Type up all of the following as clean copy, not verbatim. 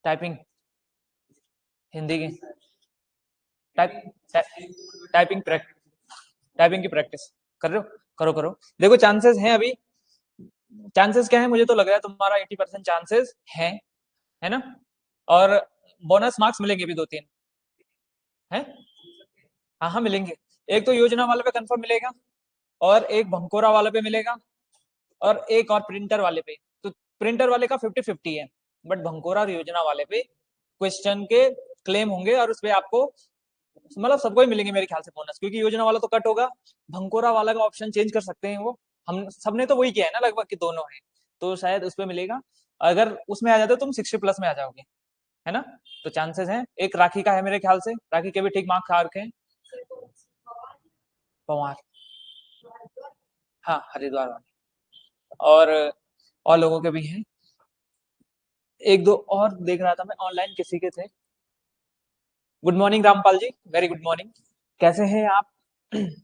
Typing, Hindi की type typing typing की practice कर रहे हो? करो करो। देखो चांसेस हैं अभी, चांसेस क्या है, मुझे तो लग रहा है तुम्हारा 80% चांसेस है ना? और बोनस मार्क्स मिलेंगे भी 2-3 हैं। हाँ हाँ मिलेंगे। एक तो योजना वाले पे कंफर्म मिलेगा, और एक भंकोरा वाले पे मिलेगा, और एक और प्रिंटर वाले पे। तो प्रिंटर वाले का 50-50 है, बट भंकोरा और योजना वाले पे क्वेश्चन के क्लेम होंगे, और उसपे आपको मतलब सबको ही मिलेंगे मेरे ख्याल से बोनस, क्योंकि योजना वाला तो कट होगा, भंकोरा वाला का ऑप्शन चेंज कर सकते हैं वो। हम सबने तो वही किया है ना लगभग कि दोनों है, तो शायद उस पे मिलेगा। अगर उसमें आ जाते हो तुम 60+ में आ जाओगे, है ना? तो चांसेस हैं। एक राखी का है मेरे ख्याल से, राखी के भी ठीक मार्क्स आ रखे हैं। पवार, हाँ हरिद्वार वाले, और लोगों के भी हैं। एक दो और देख रहा था मैं ऑनलाइन, किसी के थे। Good morning Rampal ji, very good morning. कैसे हैं आप?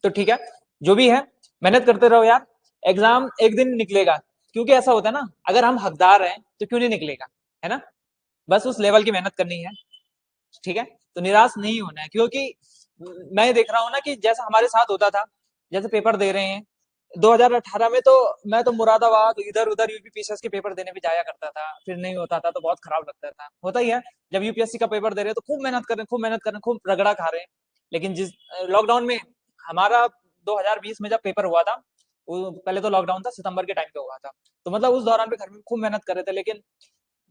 तो ठीक है, जो भी है मेहनत करते रहो यार, एग्जाम एक दिन निकलेगा। क्योंकि ऐसा होता है ना, अगर हम हकदार हैं तो क्यों नहीं निकलेगा, है ना? बस उस लेवल की मेहनत करनी है, ठीक है? तो निराश नहीं होना है, क्योंकि मैं देख रहा हूँ ना कि जैसा हमारे साथ होता था, जैसे पेपर दे रहे हैं 2018 में, तो मैं तो मुरादाबाद इधर उधर यूपी पीसीएस के पेपर देने भी जाया करता था, फिर नहीं होता था तो बहुत खराब लगता था। होता ही है, जब यूपीएससी का पेपर दे रहे हैं तो खूब मेहनत कर रहे हैं, खूब मेहनत कर रहे हैं, खूब रगड़ा खा रहे हैं। लेकिन जिस लॉकडाउन में हमारा 2020 में जब पेपर हुआ था, वो पहले तो लॉकडाउन था, सितंबर के टाइम पे हुआ था, तो मतलब उस दौरान पे घर में खूब मेहनत कर रहे थे। लेकिन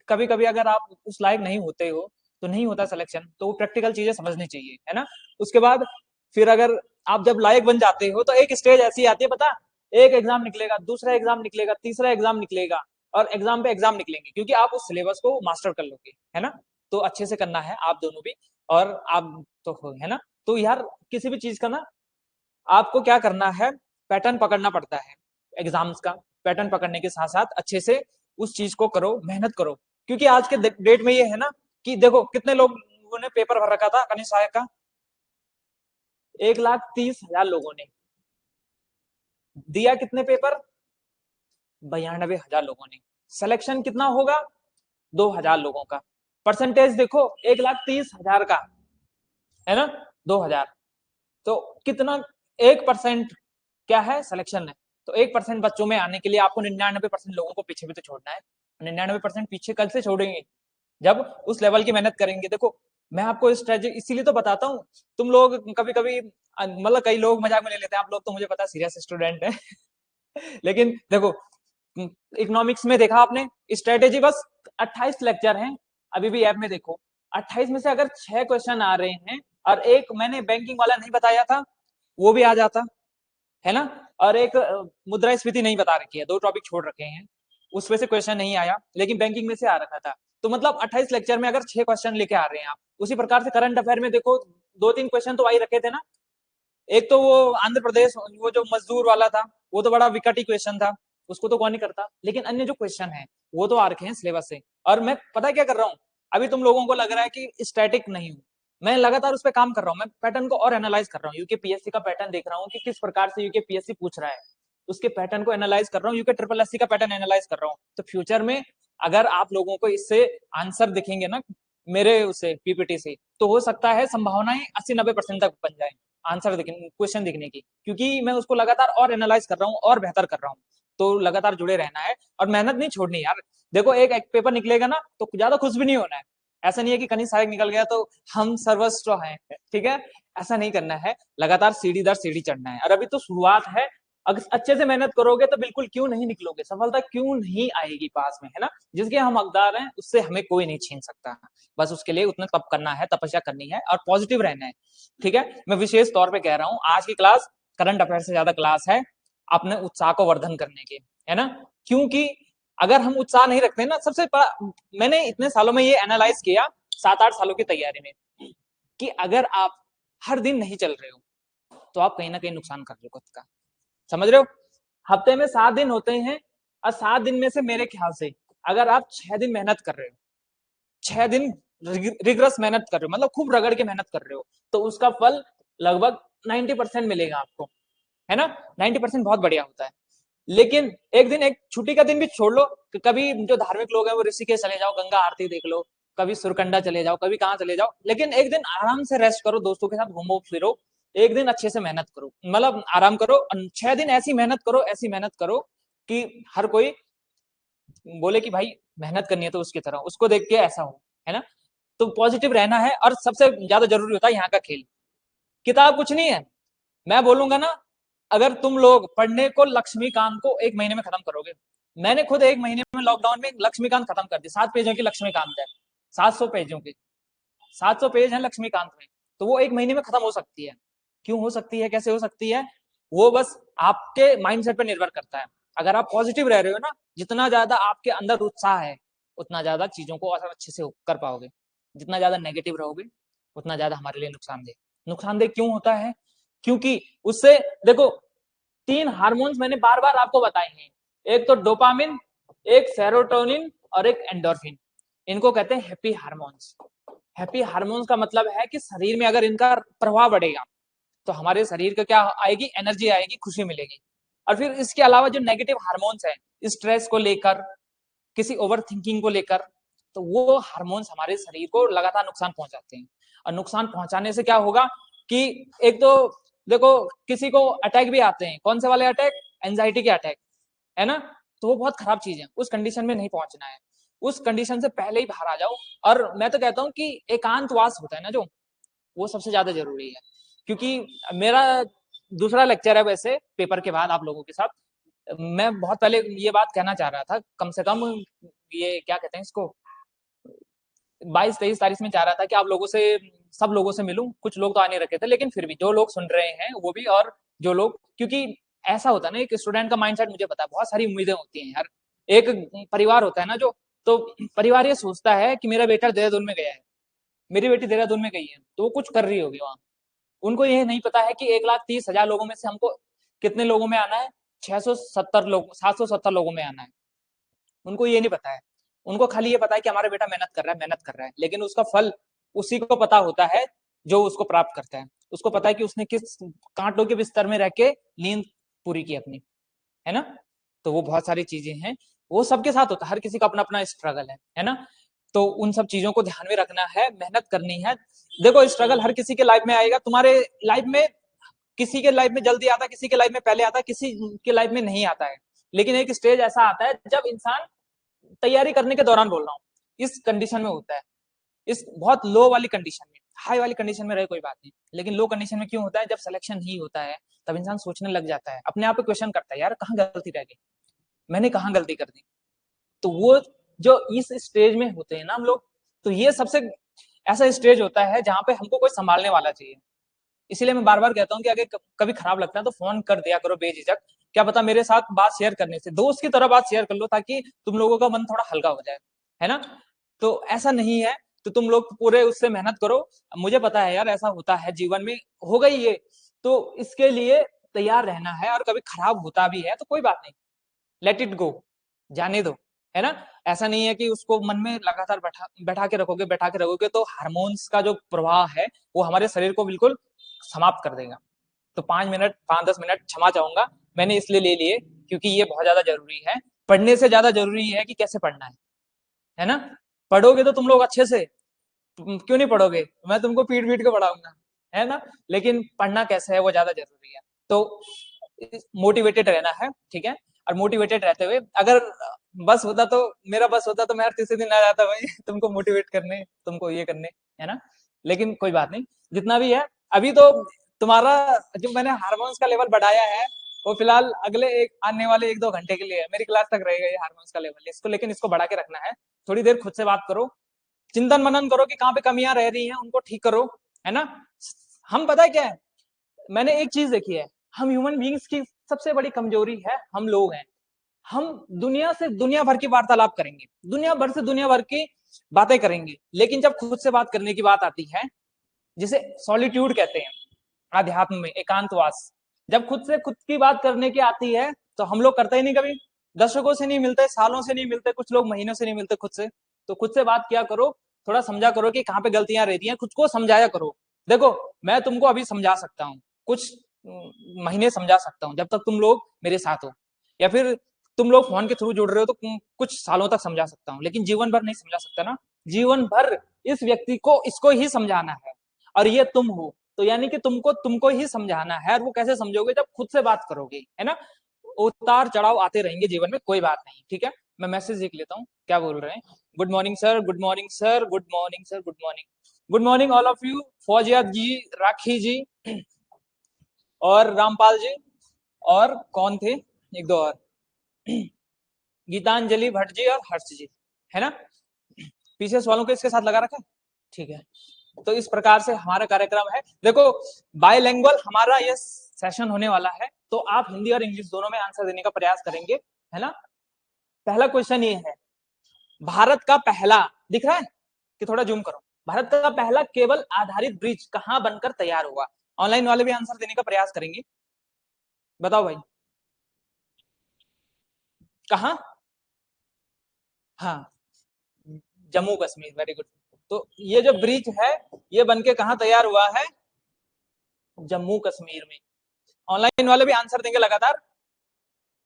कभी कभी अगर आप उस लायक नहीं होते हो तो नहीं होता सिलेक्शन, तो वो प्रैक्टिकल चीजें समझनी चाहिए, है ना? उसके बाद फिर अगर आप जब लायक बन जाते हो तो एक स्टेज ऐसी आती है, पता, एक एग्जाम निकलेगा, दूसरा एग्जाम निकलेगा, तीसरा एग्जाम निकलेगा, और एग्जाम पे एग्जाम निकलेंगे, क्योंकि आप उस सिलेबस को मास्टर कर लोगे, है ना? तो अच्छे से करना है आप दोनों भी, और आप तो हो, है ना? तो यार किसी भी चीज का ना, आपको क्या करना है, पैटर्न पकड़ना पड़ता है एग्जाम्स का। पैटर्न पकड़ने के साथ साथ अच्छे से उस चीज को करो, मेहनत करो। क्योंकि आज के डेट में ये है ना कि देखो कितने लोगों ने पेपर भर रखा था कनिष्ठ सहायक का, 1,30,000 लोगों ने दिया। कितने पेपर? 92,000 लोगों ने। सिलेक्शन कितना होगा? 2,000 लोगों का। परसेंटेज देखो, 1,30,000 का, है ना? 2,000, तो कितना, 1% क्या है, सिलेक्शन है। तो 1% बच्चों में आने के लिए आपको 99% लोगों को पीछे भी तो छोड़ना है। 99% पीछे कल से छोड़ेंगे जब उस लेवल की मेहनत करेंगे। देखो मैं आपको स्ट्रेटेजी इसीलिए तो बताता हूँ। तुम लोग कभी कभी मतलब कई लोग मजाक में ले लेते हैं, आप लोग तो मुझे पता सीरियस स्टूडेंट है। लेकिन देखो, इकोनॉमिक्स में देखा आपने, स्ट्रेटेजी बस 28 लेक्चर हैं, अभी भी ऐप में देखो। 28 में से अगर 6 क्वेश्चन आ रहे हैं, और एक मैंने बैंकिंग वाला नहीं बताया था, वो भी आ जाता, है ना? और एक मुद्रास्फीति नहीं बता रखी है, 2 टॉपिक छोड़ रखे हैं, उसमें से क्वेश्चन नहीं आया, लेकिन बैंकिंग में से आ रखा था। तो मतलब 28 लेक्चर में अगर 6 क्वेश्चन लेके आ रहे हैं आप, उसी प्रकार से करंट अफेयर में देखो 2-3 क्वेश्चन तो आ ही रखे थे ना। एक तो वो आंध्र प्रदेश, वो जो मजदूर वाला था, वो तो बड़ा विकट ही क्वेश्चन था, उसको तो कौन नहीं करता। लेकिन अन्य जो क्वेश्चन है वो तो आ रखे हैं सिलेबस से। और मैं पता है क्या कर रहा हूँ, अभी तुम लोगों को लग रहा है कि स्टैटिक नहीं हूँ, मैं लगातार उस पर काम कर रहा हूँ, मैं पैटर्न को और एनालाइज कर रहा हूँ, यूके पीएससी का पैटर्न देख रहा हूँ कि किस प्रकार से यूके पीएससी पूछ रहा है, उसके पैटर्न को एनालाइज कर रहा हूँ, यूके ट्रिपल एससी का पैटर्न एनालाइज कर रहा हूँ। तो फ्यूचर में अगर आप लोगों को इससे आंसर दिखेंगे ना मेरे उसे पीपीटी से, तो हो सकता है संभावनाएं 80-90% तक बन जाए आंसर दिखने, क्वेश्चन दिखने की, क्योंकि मैं उसको लगातार और एनालाइज कर रहा हूँ और बेहतर कर रहा हूँ। तो लगातार जुड़े रहना है और मेहनत नहीं छोड़नी यार। देखो एक पेपर निकलेगा ना तो ज्यादा खुश भी नहीं होना है। ऐसा नहीं है कि कहीं सहायक निकल गया तो हम सर्वस्व हैं, ठीक है? ऐसा नहीं करना है, लगातार सीढ़ी दर सीढ़ी चढ़ना है, और अभी तो शुरुआत है। अगर अच्छे से मेहनत करोगे तो बिल्कुल क्यों नहीं निकलोगे, सफलता क्यों नहीं आएगी पास में, है ना? जिसके हम हकदार हैं उससे हमें कोई नहीं छीन सकता। बस उसके लिए उतना तप करना है, तपस्या करनी है और पॉजिटिव रहना है, ठीक है? मैं विशेष तौर पे कह रहा हूँ, आज की क्लास करंट अफेयर से ज्यादा क्लास है अपने उत्साह को वर्धन करने के, है ना? क्योंकि अगर हम उत्साह नहीं रखते ना, सबसे बड़ा मैंने इतने सालों में ये एनालाइज किया, 7-8 सालों की तैयारी में, कि अगर आप हर दिन नहीं चल रहे हो तो आप कहीं ना कहीं नुकसान कर रहे हो खुद का, समझ रहे हो? हफ्ते में 7 दिन होते हैं, और 7 दिन में से मेरे ख्याल से अगर आप 6 दिन मेहनत कर रहे हो, 6 दिन रिग्रेस मेहनत कर रहे हो, मतलब खूब रगड़ के मेहनत कर रहे हो, तो उसका फल लगभग 90% मिलेगा आपको, है ना? 90% बहुत बढ़िया होता है। लेकिन एक दिन, एक छुट्टी का दिन भी छोड़ लो, कि कभी जो धार्मिक लोग हैं वो ऋषिकेश चले जाओ, गंगा आरती देख लो, कभी सुरकंडा चले जाओ, कभी कहाँ चले जाओ, लेकिन एक दिन आराम से रेस्ट करो, दोस्तों के साथ घूमो फिरो, एक दिन अच्छे से मेहनत करो, मतलब आराम करो, 6 दिन ऐसी मेहनत करो, ऐसी मेहनत करो कि हर कोई बोले कि भाई मेहनत करनी है तो उसकी तरह, उसको देख के ऐसा हो, है ना। तो पॉजिटिव रहना है, और सबसे ज्यादा जरूरी होता है यहाँ का खेल। किताब कुछ नहीं है, मैं बोलूंगा ना, अगर तुम लोग पढ़ने को लक्ष्मीकांत को 1 महीने में खत्म करोगे, मैंने खुद 1 महीने में लॉकडाउन में लक्ष्मीकांत खत्म कर दी, 7 पेजों की लक्ष्मीकांत है, 700 पेजों की, 700 पेज है लक्ष्मीकांत में, तो वो 1 महीने में खत्म हो सकती है। क्यों हो सकती है, कैसे हो सकती है, वो बस आपके माइंडसेट पर निर्भर करता है। अगर आप पॉजिटिव रह रहे हो ना, जितना ज्यादा आपके अंदर उत्साह है, उतना ज्यादा चीजों को और अच्छे से कर पाओगे। जितना ज्यादा नेगेटिव रहोगे, उतना ज्यादा हमारे लिए नुकसानदेह। नुकसानदेह क्यों होता है, क्योंकि उससे देखो, 3 हार्मोन्स मैंने बार बार आपको बताए हैं, एक तो डोपामिन, एक सेरोटोनिन और एक एंडोर्फिन। इनको कहते हैं हैप्पी हार्मोन्स। हैप्पी हार्मोन्स का मतलब है कि शरीर में अगर इनका प्रभाव बढ़ेगा तो हमारे शरीर को क्या आएगी, एनर्जी आएगी, खुशी मिलेगी। और फिर इसके अलावा जो नेगेटिव हार्मोन्स है, स्ट्रेस को लेकर, किसी ओवर थिंकिंग को लेकर, तो वो हार्मोन्स हमारे शरीर को लगातार नुकसान पहुंचाते हैं। और नुकसान पहुंचाने से क्या होगा कि एक तो देखो, किसी को अटैक भी आते हैं, कौन से वाले अटैक, एंजाइटी के अटैक, है ना। तो वो बहुत खराब चीज है, उस कंडीशन में नहीं पहुंचना है, उस कंडीशन से पहले ही बाहर आ जाओ। और मैं तो कहता हूँ कि एकांतवास होता है ना जो, वो सबसे ज्यादा जरूरी है। क्योंकि मेरा दूसरा लेक्चर है वैसे पेपर के बाद आप लोगों के साथ, मैं बहुत पहले ये बात कहना चाह रहा था, कम से कम ये क्या कहते हैं इसको, 22-23 तारीख में चाह रहा था कि आप लोगों से, सब लोगों से मिलूं। कुछ लोग तो आ नहीं रखे थे, लेकिन फिर भी जो लोग सुन रहे हैं वो भी, और जो लोग, क्योंकि ऐसा होता है ना, एक स्टूडेंट का माइंडसेट मुझे पता है, बहुत सारी उम्मीदें होती हैं यार। एक परिवार होता है ना जो, तो परिवार ये सोचता है कि मेरा बेटा देहरादून में गया है, मेरी बेटी देहरादून में गई है, तो वो कुछ कर रही होगी वहां। उनको ये नहीं पता है कि 1,30,000 लोगों में से हमको कितने लोगों में आना है, 670 लोग, 770 लोगों में आना है। उनको ये नहीं पता है, उनको खाली ये पता है कि हमारा बेटा मेहनत कर रहा है, मेहनत कर रहा है, लेकिन उसका फल उसी को पता होता है जो उसको प्राप्त करता है। उसको पता है कि उसने किस कांटों के बिस्तर में रह के नींद पूरी की अपनी, है ना। तो वो बहुत सारी चीजें हैं, वो सबके साथ होता है, हर किसी का अपना अपना स्ट्रगल है ना। तो उन सब चीजों को ध्यान में रखना है, मेहनत करनी है। देखो, स्ट्रगल हर किसी के लाइफ में आएगा, तुम्हारे लाइफ में, किसी के लाइफ में जल्दी आता है, किसी के लाइफ में पहले आता है, किसी के लाइफ में नहीं आता है। लेकिन एक स्टेज ऐसा आता है जब इंसान, तैयारी करने के दौरान बोल रहा हूँ, इस कंडीशन में होता है, इस बहुत लो वाली कंडीशन में, हाई वाली कंडीशन में रहे कोई बात नहीं, लेकिन लो कंडीशन में क्यों होता है, जब सिलेक्शन नहीं होता है तब इंसान सोचने लग जाता है, अपने आप पे क्वेश्चन करता है, यार कहाँ गलती रह गई, मैंने कहाँ गलती कर दी। तो वो जो इस स्टेज में होते हैं ना हम लोग, तो ये सबसे ऐसा स्टेज होता है जहां पे हमको कोई संभालने वाला चाहिए। इसीलिए मैं बार बार कहता हूँ कि अगर कभी खराब लगता है तो फोन कर दिया करो बेझिझक, क्या पता मेरे साथ बात शेयर करने से, दोस्त की तरह बात शेयर कर लो, ताकि तुम लोगों का मन थोड़ा हल्का हो जाए, है ना। तो ऐसा नहीं है, तो तुम लोग पूरे उससे मेहनत करो। मुझे पता है यार, ऐसा होता है जीवन में, होगा ही ये, तो इसके लिए तैयार रहना है। और कभी खराब होता भी है तो कोई बात नहीं, लेट इट गो, जाने दो, है ना। ऐसा नहीं है कि उसको मन में लगातार बैठा के रखोगे तो हार्मोन्स का जो प्रवाह है वो हमारे शरीर को बिल्कुल समाप्त कर देगा। तो 5 मिनट, 5-10 मिनट क्षमा चाहूंगा, मैंने इसलिए ले लिए क्योंकि ये बहुत ज्यादा जरूरी है। पढ़ने से ज्यादा जरूरी है कि कैसे पढ़ना है ना। पढ़ोगे तो तुम लोग अच्छे से, क्यों नहीं पढ़ोगे, मैं तुमको पीट पीट के पढ़ाऊंगा, है ना। लेकिन पढ़ना कैसे है वो ज्यादा जरूरी है। तो मोटिवेटेड रहना है, ठीक है। और मोटिवेटेड रहते हुए, अगर बस होता तो, मेरा बस होता तो मैं हर तीसरे दिन आ जाता भाई तुमको मोटिवेट करने, तुमको ये करने, है ना। लेकिन कोई बात नहीं, जितना भी है अभी तो तुम्हारा, जो मैंने हार्मोन्स का लेवल बढ़ाया है वो फिलहाल अगले आने वाले 1-2 घंटे के लिए है, मेरी क्लास तक रहेगा ये हार्मोन्स का लेवल, इसको लेकिन इसको बढ़ा के रखना है। थोड़ी देर खुद से बात करो, चिंतन मनन करो कि कहाँ पे कमियां रह रही हैं, उनको ठीक करो, है ना। हम पता है क्या है, मैंने एक चीज देखी है, हम ह्यूमन बींग्स की सबसे बड़ी कमजोरी है, हम लोग हैं, हम दुनिया से दुनिया भर की वार्तालाप करेंगे, दुनिया भर से दुनिया भर की बातें करेंगे, लेकिन जब खुद से बात करने की बात आती है, जिसे सॉलिट्यूड कहते हैं अध्यात्म में, एकांतवास, जब खुद से खुद की बात करने की आती है तो हम लोग करते ही नहीं कभी। दशकों से नहीं मिलते, सालों से नहीं मिलते, कुछ लोग महीनों से नहीं मिलते खुद से। तो खुद से बात किया करो, थोड़ा समझा करो कि कहाँ पे गलतियां रहती हैं, खुद को समझाया करो। देखो, मैं तुमको अभी समझा सकता हूँ, कुछ महीने समझा सकता हूँ, जब तक तुम लोग मेरे साथ हो, या फिर तुम लोग फोन के थ्रू जुड़ रहे हो तो कुछ सालों तक समझा सकता हूँ, लेकिन जीवन भर नहीं समझा सकता ना। जीवन भर इस व्यक्ति को इसको ही समझाना है, और ये तुम हो, तो यानी कि तुमको ही समझाना है। और वो कैसे समझोगे, जब खुद से बात करोगे, है ना। उतार चढ़ाव आते रहेंगे जीवन में, कोई बात नहीं, ठीक है। मैं मैसेज लिख लेता हूँ, क्या बोल रहे हैं। Good morning sir, good morning sir, good morning sir, good morning, good morning all of you. Fauzia ji, Rakhi ji, और रामपाल जी, और कौन थे, एक दो और, गीतांजलि भट्ट जी और हर्ष जी, है ना। पीसीएस वालों को इसके साथ लगा रखा है, ठीक है। तो इस प्रकार से हमारा कार्यक्रम है। देखो, बायलैंग्वेज हमारा ये सेशन होने वाला है, तो आप हिंदी और इंग्लिश दोनों में आंसर देने का प्रयास करेंगे, है ना। पहला क्वेश्चन ये है, भारत का पहला, दिख रहा है कि थोड़ा जूम करो, भारत का पहला केबल आधारित ब्रिज कहां बनकर तैयार हुआ। ऑनलाइन वाले भी आंसर देने का प्रयास करेंगे, बताओ भाई, कहां। हाँ, जम्मू कश्मीर, वेरी गुड। तो ये जो ब्रिज है, ये बनके कहां तैयार हुआ है, जम्मू कश्मीर में। ऑनलाइन वाले भी आंसर देंगे लगातार,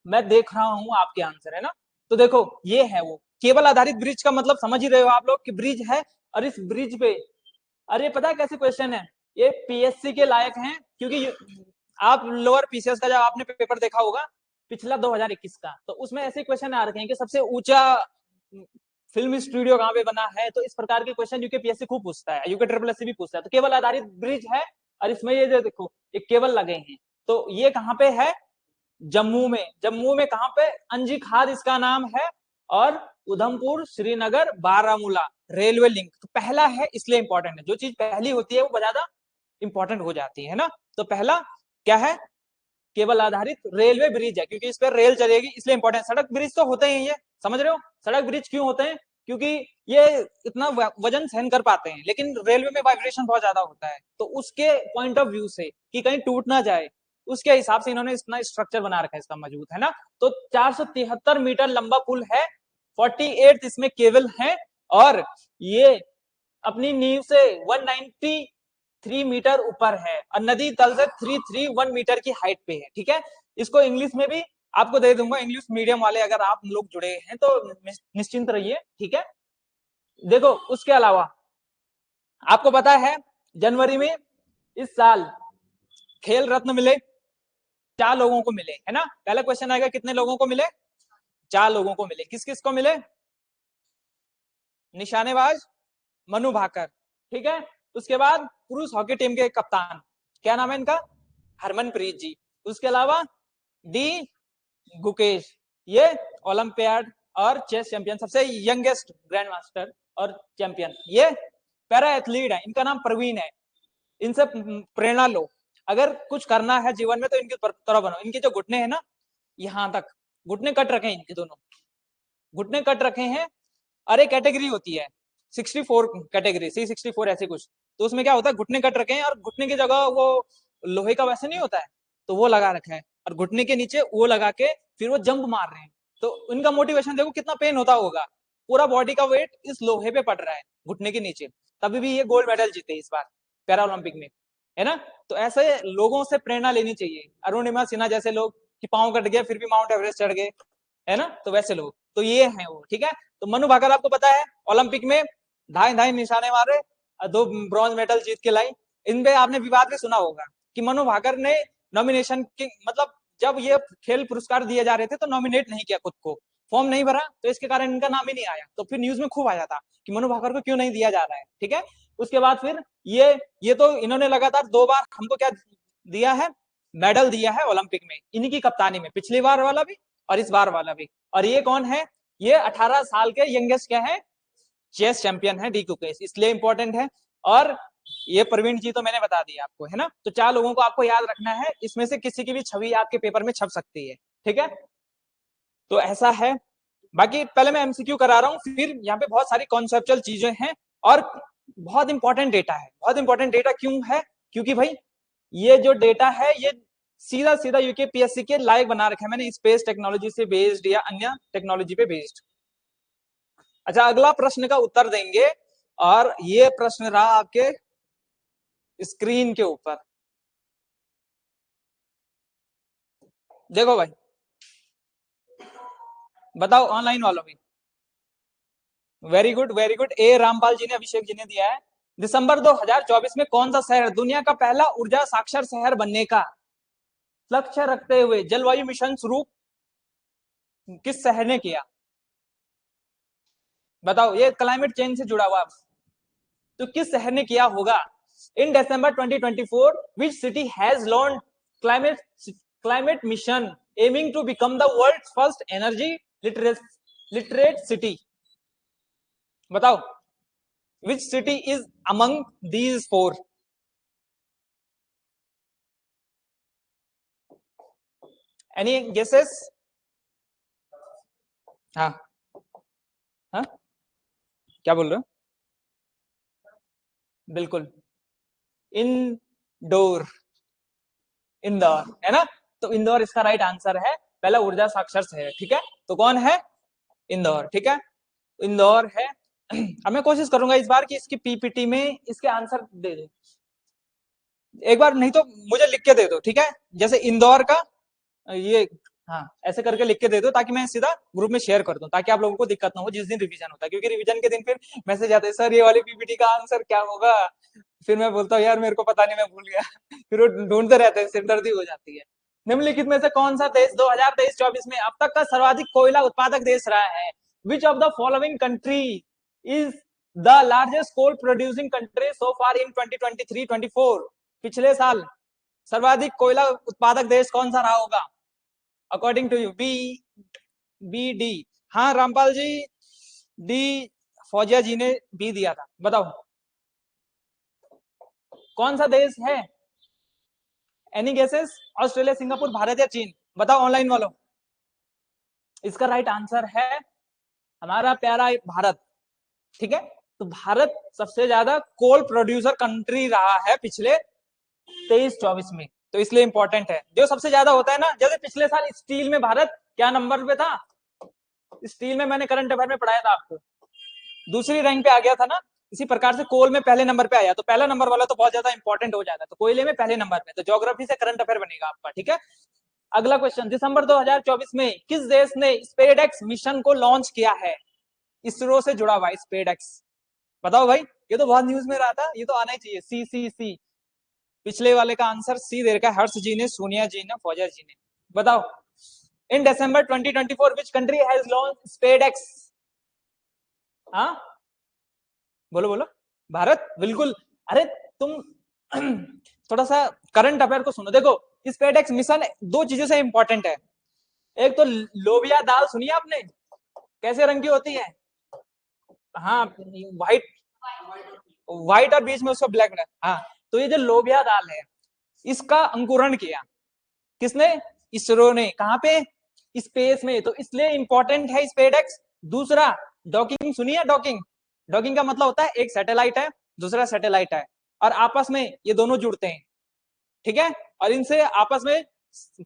मैं देख रहा हूं आपके आंसर, है ना। तो देखो, ये है वो केबल आधारित ब्रिज का मतलब समझ ही रहे हो आप लोग कि ब्रिज है, और इस ब्रिज पे, अरे पता है कैसे क्वेश्चन है, ये पीएससी के लायक हैं, क्योंकि आप लोअर पीसीएस का जब आपने पेपर देखा होगा पिछला 2021 का, तो उसमें ऐसे क्वेश्चन आ रखे हैं कि सबसे ऊंचा फिल्म स्टूडियो कहाँ पे बना है। तो इस प्रकार के क्वेश्चन यूके पीएससी खूब पूछता है, यूके ट्रिपल एससी भी पूछता है। तो केबल आधारित ब्रिज है, और इसमें ये जो देखो एक केबल लगे हैं, तो ये कहाँ पे है, जम्मू में। जम्मू में कहाँ पे, अंजी खाद इसका नाम है, और उधमपुर, श्रीनगर, बारामूला, रेलवे लिंक। तो पहला है इसलिए इंपॉर्टेंट है, जो चीज पहली होती है वो ज्यादा इंपॉर्टेंट हो जाती है ना। तो पहला क्या है, केबल आधारित रेलवे ब्रिज है, क्योंकि इस पर रेल चलेगी इसलिए इंपॉर्टेंट। सड़क ब्रिज तो होते ही, ये समझ रहे हो, सड़क ब्रिज क्यों होते हैं, क्योंकि ये इतना वजन सहन कर पाते हैं, लेकिन रेलवे में वाइब्रेशन बहुत ज्यादा होता है, तो उसके पॉइंट ऑफ व्यू से कि कहीं टूट ना जाए, उसके हिसाब से इन्होंने इतना स्ट्रक्चर बना रखा है इसका मजबूत, है ना। तो 473 मीटर लंबा पुल है, 48 इसमें केबल है, और ये अपनी नींव से 193 मीटर ऊपर है, और नदी तल से 331 मीटर की हाइट पे है, ठीक है। इसको इंग्लिश में भी आपको दे दूंगा, इंग्लिश मीडियम वाले अगर आप लोग जुड़े हैं तो निश्चिंत रहिए, ठीक है। देखो, उसके अलावा आपको पता है जनवरी में इस साल खेल रत्न मिले, 4 लोगों को मिले, है ना। पहला क्वेश्चन आएगा, कितने लोगों को मिले, 4 लोगों को मिले। किस किस को मिले, निशानेबाज मनु भाकर, ठीक है। उसके बाद पुरुष हॉकी टीम के कप्तान, क्या नाम है इनका, हरमनप्रीत जी। उसके अलावा डी गुकेश, ये ओलंपियाड और चेस चैंपियन, सबसे यंगेस्ट ग्रैंड मास्टर और चैंपियन। ये पैरा एथलीट है, इनका नाम प्रवीण है। इनसे प्रेरणा लो, अगर कुछ करना है जीवन में तो इनकी तरह बनो। इनके जो घुटने हैं ना, यहाँ तक घुटने कट रखे हैं इनके, दोनों घुटने कट रखे हैं। अरे कैटेगरी होती है 64 कैटेगरी, C64 ऐसे कुछ, तो उसमें क्या होता है, घुटने कट रखे हैं, और घुटने की जगह वो लोहे का वैसे नहीं होता है, तो वो लगा रखा है, और घुटने के नीचे वो लगा के फिर वो जंप मार रहे हैं। तो उनका मोटिवेशन देखो कितना पेन होता होगा, पूरा बॉडी का वेट इस लोहे पे पड़ रहा है घुटने के नीचे, तभी भी ये गोल्ड मेडल जीते इस बार पैरा ओलंपिक में, है ना। तो ऐसे लोगों से प्रेरणा लेनी चाहिए, अरुणिमा सिन्हा जैसे लोग कि पाँव कट गया फिर भी माउंट एवरेस्ट चढ़ गए, है ना। तो वैसे लोग, तो ये है वो, ठीक है। तो मनु भाकर आपको पता है ओलंपिक में ढाई ढाई निशाने मारे, 2 ब्रॉन्ज मेडल जीत के लाई। इन पे आपने विवाद भी सुना होगा कि मनु भाकर ने नॉमिनेशन की, मतलब जब ये खेल पुरस्कार दिए जा रहे थे तो नॉमिनेट नहीं किया खुद को, फॉर्म नहीं भरा, तो इसके कारण इनका नाम ही नहीं आया। तो फिर न्यूज में खूब आया था कि मनु भाकर को क्यों नहीं दिया जा रहा है, ठीक है। उसके बाद फिर ये तो इन्होंने लगातार 2 बार हमको क्या दिया है, मेडल दिया है ओलंपिक में, इन्हीं की कप्तानी में, पिछली बार वाला भी और इस बार वाला भी। और ये कौन है, ये 18 साल के यंगेस्ट क्या है, चेस चैंपियन है डी कुकेश, इसलिए इंपॉर्टेंट है। और ये प्रवीण जी तो मैंने बता दिया आपको, है ना। तो 4 लोगों को आपको याद रखना है, इसमें से किसी की भी छवि आपके पेपर में छप सकती है, ठीक है। तो ऐसा है, बाकी पहले मैं एमसीक्यू करा रहा हूँ, फिर यहाँ पे बहुत सारी कॉन्सेप्चुअल चीजें हैं, और बहुत इंपॉर्टेंट डेटा है। बहुत इंपॉर्टेंट डेटा क्यों है, क्योंकि भाई ये जो डेटा है ये सीधा सीधा यूकेपीएससी के लायक बना रखा है मैंने, स्पेस टेक्नोलॉजी से बेस्ड या अन्य टेक्नोलॉजी पे बेस्ड। अच्छा, अगला प्रश्न का उत्तर देंगे, और ये प्रश्न रहा आपके स्क्रीन के ऊपर। देखो भाई, बताओ ऑनलाइन वालों में, वेरी गुड वेरी गुड। ए रामपाल जी ने, अभिषेक जी ने दिया है। दिसंबर 2024 में कौन सा शहर दुनिया का पहला ऊर्जा साक्षर शहर बनने का लक्ष्य रखते हुए जलवायु मिशन शुरू किस शहर ने किया? बताओ, ये क्लाइमेट चेंज से जुड़ा हुआ, तो किस शहर ने किया होगा? इन December 2024 which city has launched climate mission aiming to become the world's first energy literate city? बताओ, which city is among these four? Any guesses? हाँ हाँ, क्या बोल रहे हो? बिल्कुल, इंदौर, इंदौर है ना। तो इंदौर इसका राइट आंसर है, पहला ऊर्जा साक्षर शहर। ठीक है, तो कौन है? इंदौर। ठीक है, इंदौर है। अब मैं कोशिश करूंगा इस बार कि इसकी पीपीटी में इसके आंसर दे दो एक बार, नहीं तो मुझे लिख के दे दो। ठीक है, जैसे इंदौर का ये, हाँ ऐसे करके लिख के दे दो ताकि मैं सीधा ग्रुप में शेयर कर दूं, ताकि आप लोगों को दिक्कत ना हो जिस दिन रिवीजन होता है, क्योंकि रिवीजन के दिन फिर मैसेज आते हैं, सर ये वाली पीपीटी का आंसर क्या होगा। फिर मैं बोलता हूँ यार मेरे को पता नहीं, मैं भूल गया। फिर वो ढूंढते रहते हैं, सिरदर्दी हो जाती है। निम्नलिखित में से कौन सा देश 2023-24 में अब तक का सर्वाधिक कोयला उत्पादक देश रहा है? Which of the following country is the largest coal producing country so far in 2023-24? पिछले साल सर्वाधिक कोयला उत्पादक देश कौन सा रहा होगा according to you? B D. हाँ रामपाल जी, डी। फौजिया जी ने बी दिया था। बताओ कौन सा देश है? Any guesses? Australia, Singapore, Bharat या चीन? बताओ ऑनलाइन वालों। इसका राइट आंसर है हमारा प्यारा भारत। ठीक है, तो भारत सबसे ज्यादा कोल प्रोड्यूसर कंट्री रहा है पिछले 23-24 में, तो इसलिए इंपॉर्टेंट है। जो सबसे ज्यादा होता है ना, जैसे पिछले साल स्टील में भारत क्या नंबर पे था? स्टील में मैंने करंट अफेयर में पढ़ाया था आपको, दूसरी रैंक पे आ गया था ना। इसी प्रकार से कोल में पहले नंबर पे आया, तो पहला नंबर वाला तो बहुत ज्यादा इंपॉर्टेंट हो जाता है, तो कोयले में पहले नंबर पे, तो ज्योग्राफी से करंट अफेयर बनेगा आपका। ठीक है, अगला क्वेश्चन, दिसंबर 2024 में किस देश ने स्पेसएक्स मिशन को लॉन्च किया है? इसरो से जुड़ा हुआ स्पेसएक्स। बताओ भाई, ये तो बहुत न्यूज में रहा था, ये तो आना ही चाहिए। सी सी सी, पिछले वाले का आंसर सी दे रखा है हर्ष जी ने, सोनिया जी ने, फौजा जी ने। बताओ, इन December 2024 which country has launch SpaceX? हाँ बोलो बोलो। भारत, बिल्कुल। अरे तुम थोड़ा सा करंट अफेयर को सुनो। देखो, स्पेसएक्स मिशन दो चीजों से इंपॉर्टेंट है। एक तो लोबिया दाल सुनिए आपने, कैसे रंग की होती है? हाँ, व्हाइट, व्हाइट और बीच में उसका ब्लैक। हाँ, तो ये जो लोबिया दाल है, इसका अंकुरण किया किसने? इसरो ने। कहाँ पे? स्पेस में, तो इसलिए इंपॉर्टेंट है स्पेसएक्स। दूसरा, डॉकिंग सुनिए। डॉकिंग, डॉकिंग का मतलब होता है एक सैटेलाइट है, दूसरा सैटेलाइट है, और आपस में ये दोनों जुड़ते हैं। ठीक है, और इनसे आपस में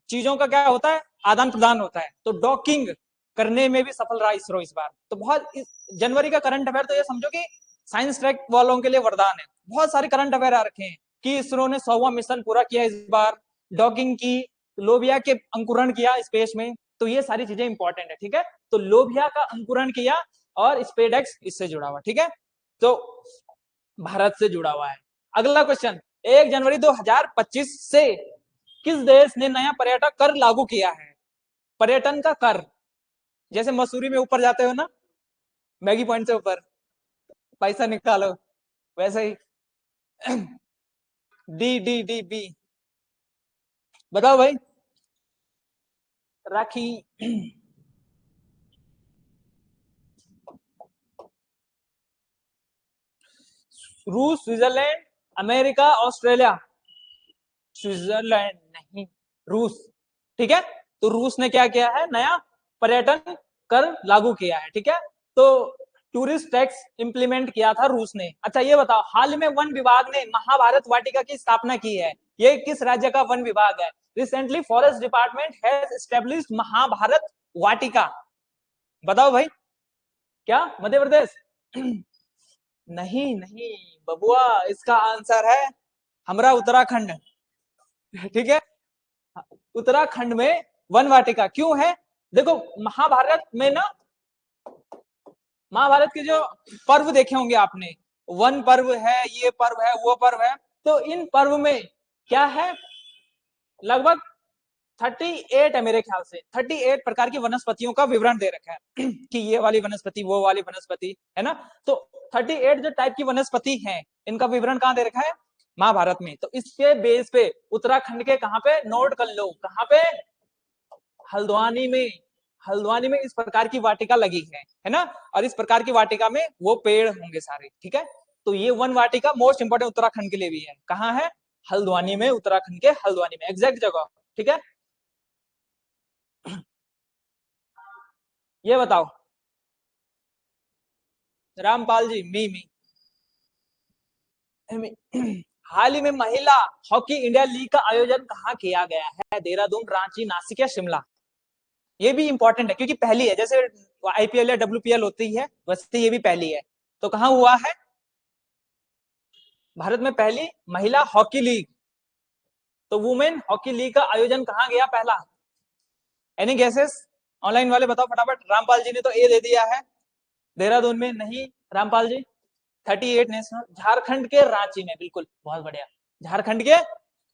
चीजों का क्या होता है? आदान प्रदान होता है। तो डॉकिंग करने में भी सफल रहा इसरो इस बार। तो बहुत जनवरी का करंट अफेयर तो ये समझो कि साइंस ट्रैक वालों के लिए वरदान है। बहुत सारे करंट अफेयर आ रखे हैं कि इसरो ने 100वां मिशन पूरा किया इस बार, डॉकिंग की, लोबिया के अंकुरण किया स्पेस में, तो ये सारी चीजें इंपॉर्टेंट है। ठीक है, तो लोबिया का अंकुरण किया और स्पेसएक्स इससे जुड़ा हुआ। ठीक है, तो भारत से जुड़ा हुआ है। अगला क्वेश्चन, 1 जनवरी 2025 से किस देश ने नया पर्यटक कर लागू किया है? पर्यटन का कर, जैसे मसूरी में ऊपर जाते हो ना, मैगी पॉइंट से ऊपर पैसा निकालो, वैसे ही। D D D B. बताओ भाई। राखी। रूस, स्विट्जरलैंड, अमेरिका, ऑस्ट्रेलिया। स्विट्जरलैंड नहीं, रूस। ठीक है, तो रूस ने क्या किया है? नया पर्यटन कर लागू किया है। ठीक है, तो टूरिस्ट टैक्स इंप्लीमेंट किया था रूस ने। अच्छा ये बताओ, हाल में वन विभाग ने महाभारत वाटिका की स्थापना की है, ये किस राज्य का वन विभाग है? Recently forest department has established Mahabharat Vatika. बताओ भाई, क्या मध्य प्रदेश? नहीं नहीं बबुआ, इसका आंसर है हमारा उत्तराखंड। ठीक है, उत्तराखंड में वन वाटिका क्यों है? देखो, महाभारत में ना महाभारत के जो पर्व देखे होंगे आपने, वन पर्व है, ये पर्व है, वो पर्व है, तो इन पर्व में क्या है, लगभग 38 है मेरे ख्याल से, 38 प्रकार की वनस्पतियों का विवरण दे रखा है कि ये वाली वनस्पति, वो वाली वनस्पति, है ना। तो 38 जो टाइप की वनस्पति हैं, इनका विवरण कहाँ दे रखा है, महाभारत में। तो इसके बेस पे उत्तराखंड के कहाँ पे, नोट कर लो, कहाँ पे, हल्द्वानी में। हल्द्वानी में इस प्रकार की वाटिका लगी है ना। और इस प्रकार की वाटिका में वो पेड़ होंगे सारे, ठीक है। तो ये वन वाटिका मोस्ट इंपोर्टेंट उत्तराखंड के लिए भी है। कहाँ है, हल्द्वानी में, उत्तराखंड के हल्द्वानी में, एग्जैक्ट जगह, ठीक है। ये बताओ रामपाल जी, मी हाल ही में महिला हॉकी इंडिया लीग का आयोजन कहाँ किया गया है, देहरादून, रांची, नासिक या शिमला। ये भी इंपॉर्टेंट है क्योंकि पहली है, जैसे आईपीएल या डब्ल्यूपीएल होती है वैसे ये भी पहली है। तो कहाँ हुआ है, भारत में पहली महिला हॉकी लीग। तो वुमेन हॉकी लीग का आयोजन कहाँ गया पहला, एनी गेसेस, ऑनलाइन वाले बताओ फटाफट। रामपाल जी ने तो ए दे दिया है, देहरादून में नहीं रामपाल जी। 38 नेशनल, झारखंड के रांची में, बिल्कुल बहुत बढ़िया, झारखंड के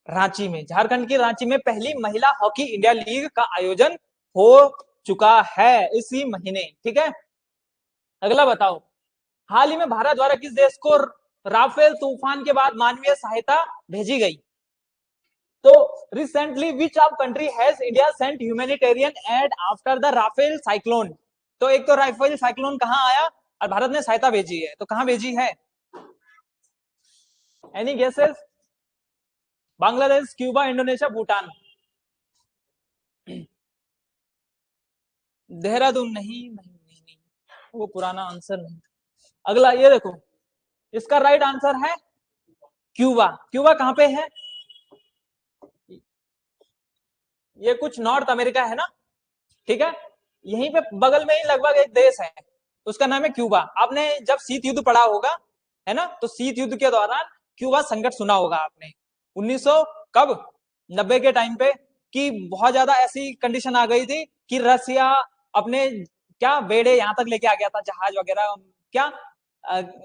रांची में, झारखंड की रांची में पहली महिला हॉकी इंडिया लीग का आयोजन हो चुका है इसी महीने, ठीक है। अगला बताओ, हाल ही में भारत द्वारा किस देश को राफेल तूफान के बाद मानवीय सहायता भेजी गई। तो recently which of country has India sent humanitarian aid after the Rafael cyclone. तो एक तो राफेल साइक्लोन कहाँ आया और भारत ने सहायता भेजी है, तो कहाँ भेजी है, any guesses, Bangladesh, Cuba, Indonesia, Bhutan. Dehradun नहीं, वो पुराना आंसर नहीं। अगला ये देखो, इसका राइट आंसर है क्यूबा। क्यूबा कहाँ पे है, ये कुछ नॉर्थ अमेरिका है ना, ठीक है। यहीं पे बगल में ही लगभग एक देश है, उसका नाम है क्यूबा। आपने जब शीत युद्ध पढ़ा होगा, है ना, तो शीत युद्ध के दौरान क्यूबा संकट सुना होगा आपने, 1900 कब, 90 के टाइम पे, कि बहुत ज्यादा ऐसी कंडीशन आ गई थी कि रसिया अपने क्या बेड़े यहाँ तक लेके आ गया था, जहाज वगैरह, क्या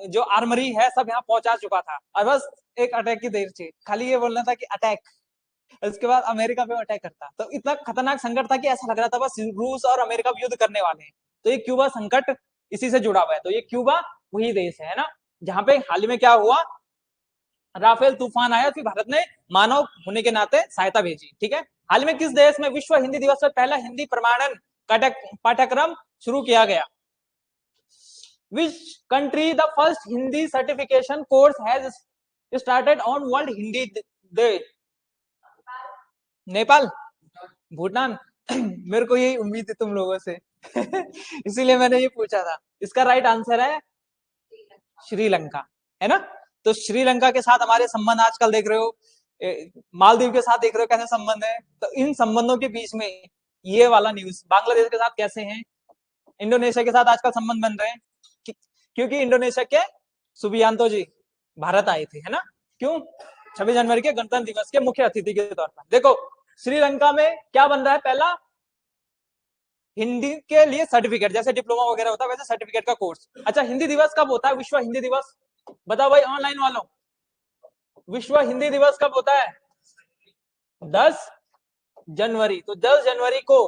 जो आर्मरी है सब यहाँ पहुंचा चुका था, और बस एक अटैक की देर थी, खाली ये बोलना था कि अटैक, उसके बाद अमेरिका पे अटैक करता। तो इतना खतरनाक संकट था कि ऐसा लग रहा था बस रूस और अमेरिका युद्ध करने वाले हैं। तो ये क्यूबा संकट इसी से जुड़ा हुआ है। तो ये क्यूबा वही देश है ना, जहां पे हाल ही में क्या हुआ, राफेल तूफान आया, फिर भारत ने मानव होने के नाते सहायता भेजी, ठीक है। हाल में किस देश में विश्व हिंदी दिवस पर पहला हिंदी प्रमाणन पाठ्यक्रम शुरू किया गया। Which country the first Hindi certification course has started on world Hindi day. Nepal, Bhutan. मेरे को यही उम्मीद थी तुम लोगों से इसीलिए मैंने ये पूछा था। इसका राइट आंसर है श्रीलंका, है ना। तो श्रीलंका के साथ हमारे संबंध आजकल देख रहे हो, मालदीव के साथ देख रहे हो कैसे संबंध है। तो इन संबंधों के बीच में ये वाला न्यूज, बांग्लादेश के साथ कैसे हैं, इंडोनेशिया के साथ आजकल संबंध बन रहे हैं, क्योंकि इंडोनेशिया के सुबियांतो जी भारत आए थे, है ना। क्यों, 26 जनवरी के गणतंत्र दिवस के मुख्य अतिथि के तौर पर। देखो श्रीलंका में क्या बन रहा है, पहला हिंदी के लिए सर्टिफिकेट, जैसे डिप्लोमा वगैरह होता है वैसे सर्टिफिकेट का कोर्स। अच्छा, हिंदी दिवस कब होता है, विश्व हिंदी दिवस, बताओ भाई ऑनलाइन वालों, विश्व हिंदी दिवस कब होता है, 10 जनवरी। तो 10 जनवरी को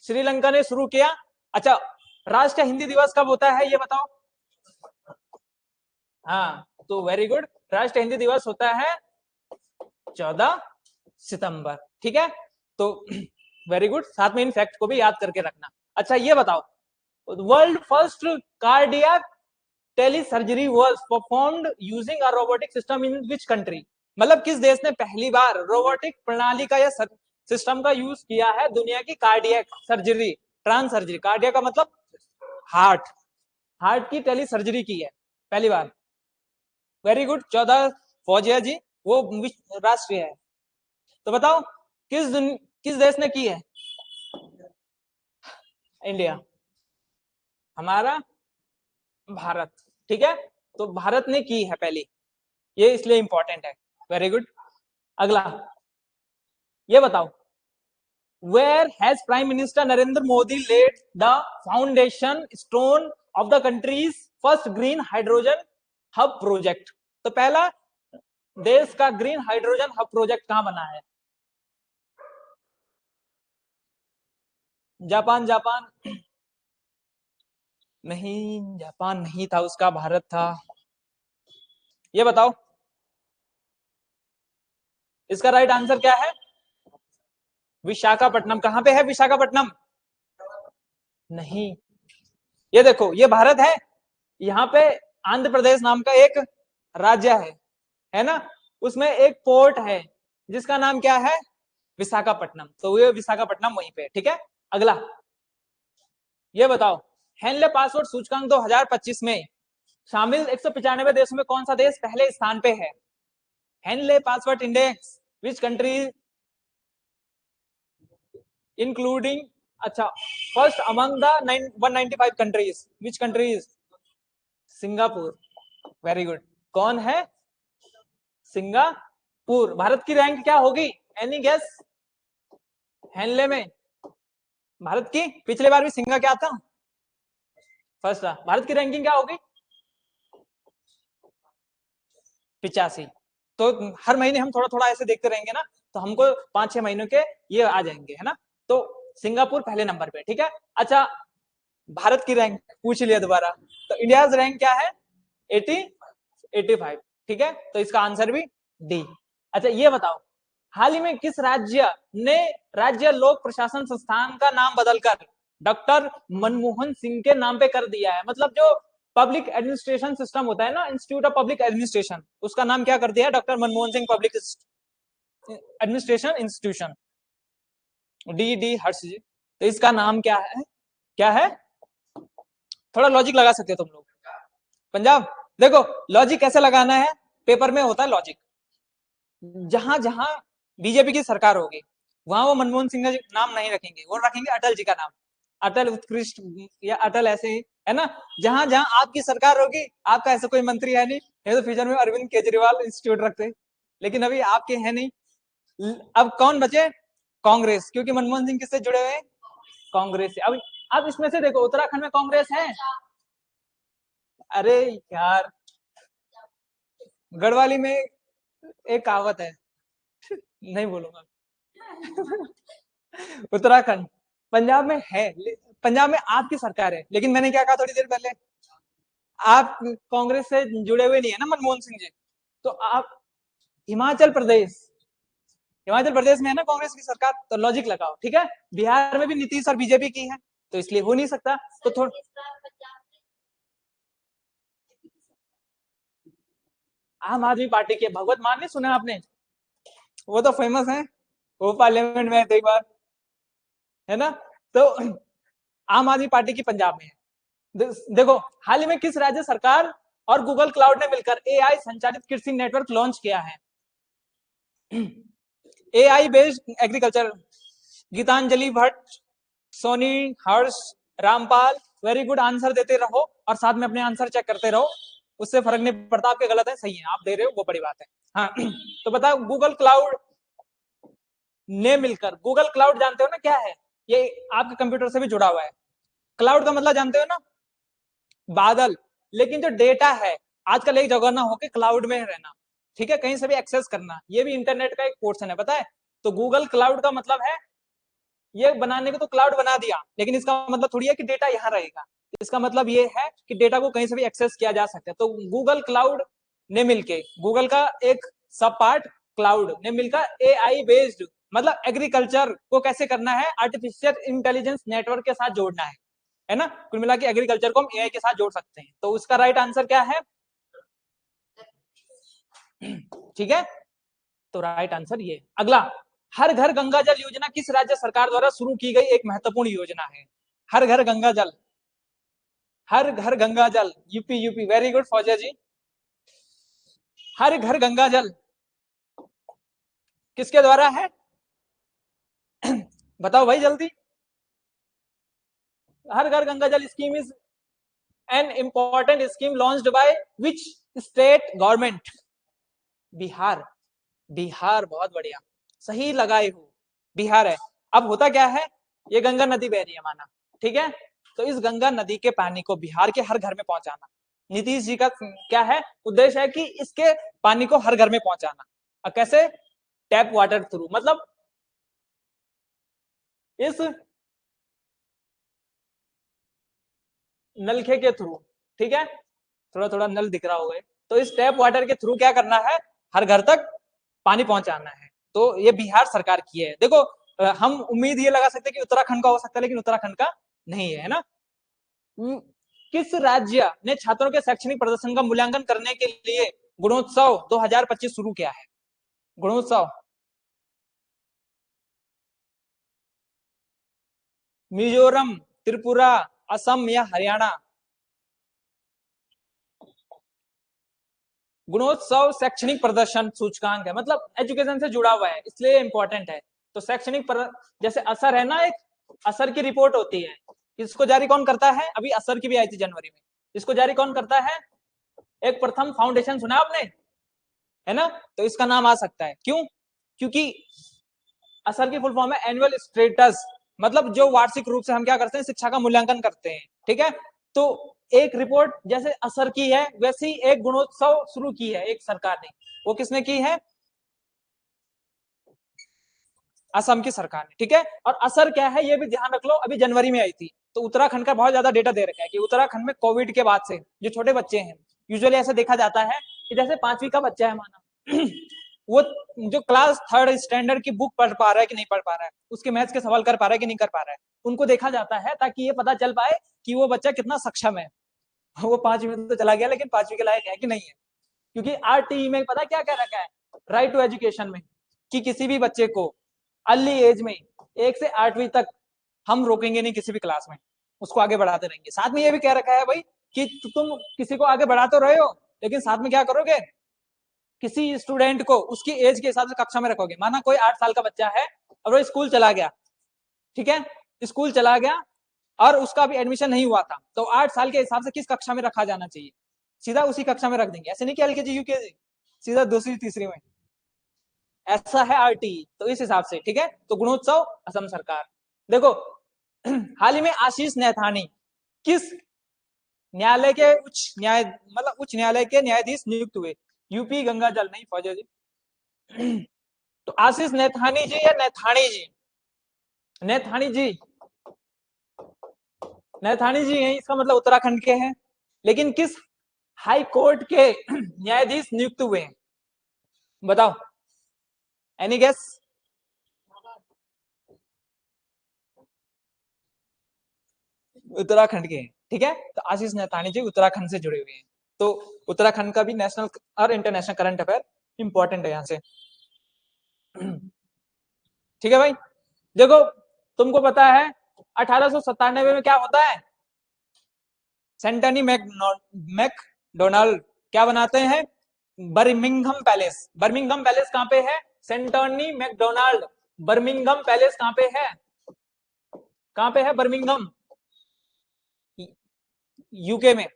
श्रीलंका ने शुरू किया। अच्छा, राष्ट्रीय हिंदी दिवस कब होता है ये बताओ। हाँ, तो वेरी गुड, राष्ट्रीय हिंदी दिवस होता है 14 सितंबर, ठीक है। तो वेरी गुड, साथ में इन फैक्ट को भी याद करके रखना। अच्छा ये बताओ, world first cardiac telesurgery was performed using a robotic system in which country. मतलब किस देश ने पहली बार रोबोटिक प्रणाली का या सिस्टम का यूज किया है दुनिया की cardiac surgery, trans surgery, cardiac का मतलब हार्ट, हार्ट की टेली सर्जरी की है पहली बार। वेरी गुड, 14 फौजिया जी, वो राष्ट्रीय है। तो बताओ किस देश ने की है, इंडिया, हमारा भारत, ठीक है। तो भारत ने की है पहली, ये इसलिए इंपॉर्टेंट है। वेरी गुड, अगला ये बताओ, where has prime minister Narendra Modi laid the foundation stone of the country's first green hydrogen hub project. तो पहला देश का ग्रीन हाइड्रोजन हब प्रोजेक्ट कहां बना है? जापान। जापान नहीं, जापान नहीं था, उसका भारत था। ये बताओ इसका राइट आंसर क्या है? विशाखापट्टनम। कहां पे है विशाखापट्टनम? नहीं, ये देखो ये भारत है, यहाँ पे आंध्र प्रदेश नाम का एक राज्य है ना, उसमें एक पोर्ट है जिसका नाम क्या है? विशाखापट्टनम। तो ये विशाखापट्टनम वहीं पे, ठीक है। अगला ये बताओ, हेनले पासवर्ड सूचकांक 2025 में शामिल 195 देशों में कौन सा देश पहले स्थान पे है? Henley password index which country including, अच्छा, first among the 195 countries, which countries? Singapore. Very good. कौन है? सिंगापुर। भारत की रैंक क्या होगी? Any guess? हेनले में भारत की पिछले बार भी सिंगा क्या था? फर्स्ट था। भारत की रैंकिंग क्या होगी? 85। तो हर महीने हम थोड़ा थोड़ा ऐसे देखते रहेंगे ना, तो हमको 5-6 महीनों के ये आ जाएंगे, है ना। तो सिंगापुर पहले नंबर पे, ठीक है। अच्छा, भारत की रैंक पूछ लिया दोबारा, तो इंडिया रैंक क्या है? 85। ठीक है, तो इसका आंसर भी डी। अच्छा ये बताओ, हाल ही में किस राज्य ने राज्य लोक प्रशासन संस्थान का नाम बदलकर डॉक्टर मनमोहन सिंह के नाम पे कर दिया है? मतलब जो पब्लिक एडमिनिस्ट्रेशन सिस्टम होता है ना, इंस्टीट्यूट ऑफ पब्लिक एडमिनिस्ट्रेशन, उसका नाम क्या कर दिया है? Doctor Manmohan Singh public administration institution, D D Harsh ji. तो इसका नाम क्या है? क्या है? थोड़ा लॉजिक लगा सकते हो तुम लोग। पंजाब। देखो लॉजिक कैसे लगाना है, पेपर में होता है लॉजिक। जहां जहां बीजेपी की सरकार होगी वहां वो मनमोहन सिंह का नाम नहीं रखेंगे, वो रखेंगे अटल जी का नाम, अटल उत्कृष्ट या अटल ऐसे ही, है ना। जहां जहां आपकी सरकार होगी, आपका ऐसा कोई मंत्री है नहीं, ये तो फ्यूचर में अरविंद केजरीवाल इंस्टीट्यूट रखते, लेकिन अभी आपके है नहीं। अब कौन बचे? कांग्रेस, क्योंकि मनमोहन सिंह किससे जुड़े हुए हैं? कांग्रेस से। अब इसमें से देखो, उत्तराखंड में कांग्रेस है। अरे यार, गढ़वाली में एक कहावत है, नहीं बोलूंगा। उत्तराखंड पंजाब में है, पंजाब में आपकी सरकार है, लेकिन मैंने क्या कहा थोड़ी देर पहले, आप कांग्रेस से जुड़े हुए नहीं है ना मनमोहन सिंह जी। तो आप हिमाचल प्रदेश, हिमाचल प्रदेश में है ना कांग्रेस की सरकार, तो लॉजिक लगाओ, ठीक है। बिहार में भी नीतीश और बीजेपी की है, तो इसलिए हो नहीं सकता। तो थोड़ा आम आदमी पार्टी के भगवत मान नहीं सुना आपने? वो तो फेमस है, वो पार्लियामेंट में एक बार, है ना। तो आम आदमी पार्टी की पंजाब में है। देखो, हाल ही में किस राज्य सरकार और गूगल क्लाउड ने मिलकर एआई संचालित कृषि नेटवर्क लॉन्च किया है? AI based agriculture. Geetanjali Bhatt, Soni, Harsh, Rampal, very good. Answer देते रहो और साथ में अपने आंसर चेक करते रहो, उससे फर्क नहीं पड़ता आपके गलत है सही है, आप दे रहे हो वो बड़ी बात है। हाँ तो बताओ, गूगल क्लाउड ने मिलकर, गूगल क्लाउड जानते हो ना क्या है? ये आपके कंप्यूटर से भी जुड़ा हुआ है। क्लाउड का मतलब जानते हो ना? बादल। लेकिन जो डेटा है, आजकल एक जगह ना होके क्लाउड में रहना, ठीक है, कहीं से भी एक्सेस करना, ये भी इंटरनेट का एक पोर्शन है, पता है। तो गूगल क्लाउड का मतलब है, ये बनाने को तो क्लाउड बना दिया, लेकिन इसका मतलब थोड़ी है कि डेटा यहाँ रहेगा। इसका मतलब ये है कि डेटा को कहीं से भी एक्सेस किया जा सकता है। तो गूगल क्लाउड ने मिलके, गूगल का एक सब पार्ट क्लाउड ने मिलकर एआई बेस्ड, मतलब एग्रीकल्चर को कैसे करना है, आर्टिफिशियल इंटेलिजेंस नेटवर्क के साथ जोड़ना है ना। कुल मिला के एग्रीकल्चर को हम एआई के साथ जोड़ सकते हैं। तो उसका राइट आंसर क्या है? ठीक है, तो राइट आंसर ये। अगला, हर घर गंगा जल योजना किस राज्य सरकार द्वारा शुरू की गई एक महत्वपूर्ण योजना है? हर घर गंगा जल, हर Ghar Ganga Jal, UP. UP, very good Fauzia ji. Har Ghar Ganga जल किसके द्वारा है? बताओ भाई जल्दी। हर घर गंगा जल scheme is an important scheme launched by which state government? Bihar. Bihar, बहुत बढ़िया, सही लगाए हो, बिहार है। अब होता क्या है, ये गंगा नदी बह रही है माना, ठीक है। तो इस गंगा नदी के पानी को बिहार के हर घर में पहुंचाना नीतीश जी का क्या है, उद्देश्य है कि इसके पानी को हर घर में पहुंचाना। और कैसे? टैप वाटर थ्रू, मतलब इस नलखे के थ्रू, ठीक है, थोड़ा थोड़ा नल दिख रहा होगा, तो इस टैप वाटर के थ्रू क्या करना है, हर घर तक पानी पहुंचाना है। तो ये बिहार सरकार की है। देखो हम उम्मीद ये लगा सकते हैं कि उत्तराखंड का हो सकता है, लेकिन उत्तराखंड का नहीं है ना। किस राज्य ने छात्रों के शैक्षणिक प्रदर्शन का मूल्यांकन करने के लिए गुणोत्सव 2025 शुरू किया है? गुणोत्सव, मिजोरम, त्रिपुरा, असम या हरियाणा? गुणोत्सव शैक्षणिक प्रदर्शन सूचकांक है, मतलब एजुकेशन से जुड़ा हुआ है, इसलिए इंपॉर्टेंट है। तो शैक्षणिक जैसे असर है ना, एक असर की रिपोर्ट होती है, इसको जारी कौन करता है? अभी असर की भी आई थी जनवरी में, इसको जारी कौन करता है? एक प्रथम फाउंडेशन, सुना आपने, है ना? तो इसका नाम आ सकता है, क्यों? क्योंकि असर की फुल फॉर्म है एनुअल स्टेटस, मतलब जो वार्षिक रूप से हम क्या करते हैं, शिक्षा का मूल्यांकन करते हैं, ठीक है। तो एक रिपोर्ट जैसे असर की है, वैसी एक गुणोत्सव शुरू की है एक सरकार ने, वो किसने की है? असम की सरकार ने, ठीक है। और असर क्या है ये भी ध्यान रख लो, अभी जनवरी में आई थी। तो उत्तराखंड का बहुत ज्यादा डेटा दे रखा है कि उत्तराखंड में कोविड के बाद से जो छोटे बच्चे हैं, यूजुअली ऐसा देखा जाता है कि जैसे 5वीं का बच्चा है माना वो जो क्लास 3rd स्टैंडर्ड की बुक पढ़ पा रहा है कि नहीं पढ़ पा रहा है, उसके मैथ्स के सवाल कर पा रहा है कि नहीं कर पा रहा है, उनको देखा जाता है ताकि ये पता चल पाए कि वो बच्चा कितना सक्षम है। वो 5वीं में तो चला गया, लेकिन 5वीं के लायक है कि नहीं है। क्योंकि आरटीई में पता क्या क्या रखा है, राइट टू एजुकेशन में, कि किसी भी बच्चे को अर्ली एज में 1 से 8वीं तक हम रोकेंगे नहीं किसी भी क्लास में, उसको आगे बढ़ाते रहेंगे। साथ में ये भी कह रखा है भाई कि तुम किसी को आगे बढ़ा तो रहे हो, लेकिन साथ में क्या करोगे, किसी स्टूडेंट को उसकी एज के हिसाब से कक्षा में रखोगे। माना कोई 8 साल का बच्चा है और वो स्कूल चला गया, ठीक है, स्कूल चला गया और उसका अभी एडमिशन नहीं हुआ था, तो 8 साल के हिसाब से किस कक्षा में रखा जाना चाहिए, सीधा उसी कक्षा में रख देंगे। ऐसे नहीं कि एलकेजी यूकेजी, सीधा दूसरी तीसरी में। ऐसा है आरटी, तो इस हिसाब से, ठीक है। तो गुणोत्सव असम सरकार। देखो हाल ही में आशीष नैथानी किस न्यायालय के उच्च न्याय, मतलब उच्च न्यायालय के न्यायाधीश नियुक्त हुए? यूपी गंगा जल, नहीं फौजा जी। तो आशीष नैथानी जी या नैथानी जी? नैथानी जी, नैथानी जी हैं, इसका मतलब उत्तराखंड के हैं। लेकिन किस हाई कोर्ट के न्यायाधीश नियुक्त हुए हैं, बताओ, एनी गेस? उत्तराखंड के हैं, ठीक है। तो आशीष नैथानी जी उत्तराखंड से जुड़े हुए हैं। तो उत्तराखंड का भी नेशनल और इंटरनेशनल करंट अफेयर इंपॉर्टेंट है यहाँ से, ठीक है भाई। देखो तुमको पता है 1897 में क्या होता है, सेंटनी मैकडोनाल्ड क्या बनाते हैं? Birmingham palace. बर्मिंघम पैलेस कहाँ पे है? सेंटनी मैकडोनाल्ड बर्मिंघम पैलेस कहाँ पे है? कहाँ पे है बर्मिंघम? यूके में।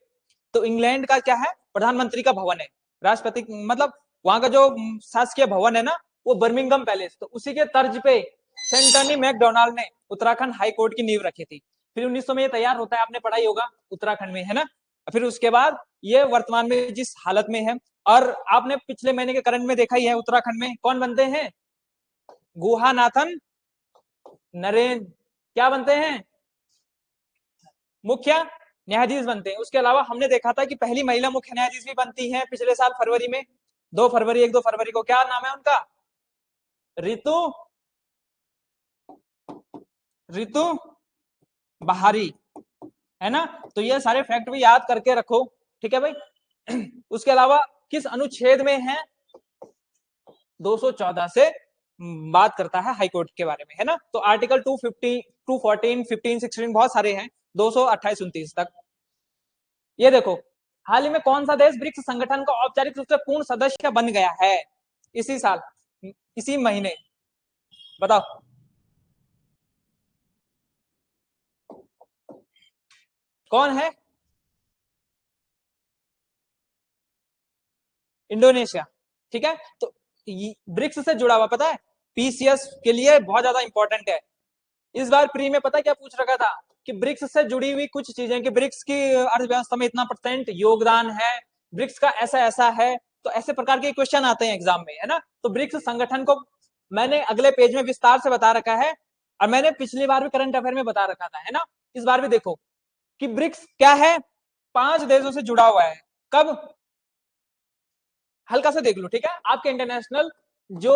तो इंग्लैंड का क्या है, प्रधानमंत्री का भवन है, राष्ट्रपति, मतलब वहां का जो शासकीय भवन है ना, वो बर्मिंघम पैलेस। तो उसी के तर्ज पे सेंटनी मैकडोनाल्ड ने उत्तराखंड हाई कोर्ट की नींव रखी थी। फिर 1900 में ये तैयार होता है, आपने पढ़ाई होगा उत्तराखंड में, है ना। फिर उसके बाद ये वर्तमान में जिस हालत में है, और आपने पिछले महीने के करंट में देखा ही है, उत्तराखंड में कौन बनते हैं? गुहानाथन नरेन क्या बनते हैं? मुख्य न्यायाधीश बनते हैं। उसके अलावा हमने देखा था कि पहली महिला मुख्य न्यायाधीश भी बनती हैं पिछले साल फरवरी में, 2 फरवरी, 1-2 फरवरी को। क्या नाम है उनका? रितु, रितु बहारी, है ना। तो ये सारे फैक्ट भी याद करके रखो, ठीक है भाई। उसके अलावा किस अनुच्छेद में है? 214 से बात करता है हाईकोर्ट के बारे में, है ना। तो आर्टिकल 250, 214, 15, 16 बहुत सारे हैं, 228, 29 तक। ये देखो हाल ही में कौन सा देश ब्रिक्स संगठन का औपचारिक रूप से पूर्ण सदस्य बन गया है इसी साल, इसी महीने? बताओ। कौन है? इंडोनेशिया, ठीक है। तो ब्रिक्स से जुड़ा हुआ, पता है, पीसीएस के लिए बहुत ज्यादा इंपॉर्टेंट है। इस बार प्री में पता है क्या पूछ रखा था? कि ब्रिक्स से जुड़ी हुई कुछ चीजें, कि ब्रिक्स की अर्थव्यवस्था में इतना % योगदान है, ब्रिक्स का ऐसा ऐसा है, तो ऐसे प्रकार के क्वेश्चन आते हैं एग्जाम में, है ना। तो ब्रिक्स संगठन को मैंने अगले पेज में विस्तार से बता रखा है, और मैंने पिछली बार भी करंट अफेयर में बता रखा था, है ना। इस बार भी देखो कि ब्रिक्स क्या है, 5 देशों से जुड़ा हुआ है। कब, हल्का से देख लो, ठीक है, आपके इंटरनेशनल जो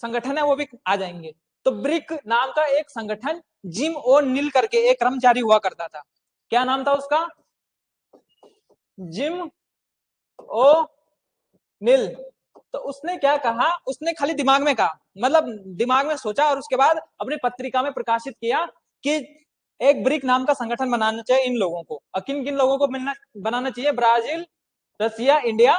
संगठन है वो भी आ जाएंगे। तो ब्रिक नाम का एक संगठन, जिम ओ नील करके एक कर्मचारी हुआ करता था। क्या नाम था उसका? जिम ओ नील। तो उसने क्या कहा, उसने खाली दिमाग में कहा, मतलब दिमाग में सोचा, और उसके बाद अपनी पत्रिका में प्रकाशित किया कि एक ब्रिक नाम का संगठन बनाना चाहिए इन लोगों को। और किन किन लोगों को मिलना बनाना चाहिए? ब्राजील, रसिया, इंडिया,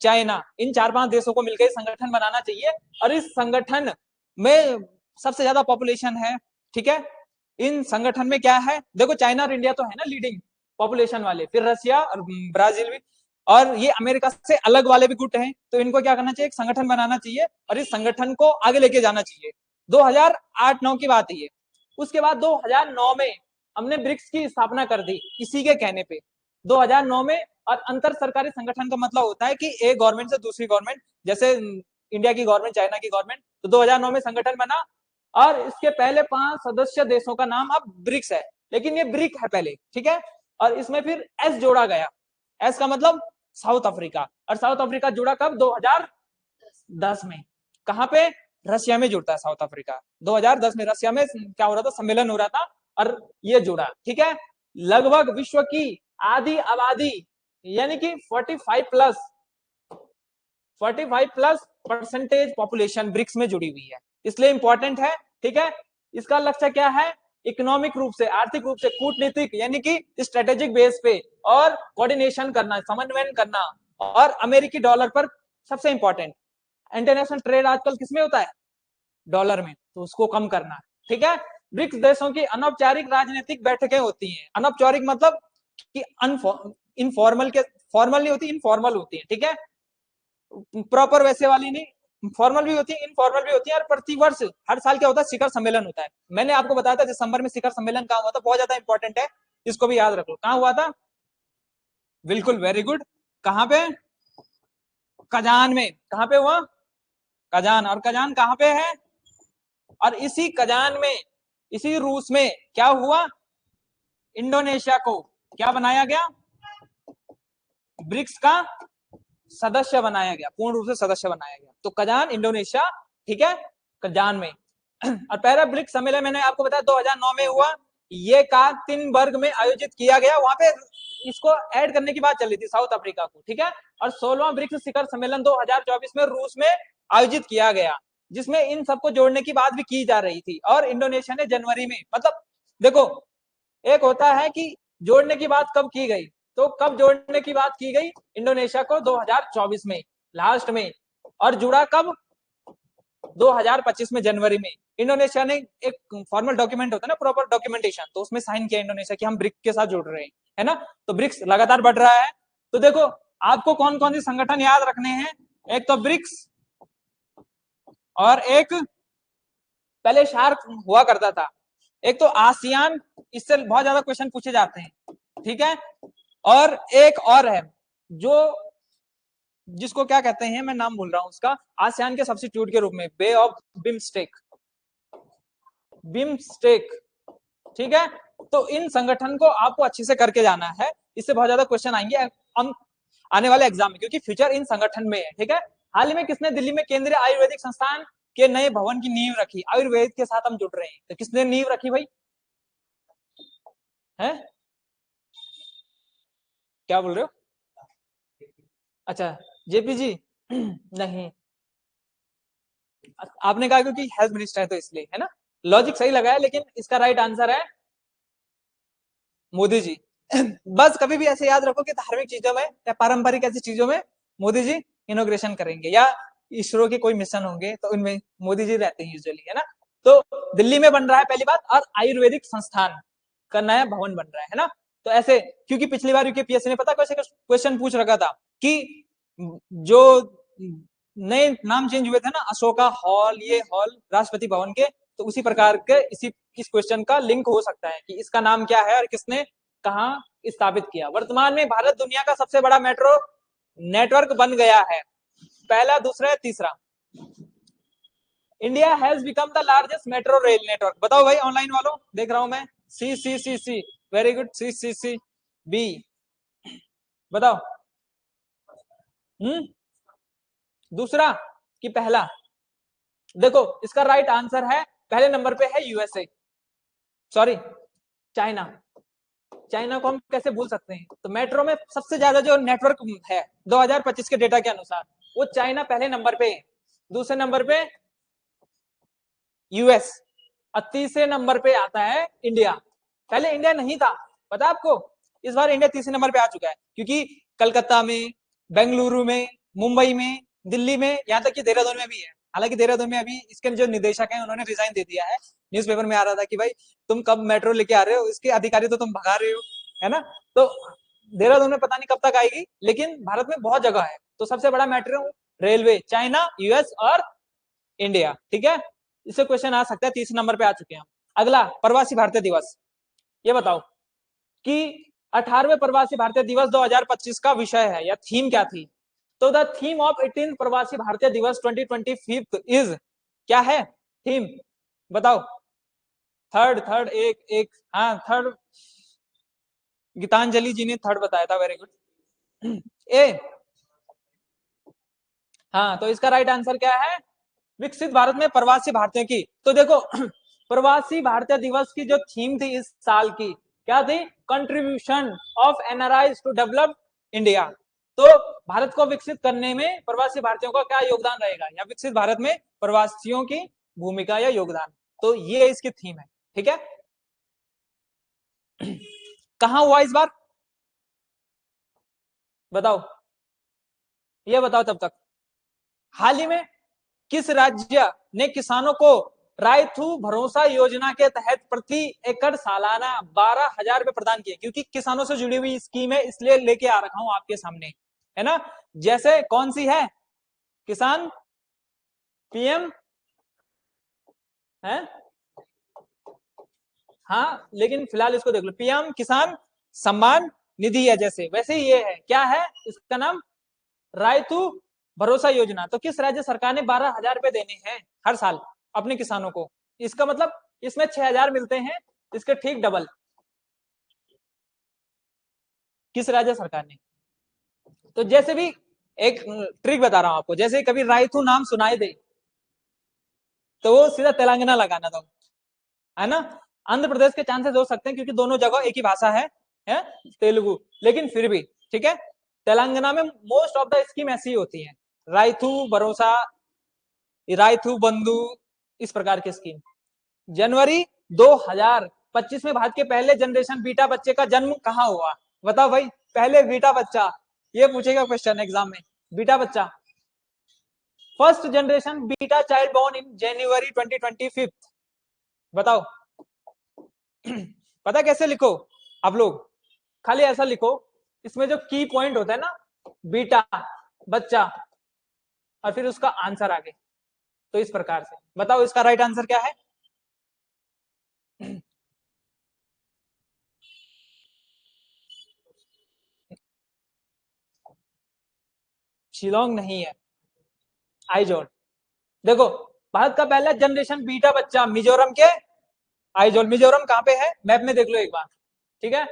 चाइना, इन 4-5 देशों को मिलकर संगठन बनाना चाहिए। और इस संगठन में सबसे ज्यादा पॉपुलेशन है, ठीक है। इन संगठन में क्या है, देखो चाइना और इंडिया तो है ना लीडिंग पॉपुलेशन वाले, फिर रसिया और ब्राजील भी, और ये अमेरिका से अलग वाले भी गुट हैं। तो इनको क्या करना चाहिए, एक संगठन बनाना चाहिए, और इस संगठन को आगे लेके जाना चाहिए। 2008-9 की बात है ये। उसके बाद 2009 में हमने ब्रिक्स की स्थापना कर दी, इसी के कहने पे 2009 में। और अंतर सरकारी संगठन का मतलब होता है कि एक गवर्नमेंट से दूसरी गवर्नमेंट, जैसे इंडिया की गवर्नमेंट, चाइना की गवर्नमेंट, तो 2009 में संगठन बना। और इसके पहले 5 सदस्य देशों का नाम अब ब्रिक्स है, लेकिन ये ब्रिक है पहले, ठीक है। और इसमें फिर एस जोड़ा गया, एस का मतलब साउथ अफ्रीका। और साउथ अफ्रीका जुड़ा कब? 2010 में। कहां पे? रशिया में जुड़ता है साउथ अफ्रीका। 2010 में रशिया में क्या हो रहा था, सम्मेलन हो रहा था, और ये जुड़ा, ठीक है। लगभग विश्व की आधी आबादी, यानी कि 45+ पॉपुलेशन ब्रिक्स में जुड़ी हुई है, इसलिए इंपॉर्टेंट है, ठीक है। इसका लक्ष्य क्या है? इकोनॉमिक रूप से, आर्थिक रूप से, कूटनीतिक यानी कि स्ट्रेटेजिक बेस पे, और कोऑर्डिनेशन करना, समन्वय करना, और अमेरिकी डॉलर पर सबसे इंपॉर्टेंट, इंटरनेशनल ट्रेड आजकल किसमें होता है? डॉलर में, तो उसको कम करना, ठीक है। ब्रिक्स देशों की अनौपचारिक राजनीतिक बैठकें होती हैं। अनौपचारिक मतलब कि इनफॉर्मल के, फॉर्मल नहीं होती, इनफॉर्मल होती है, ठीक है। प्रॉपर वैसे वाली नहीं, फॉर्मल भी होती है, इनफॉर्मल भी होती है। और प्रतिवर्ष हर साल क्या होता है? शिखर सम्मेलन होता है। मैंने आपको बताया था दिसंबर में शिखर सम्मेलन कहाँ हुआ था, बहुत ज्यादा इंपॉर्टेंट है, इसको भी याद रखो। कहाँ हुआ था? बिल्कुल, वेरी गुड। कहाँ पे? कजान में। कहाँ पे हुआ? कजान। और कजान कहाँ पे है? और इसी कजान में, इसी रूस में क्या हुआ? इंडोनेशिया को क्या बनाया गया? ब्रिक्स का सदस्य बनाया गया, पूर्ण रूप से सदस्य बनाया गया। तो कजान, इंडोनेशिया, ठीक है, कजान में। और पहला ब्रिक्स सम्मेलन मैंने आपको बताया 2009 में हुआ। ये कातिनबर्ग में आयोजित किया गया, वहां पे इसको ऐड करने की बात चल रही थी, साउथ अफ्रीका को, ठीक है। और 16वां ब्रिक्स शिखर सम्मेलन 2024 में रूस में आयोजित किया गया, जिसमें इन सबको जोड़ने की बात भी की जा रही थी। और इंडोनेशिया ने जनवरी में, मतलब देखो, एक होता है कि जोड़ने की बात कब की गई, तो कब जोड़ने की बात की गई? इंडोनेशिया को 2024 में लास्ट में। और जुड़ा कब? 2025 में जनवरी में। इंडोनेशिया ने एक फॉर्मल डॉक्यूमेंट होता है ना, प्रॉपर डॉक्यूमेंटेशन, तो उसमें साइन किया इंडोनेशिया कि हम ब्रिक्स के साथ जुड़ रहे हैं, है ना। तो ब्रिक्स लगातार बढ़ रहा है। तो देखो आपको कौन कौन से संगठन याद रखने हैं, एक तो ब्रिक्स, और एक पहले शार्क हुआ करता था, एक तो आसियान, इससे बहुत ज्यादा क्वेश्चन पूछे जाते हैं, ठीक है। और एक और है जो, जिसको क्या कहते हैं, मैं नाम भूल रहा हूं उसका, आसियान के सब्स्टिट्यूट के रूप में, बे ऑफ बिम्स्टेक, बिम्स्टेक, ठीक है। तो इन संगठन को आपको अच्छे से करके जाना है, इससे बहुत ज्यादा क्वेश्चन आएंगे हम आने वाले एग्जाम में, क्योंकि फ्यूचर इन संगठन में है, ठीक है। हाल ही में किसने दिल्ली में केंद्रीय आयुर्वेदिक संस्थान के नए भवन की नींव रखी? आयुर्वेद के साथ हम जुड़ रहे हैं, तो किसने नींव रखी भाई? है, क्या बोल रहे हो? अच्छा, जेपी जी नहीं, आपने कहा क्योंकि हेल्थ मिनिस्टर है तो इसलिए, है ना। लॉजिक सही लगा है, लेकिन इसका राइट आंसर है मोदी जी। बस कभी भी ऐसे याद रखो कि धार्मिक चीजों में या पारंपरिक ऐसी चीजों में मोदी जी इनोग्रेशन करेंगे, या इसरो के कोई मिशन होंगे तो उनमें मोदी जी रहते हैं यूजुअली, है ना। तो दिल्ली में बन रहा है पहली बात, और आयुर्वेदिक संस्थान का नया भवन बन रहा है ना। तो ऐसे, क्योंकि पिछली बार यूपीएससी ने पता कैसे क्वेश्चन पूछ रखा था कि जो नए नाम चेंज हुए थे ना, अशोका हॉल, ये हॉल राष्ट्रपति भवन के, तो उसी प्रकार के इस क्वेश्चन का लिंक हो सकता है कि इसका नाम क्या है और किसने कहाँ स्थापित किया। वर्तमान में भारत दुनिया का सबसे बड़ा मेट्रो नेटवर्क बन गया है, पहला, दूसरा, तीसरा। India has become the largest metro rail network. बताओ भाई ऑनलाइन वालों, देख रहा हूं मैं। सी सी सी सी, वेरी गुड। सी सी सी बी, बताओ। दूसरा कि पहला? देखो इसका राइट आंसर है, पहले नंबर पे है यूएसए, सॉरी चाइना। चाइना को हम कैसे भूल सकते हैं? तो मेट्रो में सबसे ज्यादा जो नेटवर्क है 2025 के डेटा के अनुसार, वो चाइना पहले नंबर पे है, दूसरे नंबर पे यूएस, और तीसरे नंबर पे आता है इंडिया। पहले इंडिया नहीं था, पता आपको? इस बार इंडिया तीसरे नंबर पे आ चुका है, क्योंकि कलकत्ता में, बेंगलुरु में, मुंबई में, दिल्ली में, यहाँ तक कि देहरादून में भी है। हालांकि देहरादून में अभी इसके जो निदेशक हैं उन्होंने रिजाइन दे दिया है। न्यूज़पेपर में आ रहा था कि भाई तुम कब मेट्रो लेके आ रहे हो, इसके अधिकारी तो तुम भगा रहे हो, है ना। तो देहरादून में पता नहीं कब तक आएगी, लेकिन भारत में बहुत जगह है। तो सबसे बड़ा मेट्रो रेलवे चाइना, यूएस और इंडिया, ठीक है। इससे क्वेश्चन आ सकता है, तीसरे नंबर पे आ चुके हैं हम। अगला, प्रवासी भारतीय दिवस। ये बताओ कि 18वें प्रवासी भारतीय दिवस 2025 का विषय है या थीम क्या थी? तो द थीम ऑफ 18 प्रवासी भारतीय दिवस 2025 इज, क्या है थीम? बताओ। थर्ड एक एक, हाँ थर्ड, गीतांजलि जी ने थर्ड बताया था, वेरी गुड। ए, हाँ, तो इसका राइट आंसर क्या है? विकसित भारत में प्रवासी भारतीयों की। तो देखो प्रवासी भारतीय दिवस की जो थीम थी इस साल की, क्या थी? Contribution of NRIs to develop India. तो भारत को विकसित करने में प्रवासी भारतीयों का क्या योगदान रहेगा, या विकसित भारत में प्रवासियों की भूमिका या योगदान। तो ये इसकी थीम है, ठीक है। कहां हुआ इस बार? बताओ, ये बताओ तब तक। हाल ही में किस राज्य ने किसानों को रायथू भरोसा योजना के तहत प्रति एकड़ सालाना 12,000 रुपए प्रदान किए? क्योंकि किसानों से जुड़ी हुई स्कीम है, इसलिए लेके आ रखा हूं आपके सामने, है ना। जैसे कौन सी है? किसान पीएम है, हाँ, लेकिन फिलहाल इसको देख लो, पीएम किसान सम्मान निधि है, जैसे वैसे ही ये है, क्या है इसका नाम? रायतू भरोसा योजना। तो किस राज्य सरकार ने 12,000 रुपए देने हैं हर साल अपने किसानों को? इसका मतलब इसमें 6,000 मिलते हैं, इसके ठीक डबल। किस राज्य सरकार ने? तो जैसे भी एक ट्रिक बता रहा हूं आपको, जैसे कभी रायतू नाम सुनाई दे तो वो सीधा तेलंगाना लगाना था, है ना। आंध्र प्रदेश के चांसेस हो सकते हैं क्योंकि दोनों जगह एक ही भाषा है तेलुगु, लेकिन फिर भी ठीक है। तेलंगाना में मोस्ट ऑफ द स्कीम ऐसी होती है, रायथू भरोसा, रायथू बंधु, इस प्रकार की स्कीम। जनवरी 2025 में भारत के पहले जनरेशन बीटा बच्चे का जन्म कहाँ हुआ? बताओ भाई, पहले बीटा बच्चा, ये पूछेगा क्वेश्चन एग्जाम में। बीटा बच्चा, first generation beta child born in January 2025। बताओ। पता कैसे लिखो आप लोग? खाली ऐसा लिखो, इसमें जो की पॉइंट होता है ना, बीटा बच्चा, और फिर उसका आंसर आगे। तो इस प्रकार से बताओ इसका राइट आंसर क्या है? शिलोंग नहीं है, आइजोल। देखो, भारत का पहला जनरेशन बीटा बच्चा मिजोरम के आइजोल। मिजोरम कहाँ पे है? मैप में देख लो एक बार, ठीक है।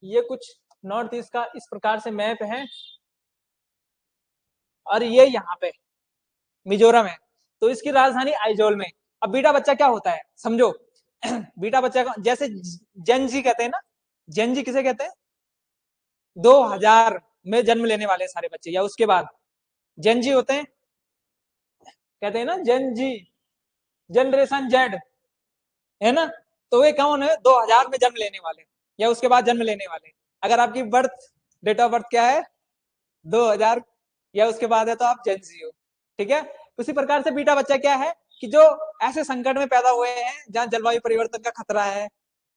ये कुछ नॉर्थ ईस्ट का इस प्रकार से मैप है, और ये यहाँ पे मिजोरम है, तो इसकी राजधानी आइजोल में। अब बीटा बच्चा क्या होता है समझो। बीटा बच्चा का जैसे जेनजी कहते हैं ना, जेनजी किसे कहते हैं? 2000 में जन्म लेने वाले सारे बच्चे, या उसके बाद जेनजी होते हैं, कहते हैं ना जेनजी, जनरेशन जेड, है ना। तो वे कौन है? 2000 में जन्म लेने वाले या उसके बाद जन्म लेने वाले। अगर आपकी बर्थ डेट ऑफ बर्थ क्या है? 2000 या उसके बाद है, तो आप जेनजी हो, ठीक है। उसी प्रकार से बीटा बच्चा क्या है कि जो ऐसे संकट में पैदा हुए हैं जहां जलवायु परिवर्तन का खतरा है,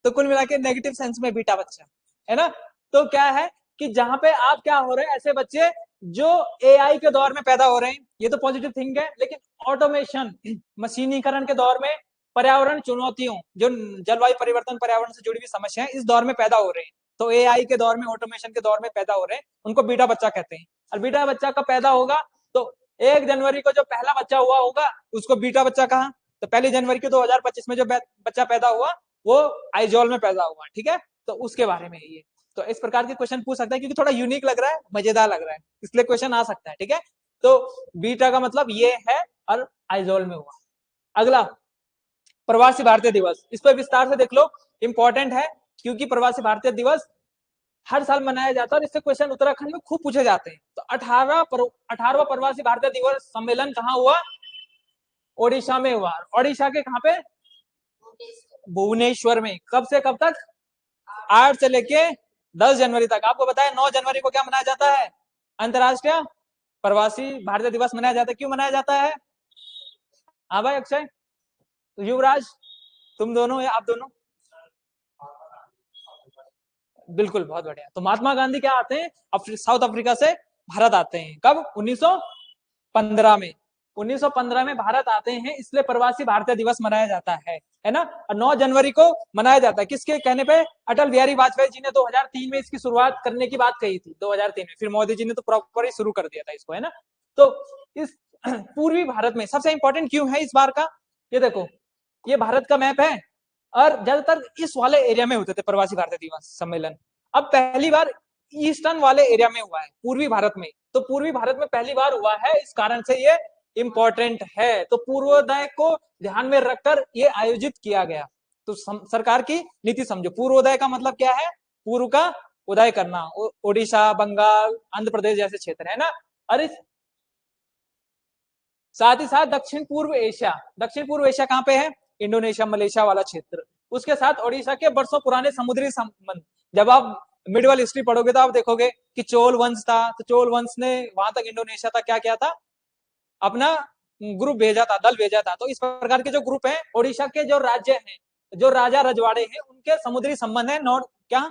तो कुल मिला के नेगेटिव सेंस में बीटा बच्चा, है ना। तो क्या है कि जहां पे आप क्या हो रहे हैं, ऐसे बच्चे जो एआई के दौर में पैदा हो रहे हैं, ये तो पॉजिटिव थिंग है, लेकिन ऑटोमेशन मशीनीकरण के दौर में पर्यावरण चुनौतियों, जो जलवायु परिवर्तन पर्यावरण से जुड़ी हुई समस्याएं इस दौर में पैदा हो रहे हैं, तो एआई के दौर में, ऑटोमेशन के दौर में पैदा हो रहे हैं, उनको बीटा बच्चा कहते हैं। और बीटा बच्चा कब पैदा होगा? तो 1 जनवरी को जो पहला बच्चा हुआ होगा उसको बीटा बच्चा कहा। तो 1 जनवरी को 2025 में जो बच्चा पैदा हुआ वो आइजोल में पैदा हुआ, ठीक है। तो उसके बारे में ये, तो इस प्रकार के क्वेश्चन पूछ सकता है, क्योंकि थोड़ा यूनिक लग रहा है, मजेदार लग रहा है, इसलिए क्वेश्चन आ सकता है, ठीक है। तो बीटा का मतलब ये है और आइजोल में हुआ। अगला प्रवासी भारतीय दिवस, इस पर विस्तार से देख लो, इंपॉर्टेंट है, क्योंकि प्रवासी भारतीय दिवस हर साल मनाया जाता है और इससे क्वेश्चन उत्तराखंड में खूब पूछे जाते हैं। तो 18वां प्रवासी भारतीय दिवस सम्मेलन कहाँ हुआ? ओडिशा में हुआ। ओडिशा के कहाँ पे? भुवनेश्वर में। कब से कब तक? 8 से लेके 10 जनवरी तक। आपको बताया 9 जनवरी को क्या मनाया जाता है? अंतरराष्ट्रीय प्रवासी भारतीय दिवस मनाया जाता है। क्यों मनाया जाता है? हाँ भाई अक्षय, युवराज, तुम दोनों, आप दोनों, बिल्कुल, बहुत बढ़िया। तो महात्मा गांधी क्या आते हैं? साउथ अफ्रीका से भारत आते हैं। कब? 1915 में। 1915 में भारत आते हैं, इसलिए प्रवासी भारतीय दिवस मनाया जाता है ना। और 9 जनवरी को मनाया जाता है, किसके कहने पे? अटल बिहारी वाजपेयी जी ने 2003 में इसकी शुरुआत करने की बात कही थी, 2003 में। फिर मोदी जी ने तो प्रॉपर ही शुरू कर दिया था इसको, है ना। तो इस पूर्वी भारत में सबसे इंपॉर्टेंट क्यों है इस बार का? ये देखो, ये भारत का मैप है और ज्यादातर इस वाले एरिया में होते थे प्रवासी भारतीय दिवस सम्मेलन। अब पहली बार ईस्टर्न वाले एरिया में हुआ है, पूर्वी भारत में। तो पूर्वी भारत में पहली बार हुआ है, इस कारण से ये इंपॉर्टेंट है। तो पूर्वोदय को ध्यान में रखकर ये आयोजित किया गया। तो सरकार की नीति समझो। पूर्वोदय का मतलब क्या है? पूर्व का उदय करना। ओडिशा, बंगाल, आंध्र प्रदेश जैसे क्षेत्र है ना। और इस साथ ही साथ दक्षिण पूर्व एशिया, दक्षिण पूर्व एशिया कहाँ पे है? इंडोनेशिया, मलेशिया वाला क्षेत्र। उसके साथ ओडिशा के बरसों पुराने समुद्री संबंध। जब आप मिडवल हिस्ट्री पढ़ोगे तो आप देखोगे कि चोल वंश था, तो चोल वंश ने वहां तक इंडोनेशिया तक क्या किया था? अपना ग्रुप भेजा था, दल भेजा था। तो इस प्रकार के जो ग्रुप हैं, ओडिशा के जो राज्य हैं, जो राजा रजवाड़े हैं, उनके समुद्री संबंध है नॉर्थ क्या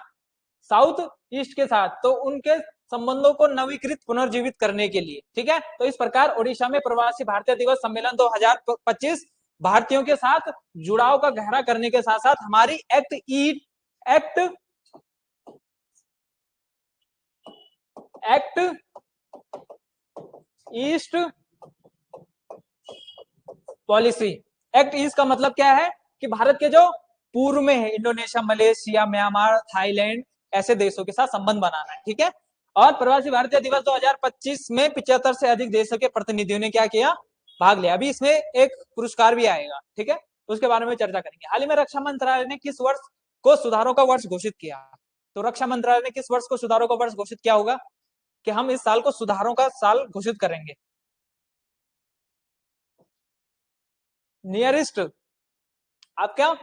साउथ ईस्ट के साथ, तो उनके संबंधों को नवीकृत पुनर्जीवित करने के लिए, ठीक है। तो इस प्रकार ओडिशा में प्रवासी भारतीय दिवस सम्मेलन 2025 भारतीयों के साथ जुड़ाव का गहरा करने के साथ साथ हमारी act east policy. Act east का मतलब क्या है? कि भारत के जो पूर्व में है, इंडोनेशिया, मलेशिया, म्यांमार, थाईलैंड, ऐसे देशों के साथ संबंध बनाना है, ठीक है। और प्रवासी भारतीय दिवस 2025 में 75 से अधिक देशों के प्रतिनिधियों ने क्या किया? भाग लिया। अभी इसमें एक पुरस्कार भी आएगा, ठीक है, उसके बारे में चर्चा करेंगे। हाल ही में रक्षा मंत्रालय ने किस वर्ष को सुधारों का वर्ष घोषित किया? तो रक्षा मंत्रालय ने किस वर्ष को सुधारों का वर्ष घोषित किया होगा? कि हम इस साल को सुधारों का साल घोषित करेंगे। नियरेस्ट आप क्या?